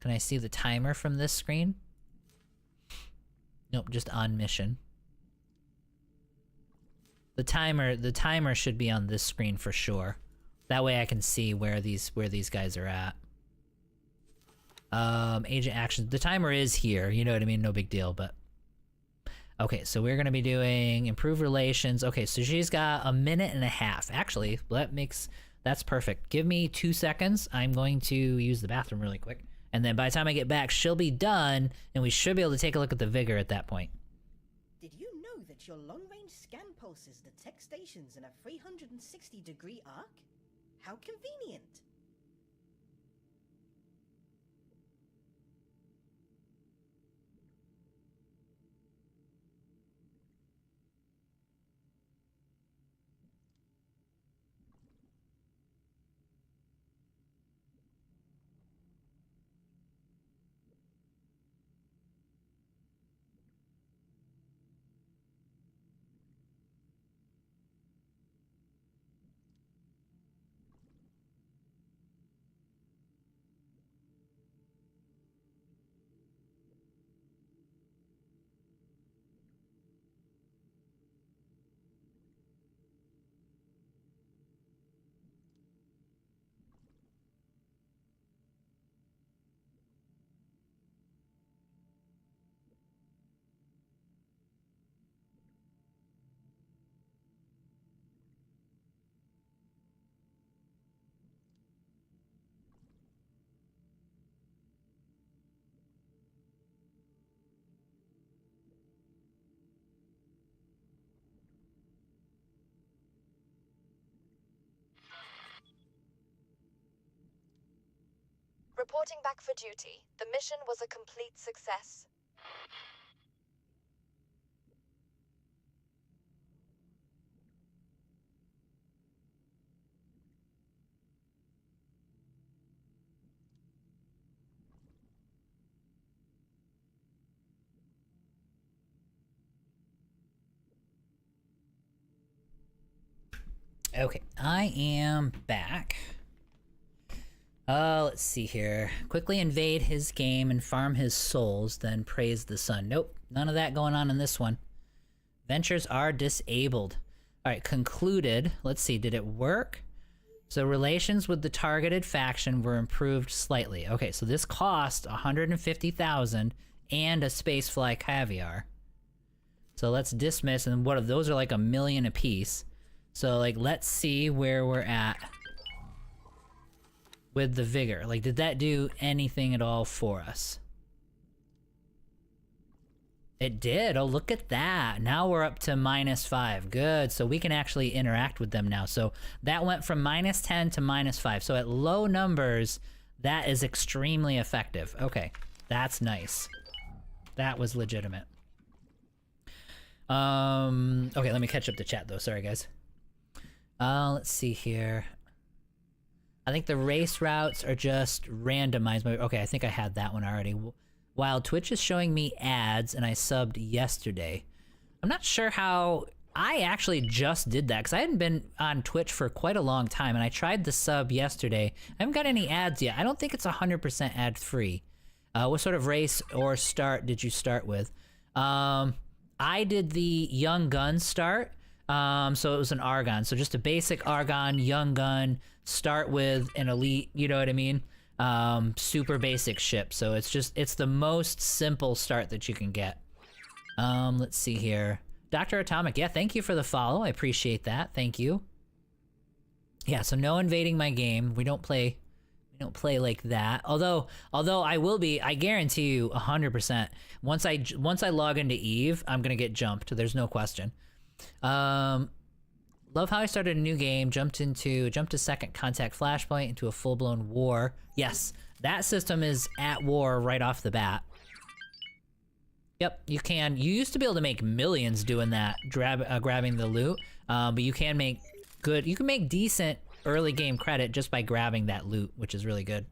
A: Can I see the timer from this screen? Nope, just on mission. The timer should be on this screen for sure. That way I can see where these guys are at. Agent actions. The timer is here, you know what I mean? No big deal, but... Okay, so we're gonna be doing improve relations. Okay, so she's got 1.5 minutes. Actually, that's perfect. Give me 2 seconds. I'm going to use the bathroom really quick. And then by the time I get back, she'll be done, and we should be able to take a look at the vigor at that point.
F: Did you know that your long-range scan pulses detect stations in a 360-degree arc? How convenient!
J: Reporting back for duty. The mission was a complete success.
A: Okay, I am back. Let's see here. Quickly invade his game and farm his souls, then praise the sun. Nope, none of that going on in this one. Ventures are disabled. Alright, concluded. Let's see, did it work? So relations with the targeted faction were improved slightly. Okay, so this cost 150,000 and a spacefly caviar. So let's dismiss, and what if those are like 1 million apiece. So like, let's see where we're at with the vigor. Like, did that do anything at all for us? It did. Oh, look at that. Now we're up to -5. Good. So we can actually interact with them now. So that went from -10 to -5. So at low numbers, that is extremely effective. Okay, that's nice. That was legitimate. Okay, let me catch up the chat though. Sorry, guys. Let's see here. I think the race routes are just randomized. Okay, I think I had that one already. While Twitch is showing me ads, and I subbed yesterday. I'm not sure how... I actually just did that, because I hadn't been on Twitch for quite a long time, and I tried the sub yesterday. I haven't got any ads yet. I don't think it's 100% ad-free. What sort of race or start did you start with? I did the Young Gun start, so it was an Argon. So just a basic Argon, Young Gun, start with an elite, you know what I mean? Super basic ship. So it's the most simple start that you can get. Let's see here. Dr. Atomic, yeah, thank you for the follow. I appreciate that. Thank you. Yeah, so no invading my game. We don't play like that. Although I will be, I guarantee you 100%. Once I log into Eve, I'm gonna get jumped. There's no question. Love how I started a new game, jumped to second contact flashpoint into a full-blown war. Yes, that system is at war right off the bat. Yep, you can. You used to be able to make millions doing that, grabbing the loot, but you can make decent early game credit just by grabbing that loot, which is really good.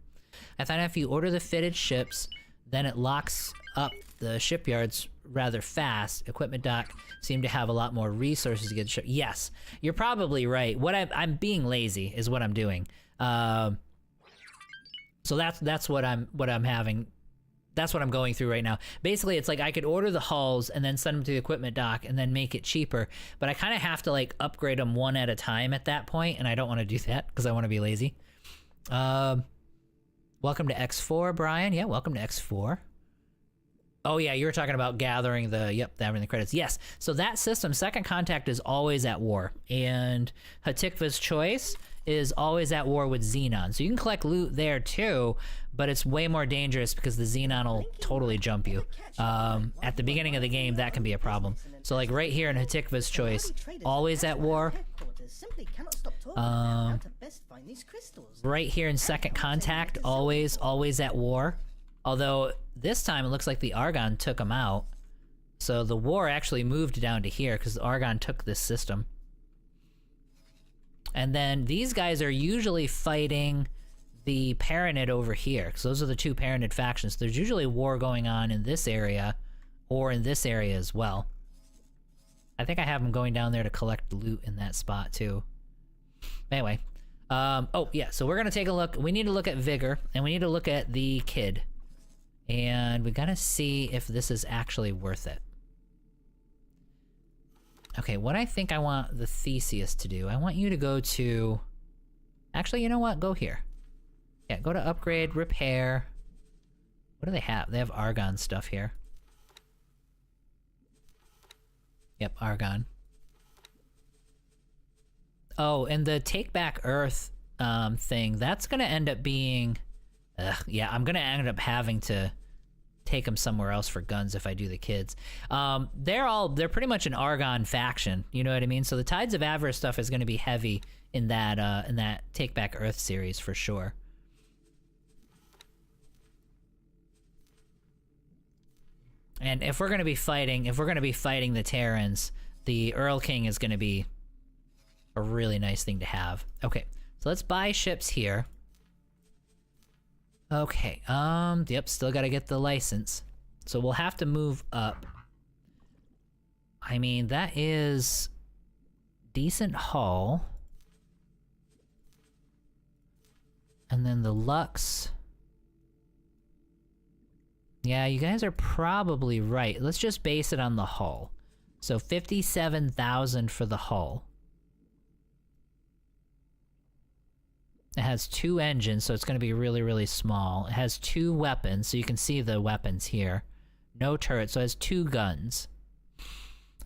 A: I find if you order the fitted ships, then it locks up the shipyards rather fast. Equipment dock seem to have a lot more resources to get the ship. Yes, you're probably right. What I'm being lazy is what I'm doing. So that's what I'm having. That's what I'm going through right now. Basically, it's like I could order the hulls and then send them to the equipment dock and then make it cheaper, but I kind of have to like upgrade them one at a time at that point, and I don't want to do that because I want to be lazy. Welcome to X4, Brian. Yeah, welcome to X4. Oh yeah, you were talking about gathering the credits. Yes, so that system, Second Contact, is always at war, and Hatikva's Choice is always at war with Xenon. So you can collect loot there too, but it's way more dangerous because the Xenon will totally jump you. At the beginning of the game, that can be a problem. So like right here in Hatikva's Choice, always at war. Right here in Second Contact, always at war. Although this time it looks like the Argon took them out. So the war actually moved down to here because the Argon took this system. And then these guys are usually fighting the Paranid over here, because those are the two Paranid factions. There's usually war going on in this area, or in this area as well. I think I have them going down there to collect loot in that spot too. Anyway, oh yeah, so we're gonna take a look. We need to look at Vigor, and we need to look at the Kid. And we gotta see if this is actually worth it. Okay, what I think I want the Theseus to do, I want you to go to... Actually, you know what? Go here. Yeah, go to upgrade, repair. What do they have? They have Argon stuff here. Yep, Argon. Oh, and the Take Back Earth thing, that's gonna end up being... yeah, I'm gonna end up having to take them somewhere else for guns if I do the kids. They're pretty much an Argon faction, you know what I mean? So the Tides of Avarice stuff is gonna be heavy in that Take Back Earth series for sure. And if we're gonna be fighting the Terrans, the Earl King is gonna be a really nice thing to have. Okay, so let's buy ships here. Okay, yep, still gotta get the license. So we'll have to move up. I mean, that is decent hull. And then the Lux. Yeah, you guys are probably right. Let's just base it on the hull. So 57,000 for the hull. It has 2 engines, so it's going to be really, really small. It has 2 weapons, so you can see the weapons here. No turret, so it has 2 guns.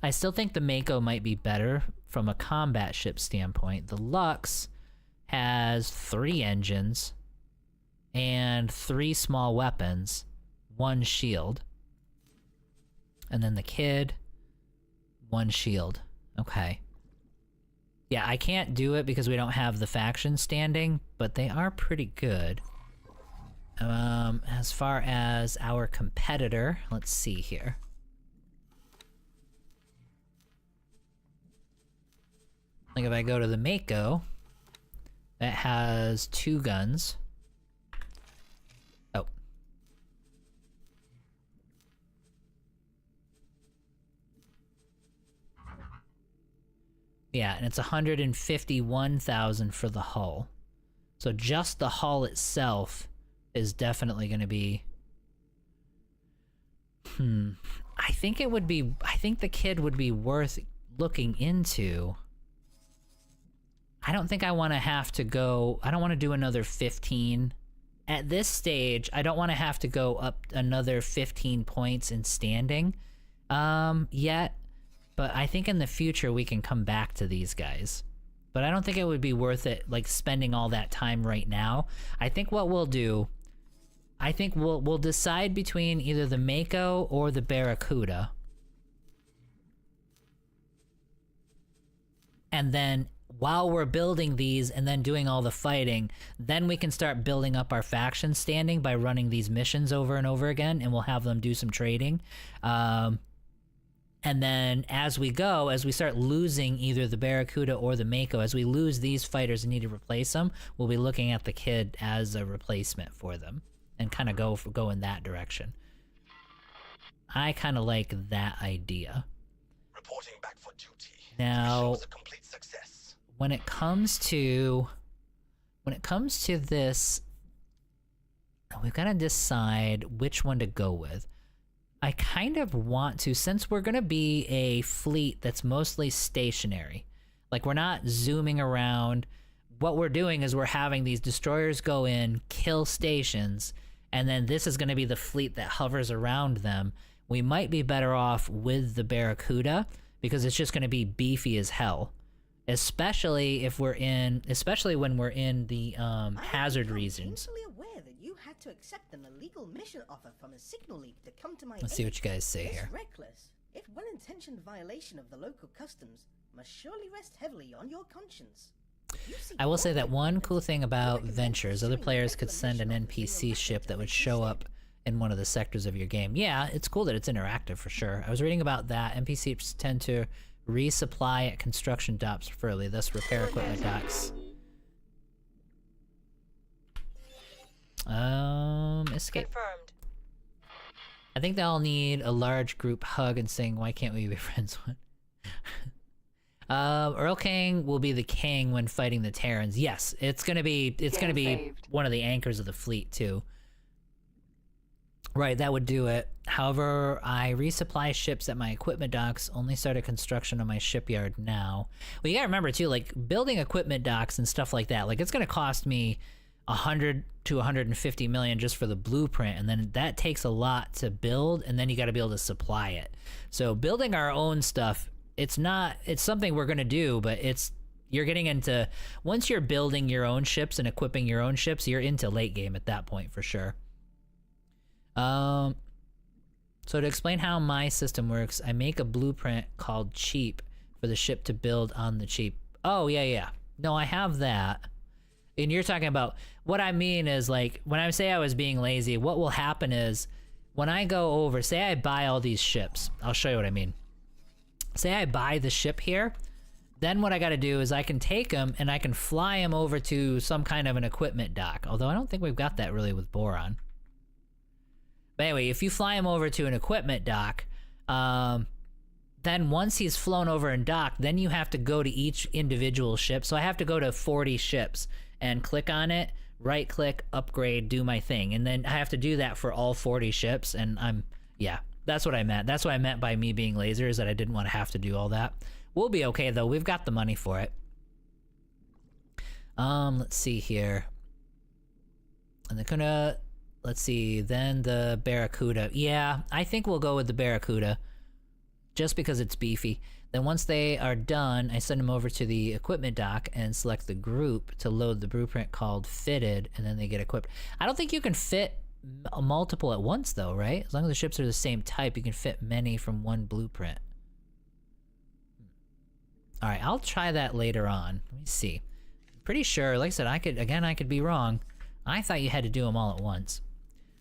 A: I still think the Mako might be better from a combat ship standpoint. The Lux has 3 engines and 3 small weapons, 1 shield. And then the Kid, 1 shield. Okay. Yeah, I can't do it because we don't have the faction standing, but they are pretty good. As far as our competitor, let's see here. Like if I go to the Mako, that has 2 guns. Oh. Yeah, and it's 151,000 for the hull. So just the hull itself is definitely going to be... I think the kid would be worth looking into. I don't think I want to have to go... I don't want to do another 15. At this stage, I don't want to have to go up another 15 points in standing yet. But I think in the future we can come back to these guys. But I don't think it would be worth it, like, spending all that time right now. I think what we'll do... I think we'll decide between either the Mako or the Barracuda. And then while we're building these and then doing all the fighting, then we can start building up our faction standing by running these missions over and over again, and we'll have them do some trading. And then as we go, as we start losing either the Barracuda or the Mako, as we lose these fighters and need to replace them, we'll be looking at the kid as a replacement for them. And kind of go in that direction. I kind of like that idea.
K: Reporting back for duty.
A: Now,
K: was a complete success.
A: when it comes to this, we've got to decide which one to go with. I kind of want to, since we're going to be a fleet that's mostly stationary, like we're not zooming around. What we're doing is we're having these destroyers go in, kill stations, and then this is going to be the fleet that hovers around them. We might be better off with the Barracuda because it's just going to be beefy as hell. Especially when we're in the hazard regions.
F: Aware that you had to accept an illegal mission offer from a signal leak to come to my
A: Let's see what you guys say here.
F: Reckless, if well-intentioned violation of the local customs must surely rest heavily on your conscience.
A: I will say that one cool thing about Ventures, other players could send an NPC ship that would show up in one of the sectors of your game. Yeah, it's cool that it's interactive for sure. I was reading about that. NPCs tend to resupply at construction docks preferably, thus repair equipment docks. Escape.
J: Confirmed.
A: I think they'll need a large group hug and saying, why can't we be friends with? Earl King will be the king when fighting the Terrans. Yes, it's gonna be one of the anchors of the fleet too. Right, that would do it. However, I resupply ships at my equipment docks, only started construction on my shipyard now. Well, you gotta remember too, like building equipment docks and stuff like that, like it's gonna cost me 100 to 150 million just for the blueprint, and then that takes a lot to build, and then you gotta be able to supply it. So building our own stuff, it's something we're gonna do, but you're getting into, once you're building your own ships and equipping your own ships, you're into late game at that point for sure. So to explain how my system works, I make a blueprint called cheap for the ship to build on the cheap. Oh, yeah. No, I have that. And you're talking about, what I mean is like, when I say I was being lazy, what will happen is, when I go over, say I buy all these ships, I'll show you what I mean. Say I buy the ship here, then what I gotta do is I can take them and I can fly them over to some kind of an equipment dock. Although I don't think we've got that really with Boron. But anyway, if you fly him over to an equipment dock, then once he's flown over and docked, then you have to go to each individual ship. So I have to go to 40 ships and click on it, right click, upgrade, do my thing. And then I have to do that for all 40 ships. And yeah, that's what I meant. That's what I meant by me being lazy, is that I didn't want to have to do all that. We'll be okay though. We've got the money for it. Let's see here. And they're gonna... Let's see, then the Barracuda. Yeah, I think we'll go with the Barracuda, just because it's beefy. Then once they are done, I send them over to the equipment dock and select the group to load the blueprint called Fitted, and then they get equipped. I don't think you can fit multiple at once though, right? As long as the ships are the same type, you can fit many from one blueprint. Alright, I'll try that later on. Let me see. Pretty sure, like I said, I could be wrong. I thought you had to do them all at once.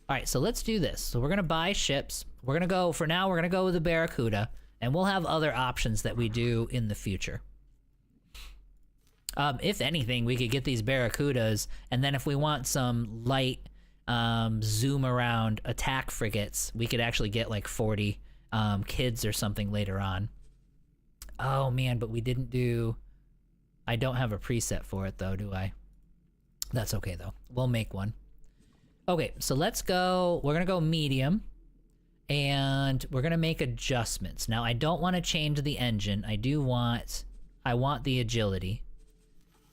A: Alright, so let's do this. So we're gonna buy ships. We're gonna go with the Barracuda, and we'll have other options that we do in the future. If anything, we could get these Barracudas, and then if we want some light zoom around attack frigates, we could actually get like 40 kids or something later on. Oh man, but we didn't do... I don't have a preset for it though, do I? That's okay though. We'll make one. Okay, so let's go... We're gonna go medium, and we're gonna make adjustments. Now, I don't want to change the engine. I want the agility.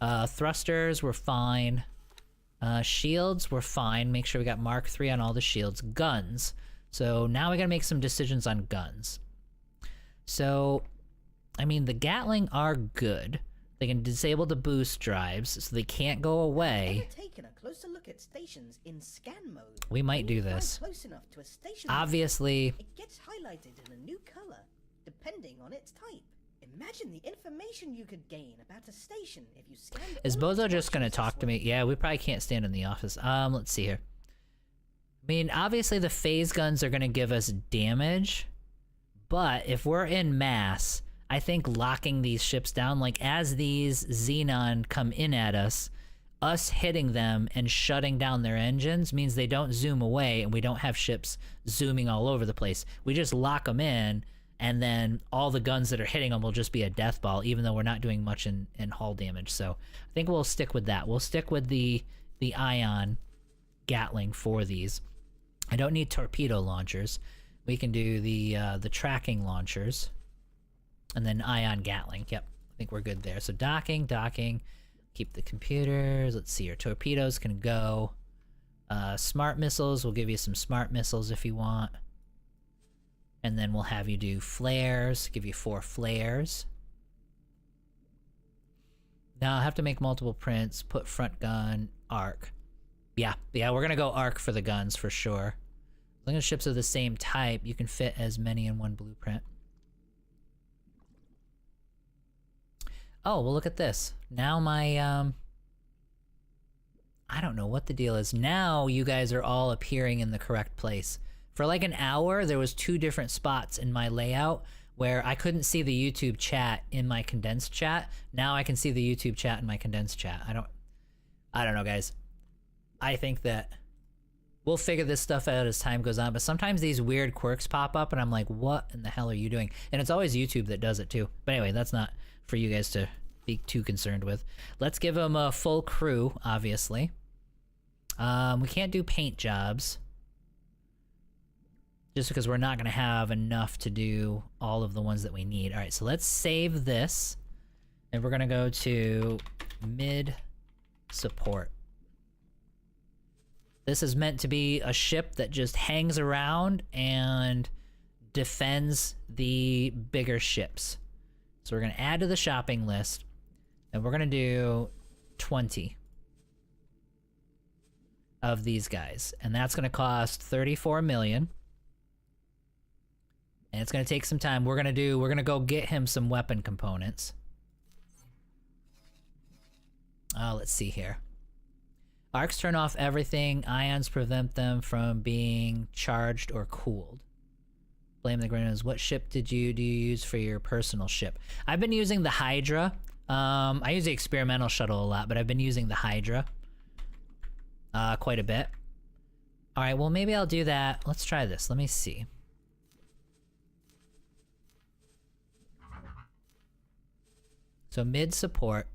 A: Thrusters were fine. Shields were fine. Make sure we got Mark III on all the shields. Guns. So now we gotta make some decisions on guns. So, I mean, the Gatling are good. They can disable the boost drives, so they can't go away.
F: Ever taken a closer look at stations in scan mode?
A: We might
F: When you
A: do
F: fly
A: this.
F: Close enough to a station,
A: Obviously,
F: it gets highlighted in a new color, depending on its type. Imagine the information you could gain about a station if you scanned.
A: is
F: all of
A: Bozo
F: its
A: just gonna
F: options
A: talk
F: this
A: to
F: way.
A: me? Yeah, we probably can't stand in the office. Let's see here. I mean, obviously the phase guns are gonna give us damage, but if we're in mass, I think locking these ships down, like as these Xenon come in at us hitting them and shutting down their engines means they don't zoom away and we don't have ships zooming all over the place. We just lock them in, and then all the guns that are hitting them will just be a death ball, even though we're not doing much in hull damage. So I think we'll stick with that. We'll stick with the ion Gatling for these. I don't need torpedo launchers. We can do the tracking launchers. And then ion Gatling. Yep, I think we're good there. So docking. Keep the computers. Let's see, your torpedoes can go. Smart missiles, we'll give you some smart missiles if you want. And then we'll have you do flares, give you 4 flares. Now I'll have to make multiple prints, put front gun, arc. Yeah, we're gonna go arc for the guns for sure. As long as ships are the same type, you can fit as many in one blueprint. Oh, well look at this. Now my, I don't know what the deal is. Now you guys are all appearing in the correct place. For like an hour, there was 2 different spots in my layout where I couldn't see the YouTube chat in my condensed chat. Now I can see the YouTube chat in my condensed chat. I don't know, guys. I think that we'll figure this stuff out as time goes on, but sometimes these weird quirks pop up and I'm like, what in the hell are you doing? And it's always YouTube that does it too. But anyway, that's not for you guys to be too concerned with. Let's give them a full crew, obviously. We can't do paint jobs, just because we're not going to have enough to do all of the ones that we need. All right, so let's save this, and we're going to go to mid support. This is meant to be a ship that just hangs around and defends the bigger ships. So we're going to add to the shopping list, and we're going to do 20 of these guys. And that's going to cost 34 million. And it's going to take some time. We're going to go get him some weapon components. Let's see here. Arcs turn off everything. Ions prevent them from being charged or cooled. Blame the Grenadiers. What ship do you use for your personal ship? I've been using the Hydra. I use the experimental shuttle a lot, but I've been using the Hydra quite a bit. All right, well maybe I'll do that. Let's try this. Let me see. So mid support.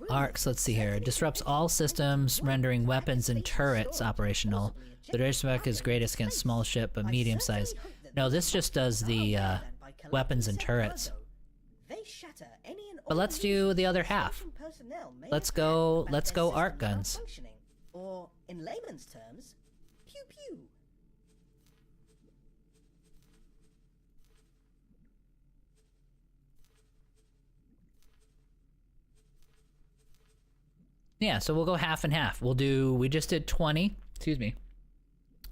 A: Arcs, let's see here. Disrupts all systems, rendering weapons and turrets operational. The duration spec is greatest against small ship, but medium size. No, this just does the weapons and turrets. But let's do the other half. Let's go arc guns.
F: Or in layman's terms, pew pew.
A: Yeah, so we'll go half and half. We just did 20, excuse me,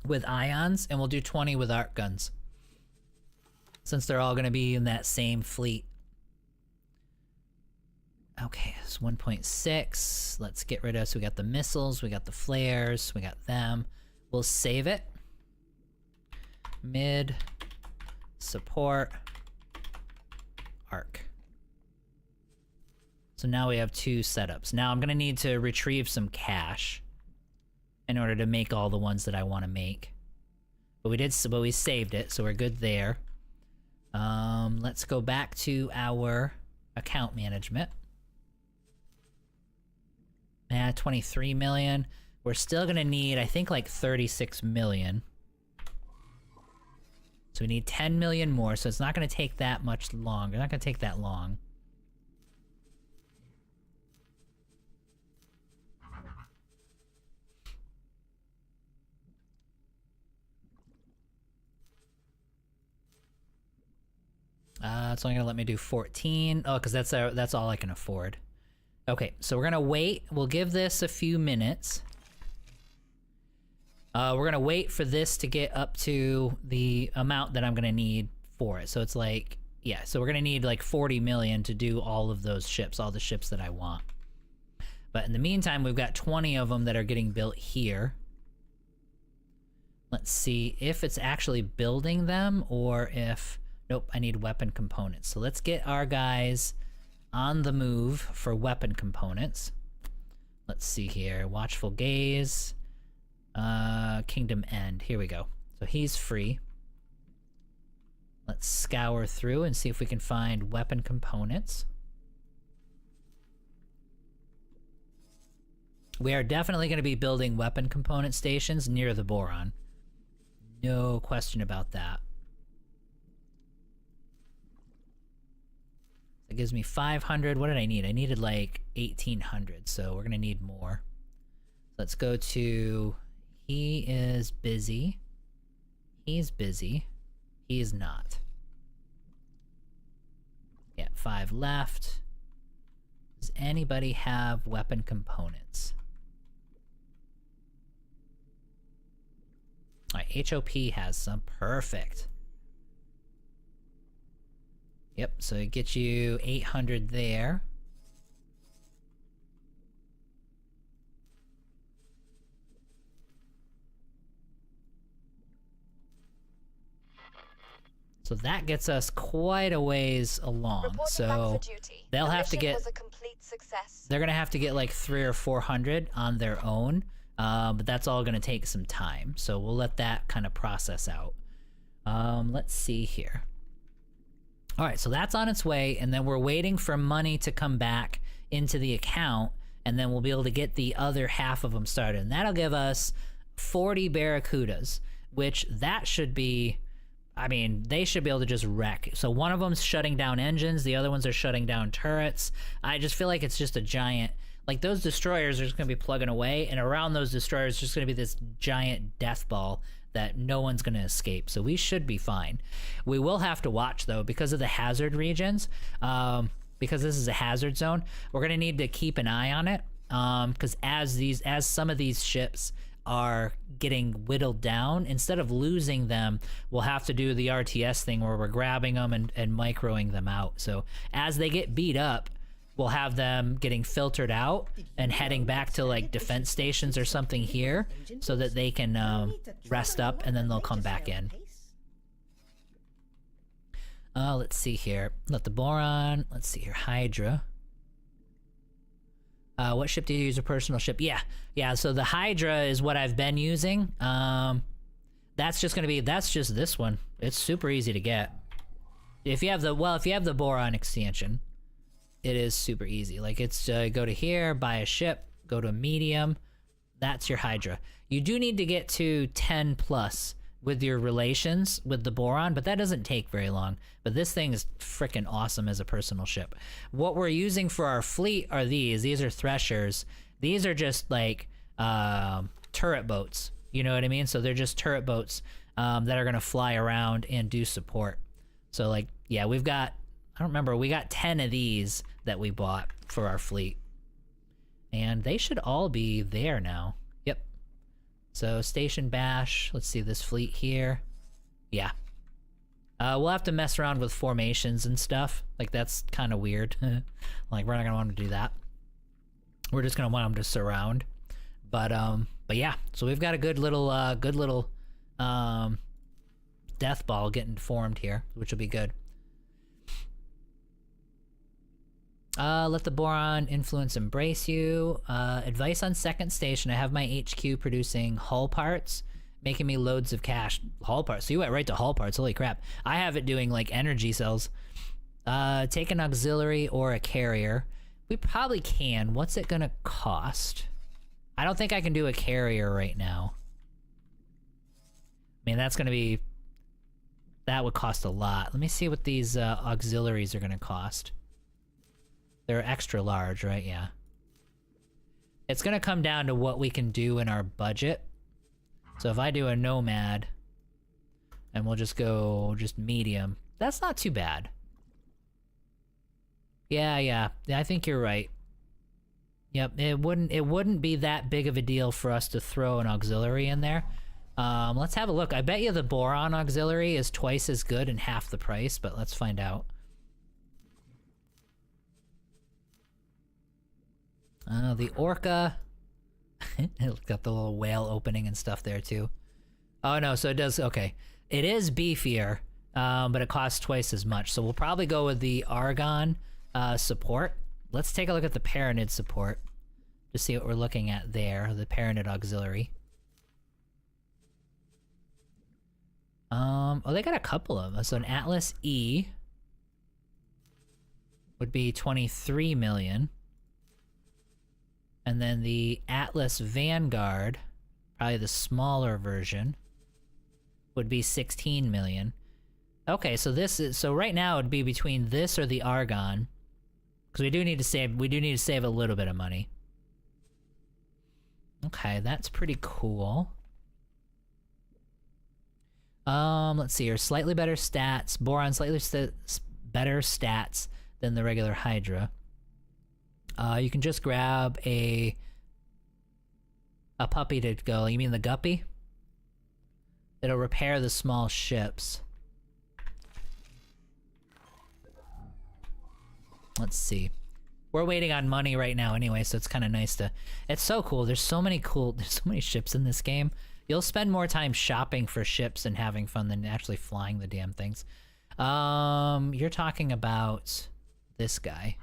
A: with ions, and we'll do 20 with arc guns. Since they're all gonna be in that same fleet. Okay, it's 1.6. Let's get rid of, so we got the missiles, we got the flares, we got them. We'll save it. Mid, support, arc. So now we have 2 setups. Now I'm gonna need to retrieve some cash in order to make all the ones that I want to make. But we saved it, so we're good there. Let's go back to our account management. 23 million. We're still gonna need, I think, like 36 million. So we need 10 million more, so it's not gonna take that much longer. It's not gonna take that long. It's only gonna let me do 14. Oh, because that's all I can afford. Okay, so we're gonna wait. We'll give this a few minutes. We're gonna wait for this to get up to the amount that I'm gonna need for it. So it's like, yeah, so we're gonna need like 40 million to do all of those ships, all the ships that I want. But in the meantime, we've got 20 of them that are getting built here. Let's see if it's actually building them or if... Nope, I need weapon components. So let's get our guys on the move for weapon components. Let's see here. Watchful Gaze. Kingdom End. Here we go. So he's free. Let's scour through and see if we can find weapon components. We are definitely going to be building weapon component stations near the Boron. No question about that. That gives me 500. What did I need? I needed like 1800, so we're gonna need more. Let's go to... He is busy. He's busy. He is not. Yeah, 5 left. Does anybody have weapon components? Alright, HOP has some. Perfect. Yep, so it gets you 800 there. So that gets us quite a ways along.
J: Reporting
A: so
J: back for duty.
A: they'll
J: The
A: have to
J: mission
A: get...
J: was a complete success.
A: They're gonna have to get like 300 or 400 on their own, but that's all gonna take some time. So we'll let that kind of process out. Let's see here. All right, so that's on its way, and then we're waiting for money to come back into the account, and then we'll be able to get the other half of them started. And that'll give us 40 Barracudas, which that should be, I mean, they should be able to just wreck. So one of them's shutting down engines, the other ones are shutting down turrets. I just feel like it's just a giant, like those destroyers are just gonna be plugging away, and around those destroyers is just gonna be this giant death ball that no one's going to escape. So we should be fine. We will have to watch, though, because of the hazard regions, because this is a hazard zone, we're going to need to keep an eye on it, because as some of these ships are getting whittled down, instead of losing them, we'll have to do the RTS thing where we're grabbing them and microing them out. So as they get beat up, we'll have them getting filtered out and heading back to like defense stations or something here so that they can rest up, and then they'll come back in. Let's see here. Let the Boron. Let's see here. Hydra. What ship do you use? A personal ship? Yeah. So the Hydra is what I've been using. That's just this one. It's super easy to get. If you have the Boron expansion, it is super easy. Like, it's go to here, buy a ship, go to medium. That's your Hydra. You do need to get to 10 plus with your relations with the Boron, but that doesn't take very long. But this thing is freaking awesome as a personal ship. What we're using for our fleet are these. These are Threshers. These are just like turret boats. You know what I mean? So they're just turret boats that are gonna fly around and do support. So like, yeah, we've got, I don't remember, we got 10 of these that we bought for our fleet. And they should all be there now. Yep. So Station Bash, let's see this fleet here. Yeah. We'll have to mess around with formations and stuff. Like, that's kind of weird. Like, we're not gonna want to do that. We're just gonna want them to surround. But yeah, so we've got a good little death ball getting formed here, which will be good. Let the boron influence embrace you. Advice on second station. I have my HQ producing hull parts, making me loads of cash. Hull parts. So you went right to hull parts. Holy crap. I have it doing like energy cells. Take an auxiliary or a carrier. We probably can. What's it gonna cost? I don't think I can do a carrier right now. I mean, that's gonna be... That would cost a lot. Let me see what these auxiliaries are gonna cost. They're extra large, right? Yeah. It's gonna come down to what we can do in our budget. So if I do a Nomad, and we'll just go just medium, that's not too bad. Yeah, I think you're right. Yep, it wouldn't be that big of a deal for us to throw an auxiliary in there. Let's have a look. I bet you the boron auxiliary is twice as good and half the price, but let's find out. The Orca. It's got the little whale opening and stuff there too. Oh no, so it does, okay. It is beefier, but it costs twice as much. So we'll probably go with the Argon support. Let's take a look at the Paranid support to see what we're looking at there, the Paranid auxiliary. Oh, they got a couple of them. So an Atlas E would be 23 million. And then the Atlas Vanguard, probably the smaller version, would be 16 million. Okay, so this is, so right now it'd be between this or the Argon. Because we do need to save a little bit of money. Okay, that's pretty cool. Let's see here. Slightly better stats. Boron slightly better stats than the regular Hydra. You can just grab a puppy to go. You mean the guppy? It'll repair the small ships. Let's see. We're waiting on money right now anyway, so it's kind of nice to... It's so cool. There's so many ships in this game. You'll spend more time shopping for ships and having fun than actually flying the damn things. You're talking about this guy.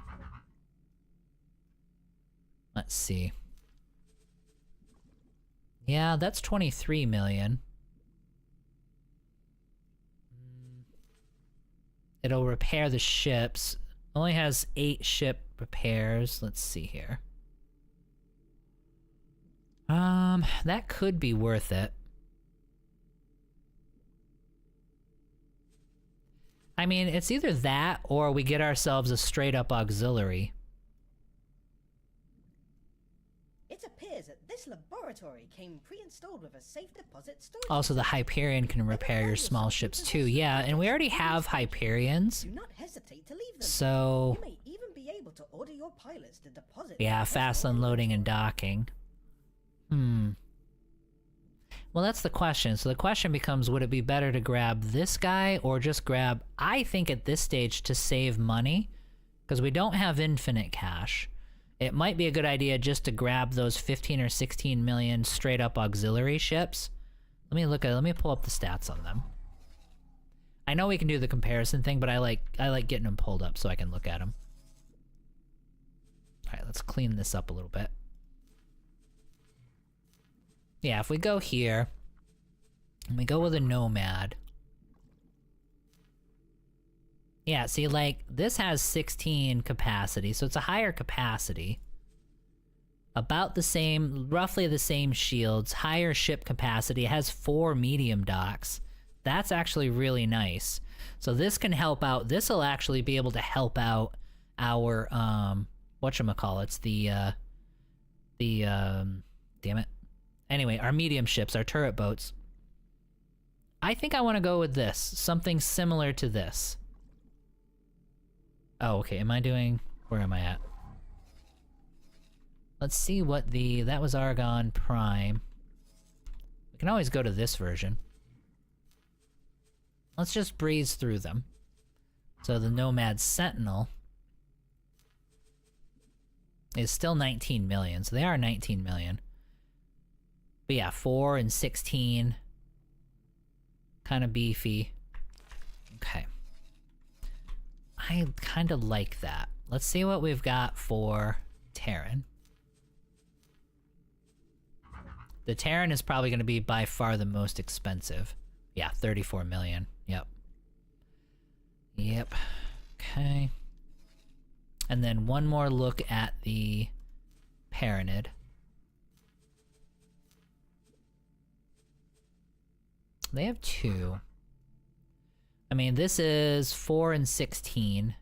A: Let's see. Yeah, that's 23 million. It'll repair the ships. Only has 8 ship repairs. Let's see here. That could be worth it. I mean, it's either that or we get ourselves a straight up auxiliary.
F: It appears that this laboratory came pre-installed with a safe deposit storage.
A: Also, the Hyperion can repair your small ships too. Yeah, and we already have Hyperions.
F: Do not hesitate to leave them.
A: So,
F: you may even be able to order your pilots to deposit.
A: Yeah, fast unloading and docking. Well, that's the question. So the question becomes, would it be better to grab this guy or just grab... I think at this stage to save money, because we don't have infinite cash, it might be a good idea just to grab those 15 or 16 million straight up auxiliary ships. Let me pull up the stats on them. I know we can do the comparison thing, but I like getting them pulled up so I can look at them. All right, let's clean this up a little bit. Yeah, if we go here, and we go with a Nomad. Yeah, see, like, this has 16 capacity, so it's a higher capacity. About the same, roughly the same shields, higher ship capacity, it has 4 medium docks. That's actually really nice. So this can help out, this will actually be able to help out our, whatchamacallits, damn it. Anyway, our medium ships, our turret boats. I think I want to go with this. Something similar to this. Oh, okay. Am I doing... Where am I at? Let's see what the... That was Argon Prime. We can always go to this version. Let's just breeze through them. So the Nomad Sentinel is still 19 million. So they are 19 million. But yeah, 4 and 16. Kind of beefy. Okay. I kind of like that. let's see what we've got for Terran. The Terran is probably going to be by far the most expensive. Yeah, 34 million. Yep. Yep. Okay. And then one more look at the Paranid. They have two. I mean, this is 4 and 16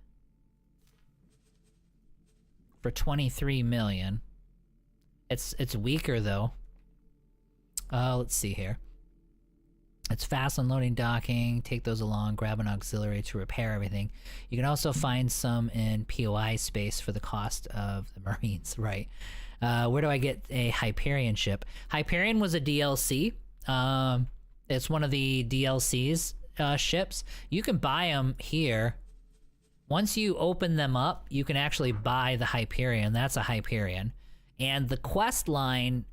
A: for 23 million. It's weaker though. Let's see here. It's fast unloading, docking, take those along, grab an auxiliary to repair everything. You can also find some in POI space for the cost of the Marines, right? Where do I get a Hyperion ship? Hyperion was a DLC. It's one of the DLC's ships. You can buy them here. Once you open them up, you can actually buy the Hyperion. That's a Hyperion. And the quest line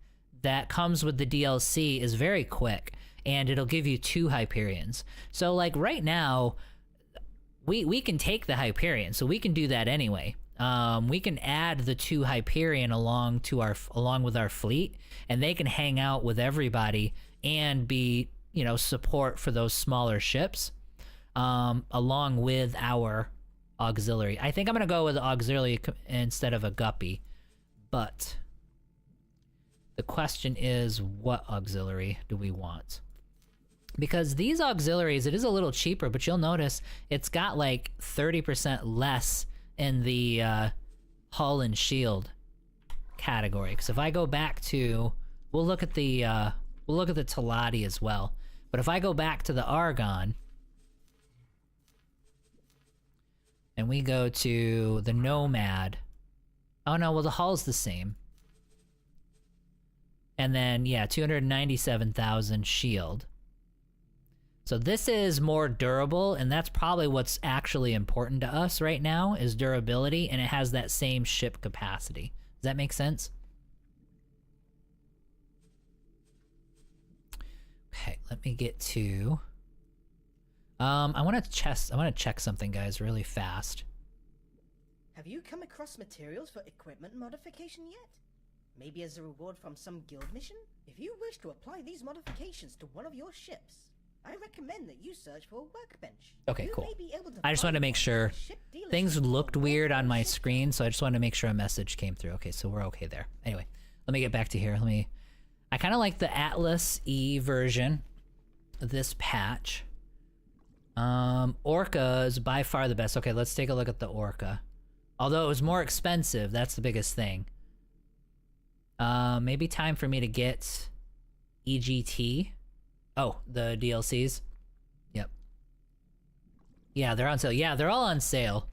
A: that comes with the DLC is very quick, and it'll give you 2 Hyperions. So like right now, we can take the Hyperion, so we can do that anyway. We can add the 2 Hyperion along with our fleet, and they can hang out with everybody and be, you know, support for those smaller ships, along with our auxiliary. I think I'm gonna go with auxiliary instead of a guppy, but the question is, what auxiliary do we want? Because these auxiliaries, it is a little cheaper, but you'll notice it's got like 30% less in the hull and shield category. Because if I go back to, we'll look at the Talati as well. But if I go back to the Argon, and we go to the Nomad, oh no, well the hull's the same. And then, yeah, 297,000 shield. So this is more durable, and that's probably what's actually important to us right now, is durability, and it has that same ship capacity. Does that make sense? Okay, let me get to... I want to check something, guys, really fast.
F: Have you come across materials for equipment modification yet? Maybe as a reward from some guild mission? If you wish to apply these modifications to one of your ships, I recommend that you search for a workbench.
A: Okay,
F: You
A: cool.
F: may be able to
A: I just wanted to
F: find
A: make
F: one
A: sure
F: at a ship dealership
A: things looked
F: or
A: weird on my
F: workbench.
A: screen, so I just wanted to make sure a message came through. Okay, so we're okay there. Anyway, let me get back to here. I kind of like the Atlas E version of this patch. Orca is by far the best. Okay, let's take a look at the Orca. Although it was more expensive, that's the biggest thing. Maybe time for me to get EGT. Oh, the DLCs. Yep. Yeah, they're on sale. Yeah, they're all on sale.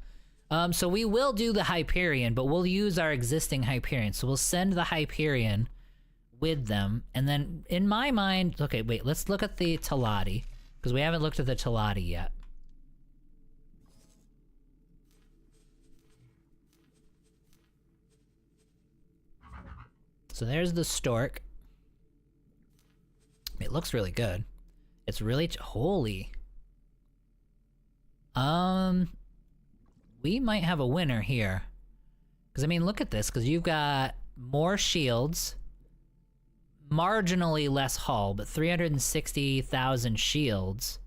A: So we will do the Hyperion, but we'll use our existing Hyperion. So we'll send the Hyperion with them. And then, in my mind... Okay, wait, let's look at the Talati. Because we haven't looked at the Talati yet. So there's the Stork. It looks really good. It's really... holy. We might have a winner here. Because, I mean, look at this. Because you've got more shields. Marginally less hull, but 360,000 shields.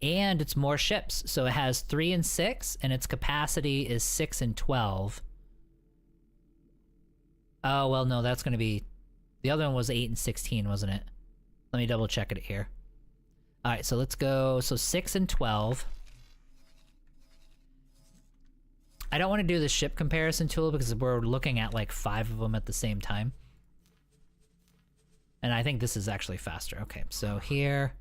A: And it's more ships. So it has 3 and 6, and its capacity is 6 and 12. Oh, well, no, that's going to be... The other one was 8 and 16, wasn't it? Let me double check it here. Alright, so let's go... So 6 and 12. I don't want to do the ship comparison tool because we're looking at like 5 of them at the same time. And I think this is actually faster. Okay, so here...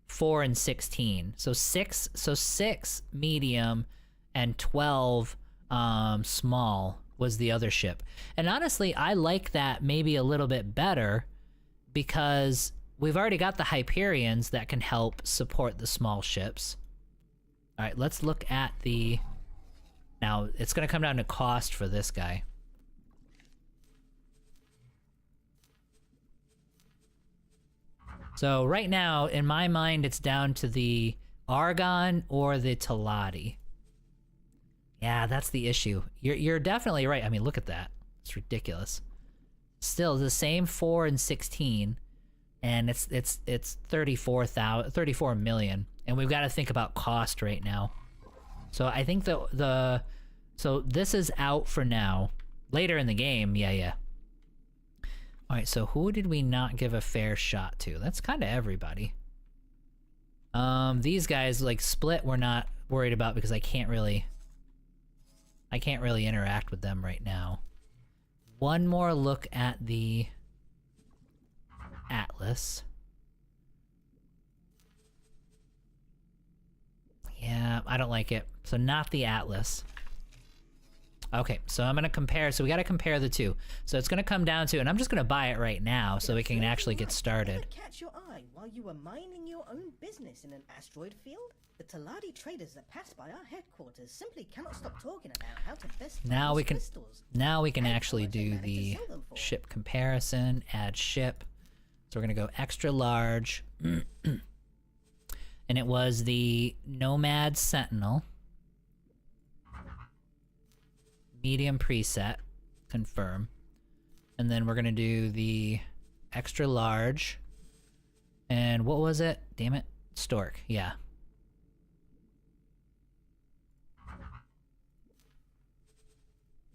A: 4 and 16. So 6 medium and 12 small was the other ship. And honestly, I like that maybe a little bit better because we've already got the Hyperions that can help support the small ships. All right, let's look at the... Now, it's going to come down to cost for this guy. So right now, in my mind, it's down to the Argon or the Talati. Yeah, that's the issue. You're definitely right. I mean, look at that. It's ridiculous. Still the same 4 and 16, and it's 34 million, and we've got to think about cost right now. So I think so this is out for now. Later in the game, yeah. All right, so who did we not give a fair shot to? That's kind of everybody. These guys like Split we're not worried about because I can't really interact with them right now. One more look at the Atlas. Yeah, I don't like it. So not the Atlas. Okay, so I'm gonna compare, so we gotta compare the two. So it's gonna come down to, and I'm just gonna buy it right now so we can actually get started.
F: Catch your eye while you were minding your own business in an asteroid field? The Taladi traders that pass by our headquarters simply cannot stop talking about how to best
A: Now we can
F: and
A: actually
F: how much they
A: do
F: manage to
A: the
F: sell them for.
A: ship comparison, add ship. So we're gonna go extra large. And it was the Nomad Sentinel. Medium preset, confirm. And then we're gonna do the extra large. And what was it? Damn it. Stork, yeah.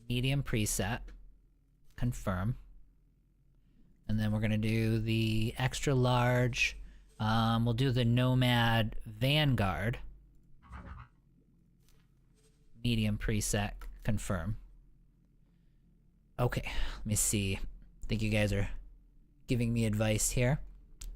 A: Medium preset, confirm. And then we're gonna do the extra large. We'll do the Nomad Vanguard. Medium preset, confirm. Okay, let me see. I think you guys are giving me advice here.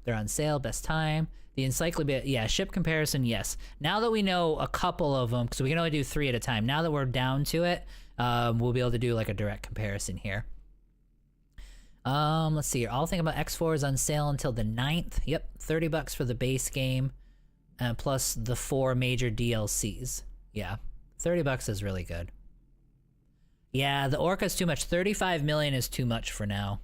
A: They're on sale, best time. The encyclopedia, yeah, ship comparison, yes. Now that we know a couple of them, because we can only do 3 at a time, now that we're down to it, we'll be able to do like a direct comparison here. Let's see here. All Think About X4 is on sale until the 9th. Yep, $30 for the base game, plus the 4 major DLCs. Yeah, $30 is really good. Yeah, the Orca's too much. 35 million is too much for now.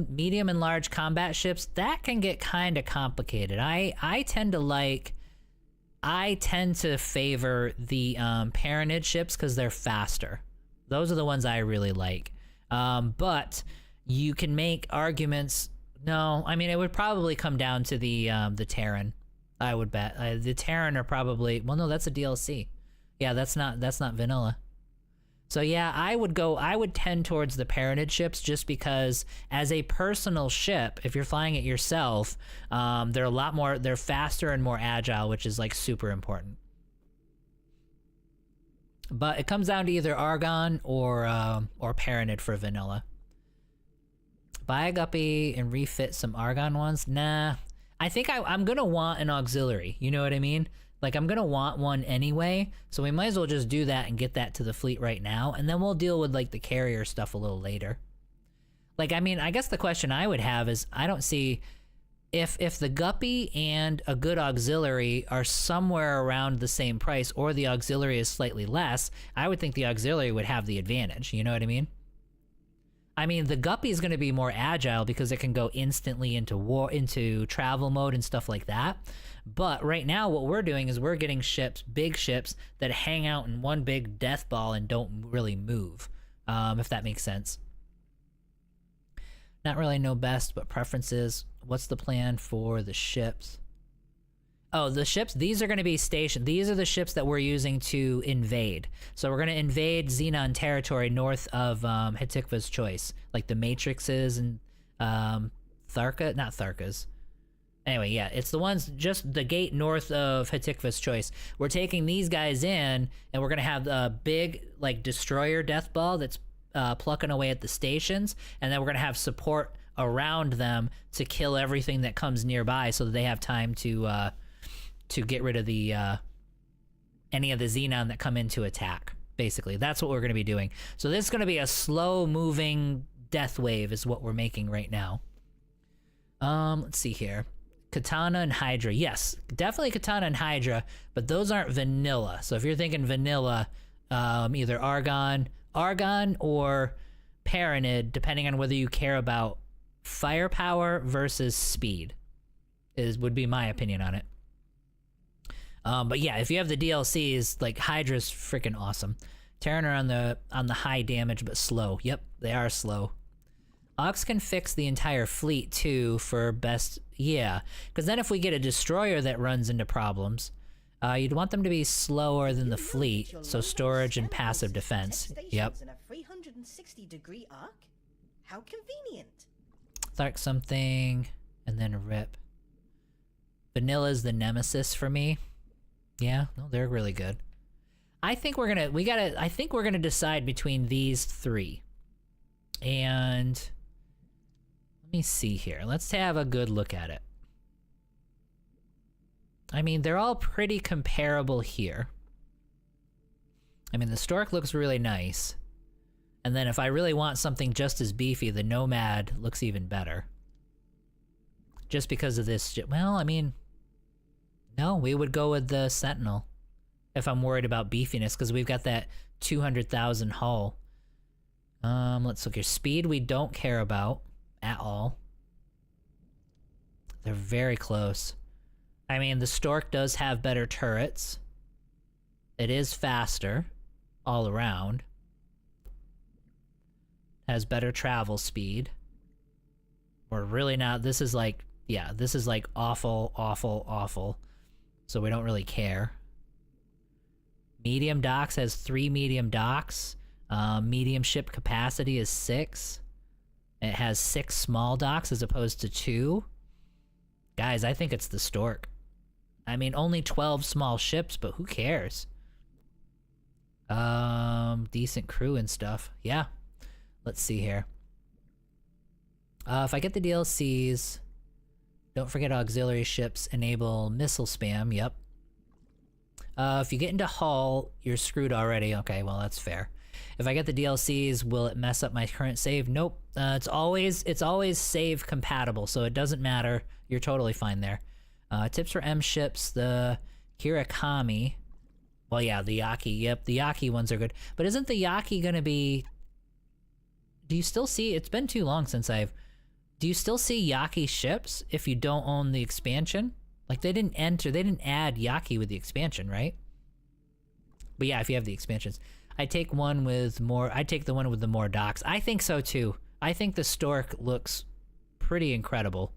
A: Medium and large combat ships, that can get kind of complicated. I tend to favor the Paranid ships because they're faster. Those are the ones I really like. But you can make arguments. No, I mean it would probably come down to the Terran. I would bet the Terran are probably, well, no, that's a DLC. Yeah, that's not vanilla. So yeah, I would tend towards the Paranid ships just because as a personal ship, if you're flying it yourself, they're faster and more agile, which is like super important. But it comes down to either Argon or Paranid for vanilla. Buy a Guppy and refit some Argon ones? Nah. I think I'm gonna want an auxiliary, you know what I mean? Like, I'm gonna want one anyway, so we might as well just do that and get that to the fleet right now, and then we'll deal with, like, the carrier stuff a little later. Like, I mean, I guess the question I would have is, I don't see... If the Guppy and a good auxiliary are somewhere around the same price, or the auxiliary is slightly less, I would think the auxiliary would have the advantage, you know what I mean? I mean, the Guppy is going to be more agile because it can go instantly into travel mode and stuff like that. But right now, what we're doing is we're getting ships, big ships, that hang out in one big death ball and don't really move, if that makes sense. Not really know best, but preferences. What's the plan for the ships? Oh, the ships, these are going to be stationed. These are the ships that we're using to invade. So we're going to invade Xenon territory north of Hatikva's Choice. Like the Matrixes and Tharka, not Tharkas. Anyway, yeah, it's the ones, just the gate north of Hatikva's Choice. We're taking these guys in, and we're going to have a big, like, destroyer death ball that's plucking away at the stations, and then we're going to have support around them to kill everything that comes nearby so that they have time to get rid of the any of the Xenon that come in to attack. Basically, that's what we're going to be doing. So this is going to be a slow-moving death wave is what we're making right now. Let's see here. Katana and Hydra. Yes, definitely Katana and Hydra, but those aren't vanilla. So if you're thinking vanilla, either Argon or Paranid, depending on whether you care about firepower versus speed, would be my opinion on it. But yeah, if you have the DLCs, like Hydra's freaking awesome. Terran are on the high damage but slow. Yep, they are slow. Ox can fix the entire fleet too for best. Yeah, because then if we get a destroyer that runs into problems, you'd want them to be slower than the fleet, so storage and passive defense. Yep.
F: In a 360-degree arc? How convenient.
A: Thark something, and then rip. Vanilla's the nemesis for me. Yeah, no, they're really good. I think we're gonna decide between these three. And let me see here. Let's have a good look at it. I mean, they're all pretty comparable here. I mean, the Stork looks really nice. And then if I really want something just as beefy, the Nomad looks even better. Just because of this, well, I mean, no, we would go with the Sentinel. If I'm worried about beefiness, because we've got that 200,000 hull. Let's look here. Speed we don't care about at all. They're very close. I mean, the Stork does have better turrets. It is faster all around. Has better travel speed. We're really not, this is like, yeah, this is like awful, awful, awful. So we don't really care. Medium docks has 3 medium docks. Medium ship capacity is 6. It has 6 small docks as opposed to 2. Guys, I think it's the Stork. I mean, only 12 small ships, but who cares? Decent crew and stuff. Yeah. Let's see here. If I get the DLCs, don't forget auxiliary ships enable missile spam. Yep. If you get into hull, you're screwed already. Okay, well, that's fair. If I get the DLCs, will it mess up my current save? Nope. It's always save compatible, so it doesn't matter. You're totally fine there. Tips for M ships, the Kirakami. Well, yeah, the Yaki. Yep, the Yaki ones are good. But isn't the Yaki gonna be... Do you still see... It's been too long since I've... Do you still see Yaki ships if you don't own the expansion? Like, they didn't add Yaki with the expansion, right? But yeah, if you have the expansions. I'd take the one with the more docks. I think so too. I think the Stork looks pretty incredible.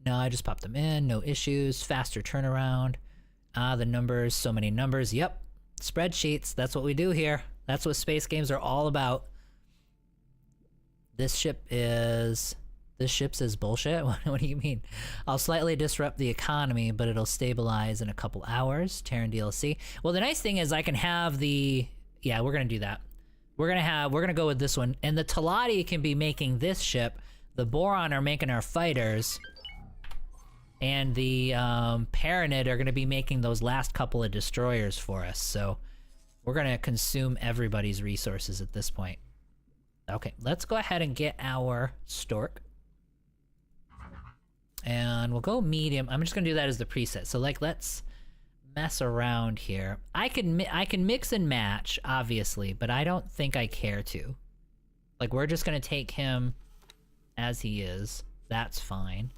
A: No, I just popped them in, no issues, faster turnaround. The numbers, so many numbers, yep. Spreadsheets, that's what we do here. That's what space games are all about. This ship's bullshit? What do you mean? I'll slightly disrupt the economy, but it'll stabilize in a couple hours. Terran DLC. Well, the nice thing is I can have the... Yeah, we're gonna do that. We're gonna go with this one. And the Talati can be making this ship. The Boron are making our fighters. And the Paranid are gonna be making those last couple of destroyers for us. So we're gonna consume everybody's resources at this point. Okay, let's go ahead and get our Stork. And we'll go medium. I'm just gonna do that as the preset. So like, let's mess around here. I can mix and match, obviously, but I don't think I care to. Like, we're just gonna take him as he is. That's fine.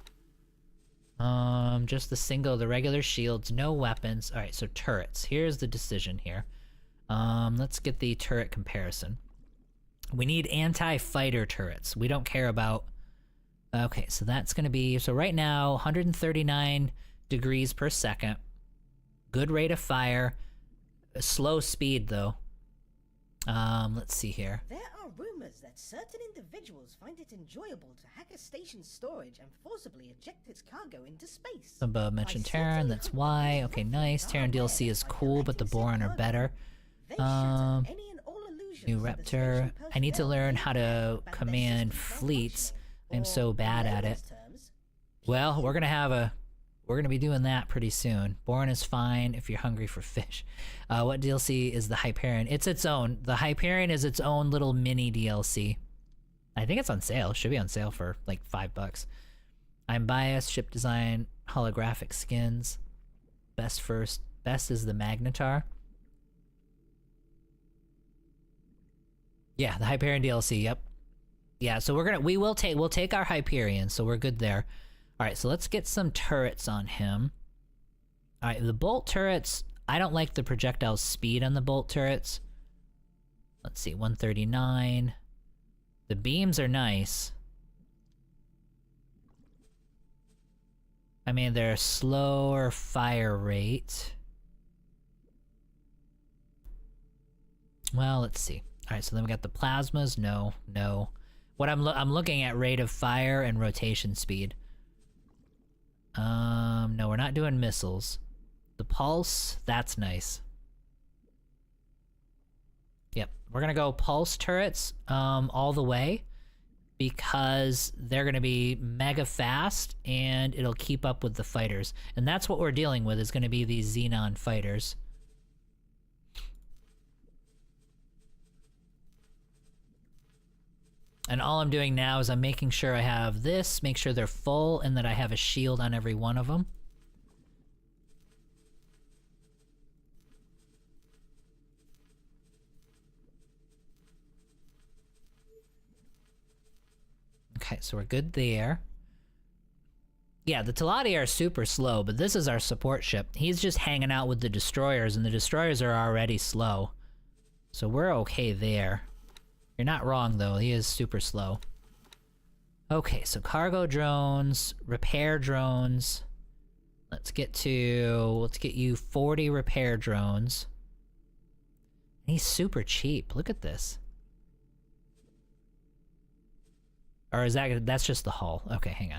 A: Just the regular shields, no weapons. All right, so turrets. Here's the decision here. Let's get the turret comparison. We need anti-fighter turrets. We don't care about... Okay, so that's gonna be... So right now, 139 degrees per second. Good rate of fire. Slow speed, though. Let's see here.
F: There are rumors that certain individuals find it enjoyable to hack a station's storage and forcibly eject its cargo into space.
A: Somebody mentioned Terran, that's why. Okay, nice. Terran DLC is cool, but the Boron are better. New Raptor. I need to learn how to command fleets. I'm so bad at it. Well, we're gonna be doing that pretty soon. Boron is fine if you're hungry for fish. What DLC is the Hyperion? It's its own. The Hyperion is its own little mini DLC. I think it's on sale. It should be on sale for like $5. I'm biased. Ship design, holographic skins. Best is the Magnetar. Yeah, the Hyperion DLC. Yep. Yeah, so we'll take our Hyperion, so we're good there. Alright, so let's get some turrets on him. Alright, the bolt turrets, I don't like the projectile speed on the bolt turrets. Let's see, 139. The beams are nice. I mean, they're a slower fire rate. Well, let's see. Alright, so then we got the plasmas. No, no. What I'm looking at rate of fire and rotation speed. No, we're not doing missiles. The pulse, that's nice. Yep, we're gonna go pulse turrets all the way because they're gonna be mega fast and it'll keep up with the fighters. And that's what we're dealing with, is gonna be these Xenon fighters. And all I'm doing now is I'm making sure I have this, make sure they're full, and that I have a shield on every one of them. Okay, so we're good there. Yeah, the Teladi are super slow, but this is our support ship. He's just hanging out with the destroyers, and the destroyers are already slow. So we're okay there. You're not wrong, though. He is super slow. Okay, so cargo drones, repair drones. Let's get you 40 repair drones. He's super cheap. Look at this. Or is that's just the hull? Okay, hang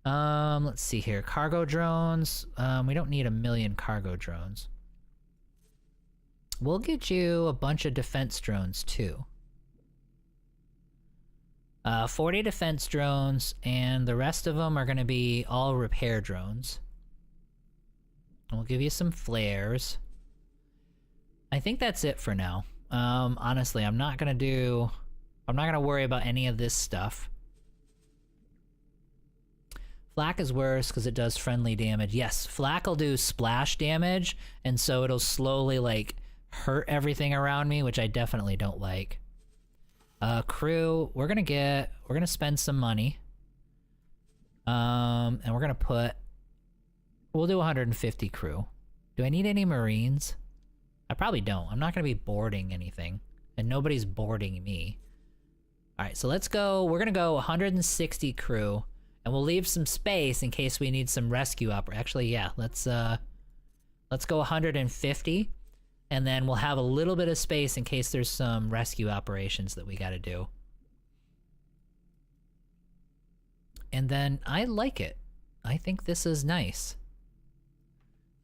A: on. Let's see here. Cargo drones. We don't need a million cargo drones. We'll get you a bunch of defense drones, too. 40 defense drones, and the rest of them are going to be all repair drones. We'll give you some flares. I think that's it for now. Honestly, I'm not going to worry about any of this stuff. Flak is worse because it does friendly damage. Yes, Flak will do splash damage, and so it'll slowly, like, hurt everything around me, which I definitely don't like. Crew, we're gonna spend some money. And we'll do 150 crew. Do I need any Marines? I probably don't. I'm not gonna be boarding anything, and nobody's boarding me. Alright, so let's go, we're gonna go 160 crew, and we'll leave some space in case we need some rescue Actually, yeah, let's go 150. And then we'll have a little bit of space in case there's some rescue operations that we gotta do. And then I like it. I think this is nice.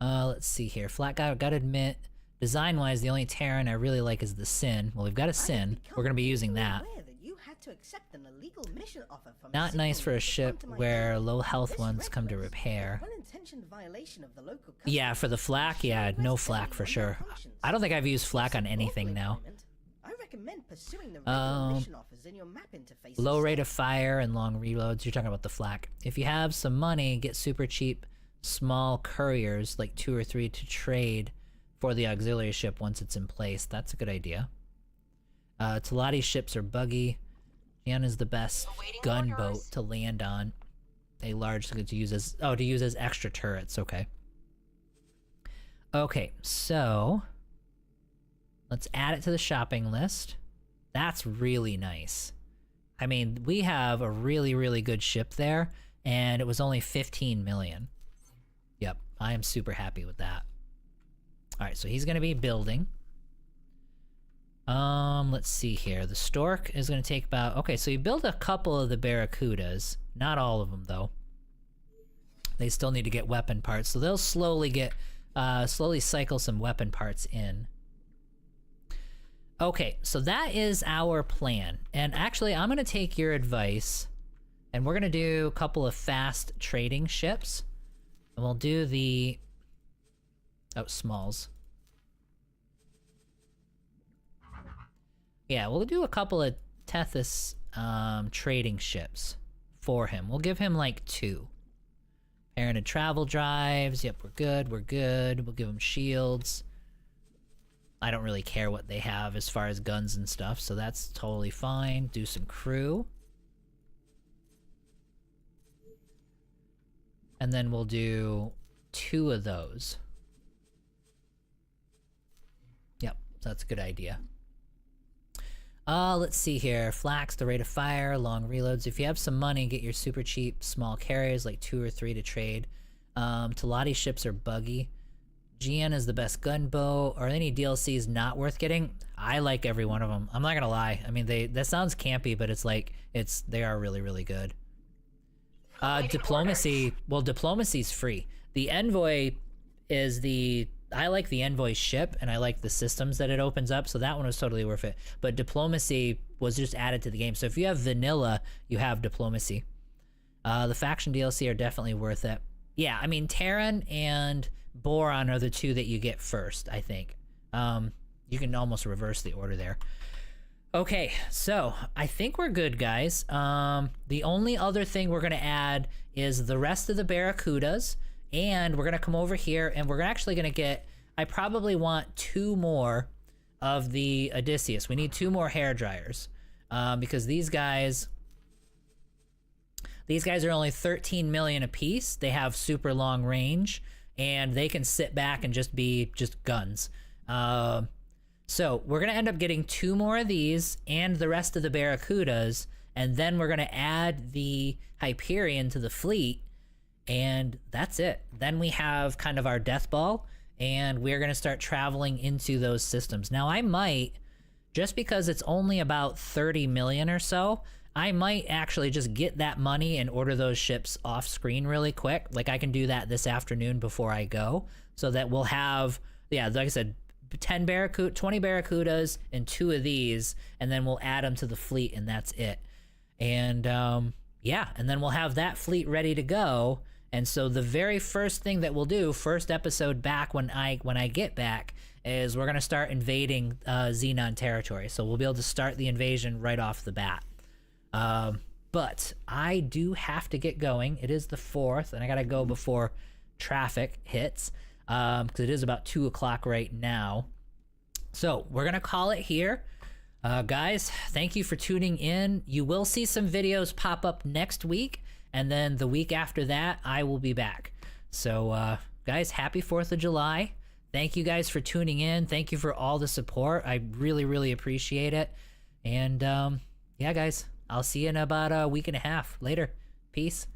A: Let's see here. Flat guy, gotta admit, design-wise, the only Terran I really like is the Sin. Well, we've got a Sin. We're gonna be using that. Not nice for a ship where low health ones come to repair. Yeah, for the flak, yeah, no flak for sure. I don't think I've used flak on anything now. Low rate of fire and long reloads, you're talking about the flak. If you have some money, get super cheap small couriers, like 2 or 3 to trade for the auxiliary ship once it's in place. That's a good idea. Teladi ships are buggy. Yan is the best gunboat to land on. A large to use as extra turrets. Okay. Okay, so let's add it to the shopping list. That's really nice. I mean, we have a really, really good ship there, and it was only 15 million. Yep, I am super happy with that. Alright, so he's gonna be building. Let's see here. The Stork is gonna take about... Okay, so you build a couple of the Barracudas. Not all of them, though. They still need to get weapon parts, so they'll slowly cycle some weapon parts in. Okay, so that is our plan. And actually, I'm gonna take your advice, and we're gonna do a couple of fast trading ships. And we'll do the... Oh, Smalls. Yeah, we'll do a couple of Tethys trading ships for him. We'll give him like 2. Parented travel drives. Yep, we're good, we're good. We'll give him shields. I don't really care what they have as far as guns and stuff, so that's totally fine. Do some crew. And then we'll do 2 of those. Yep, that's a good idea. Let's see here. Flax, the rate of fire, long reloads. If you have some money, get your super cheap small carriers, like 2 or 3 to trade. Talati ships are buggy. GN is the best gunboat. Are any DLCs not worth getting? I like every one of them. I'm not gonna lie. I mean, that sounds campy, but it's like, they are really, really good. Diplomacy, well, diplomacy's free. The Envoy is I like the Envoy ship, and I like the systems that it opens up, so that one was totally worth it. But Diplomacy was just added to the game, so if you have Vanilla, you have Diplomacy. The Faction DLC are definitely worth it. Yeah, I mean, Terran and Boron are the 2 that you get first, I think. You can almost reverse the order there. Okay, so I think we're good, guys. The only other thing we're going to add is the rest of the Barracudas, and we're going to come over here, and we're actually going to get... I probably want 2 more of the Odysseus. We need 2 more hair dryers, because these guys are only 13 million apiece. They have super long range, and they can sit back and just be guns. So we're going to end up getting 2 more of these and the rest of the Barracudas, and then we're going to add the Hyperion to the fleet, and that's it. Then we have kind of our death ball, and we're going to start traveling into those systems. Now, I might, just because it's only about 30 million or so, I might actually just get that money and order those ships off screen really quick. Like, I can do that this afternoon before I go, so that we'll have, yeah, like I said, 20 Barracudas and 2 of these, and then we'll add them to the fleet, and that's it. And yeah, and then we'll have that fleet ready to go. And so the very first thing that we'll do, first episode back when I get back, is we're gonna start invading Xenon territory. So we'll be able to start the invasion right off the bat. But I do have to get going. It is the 4th, and I gotta go before traffic hits, because it is about 2 o'clock right now. So we're gonna call it here. Guys, thank you for tuning in. You will see some videos pop up next week, and then the week after that, I will be back. So, guys, happy 4th of July. Thank you guys for tuning in. Thank you for all the support. I really, really appreciate it. And, yeah, guys, I'll see you in about a week and a half. Later. Peace.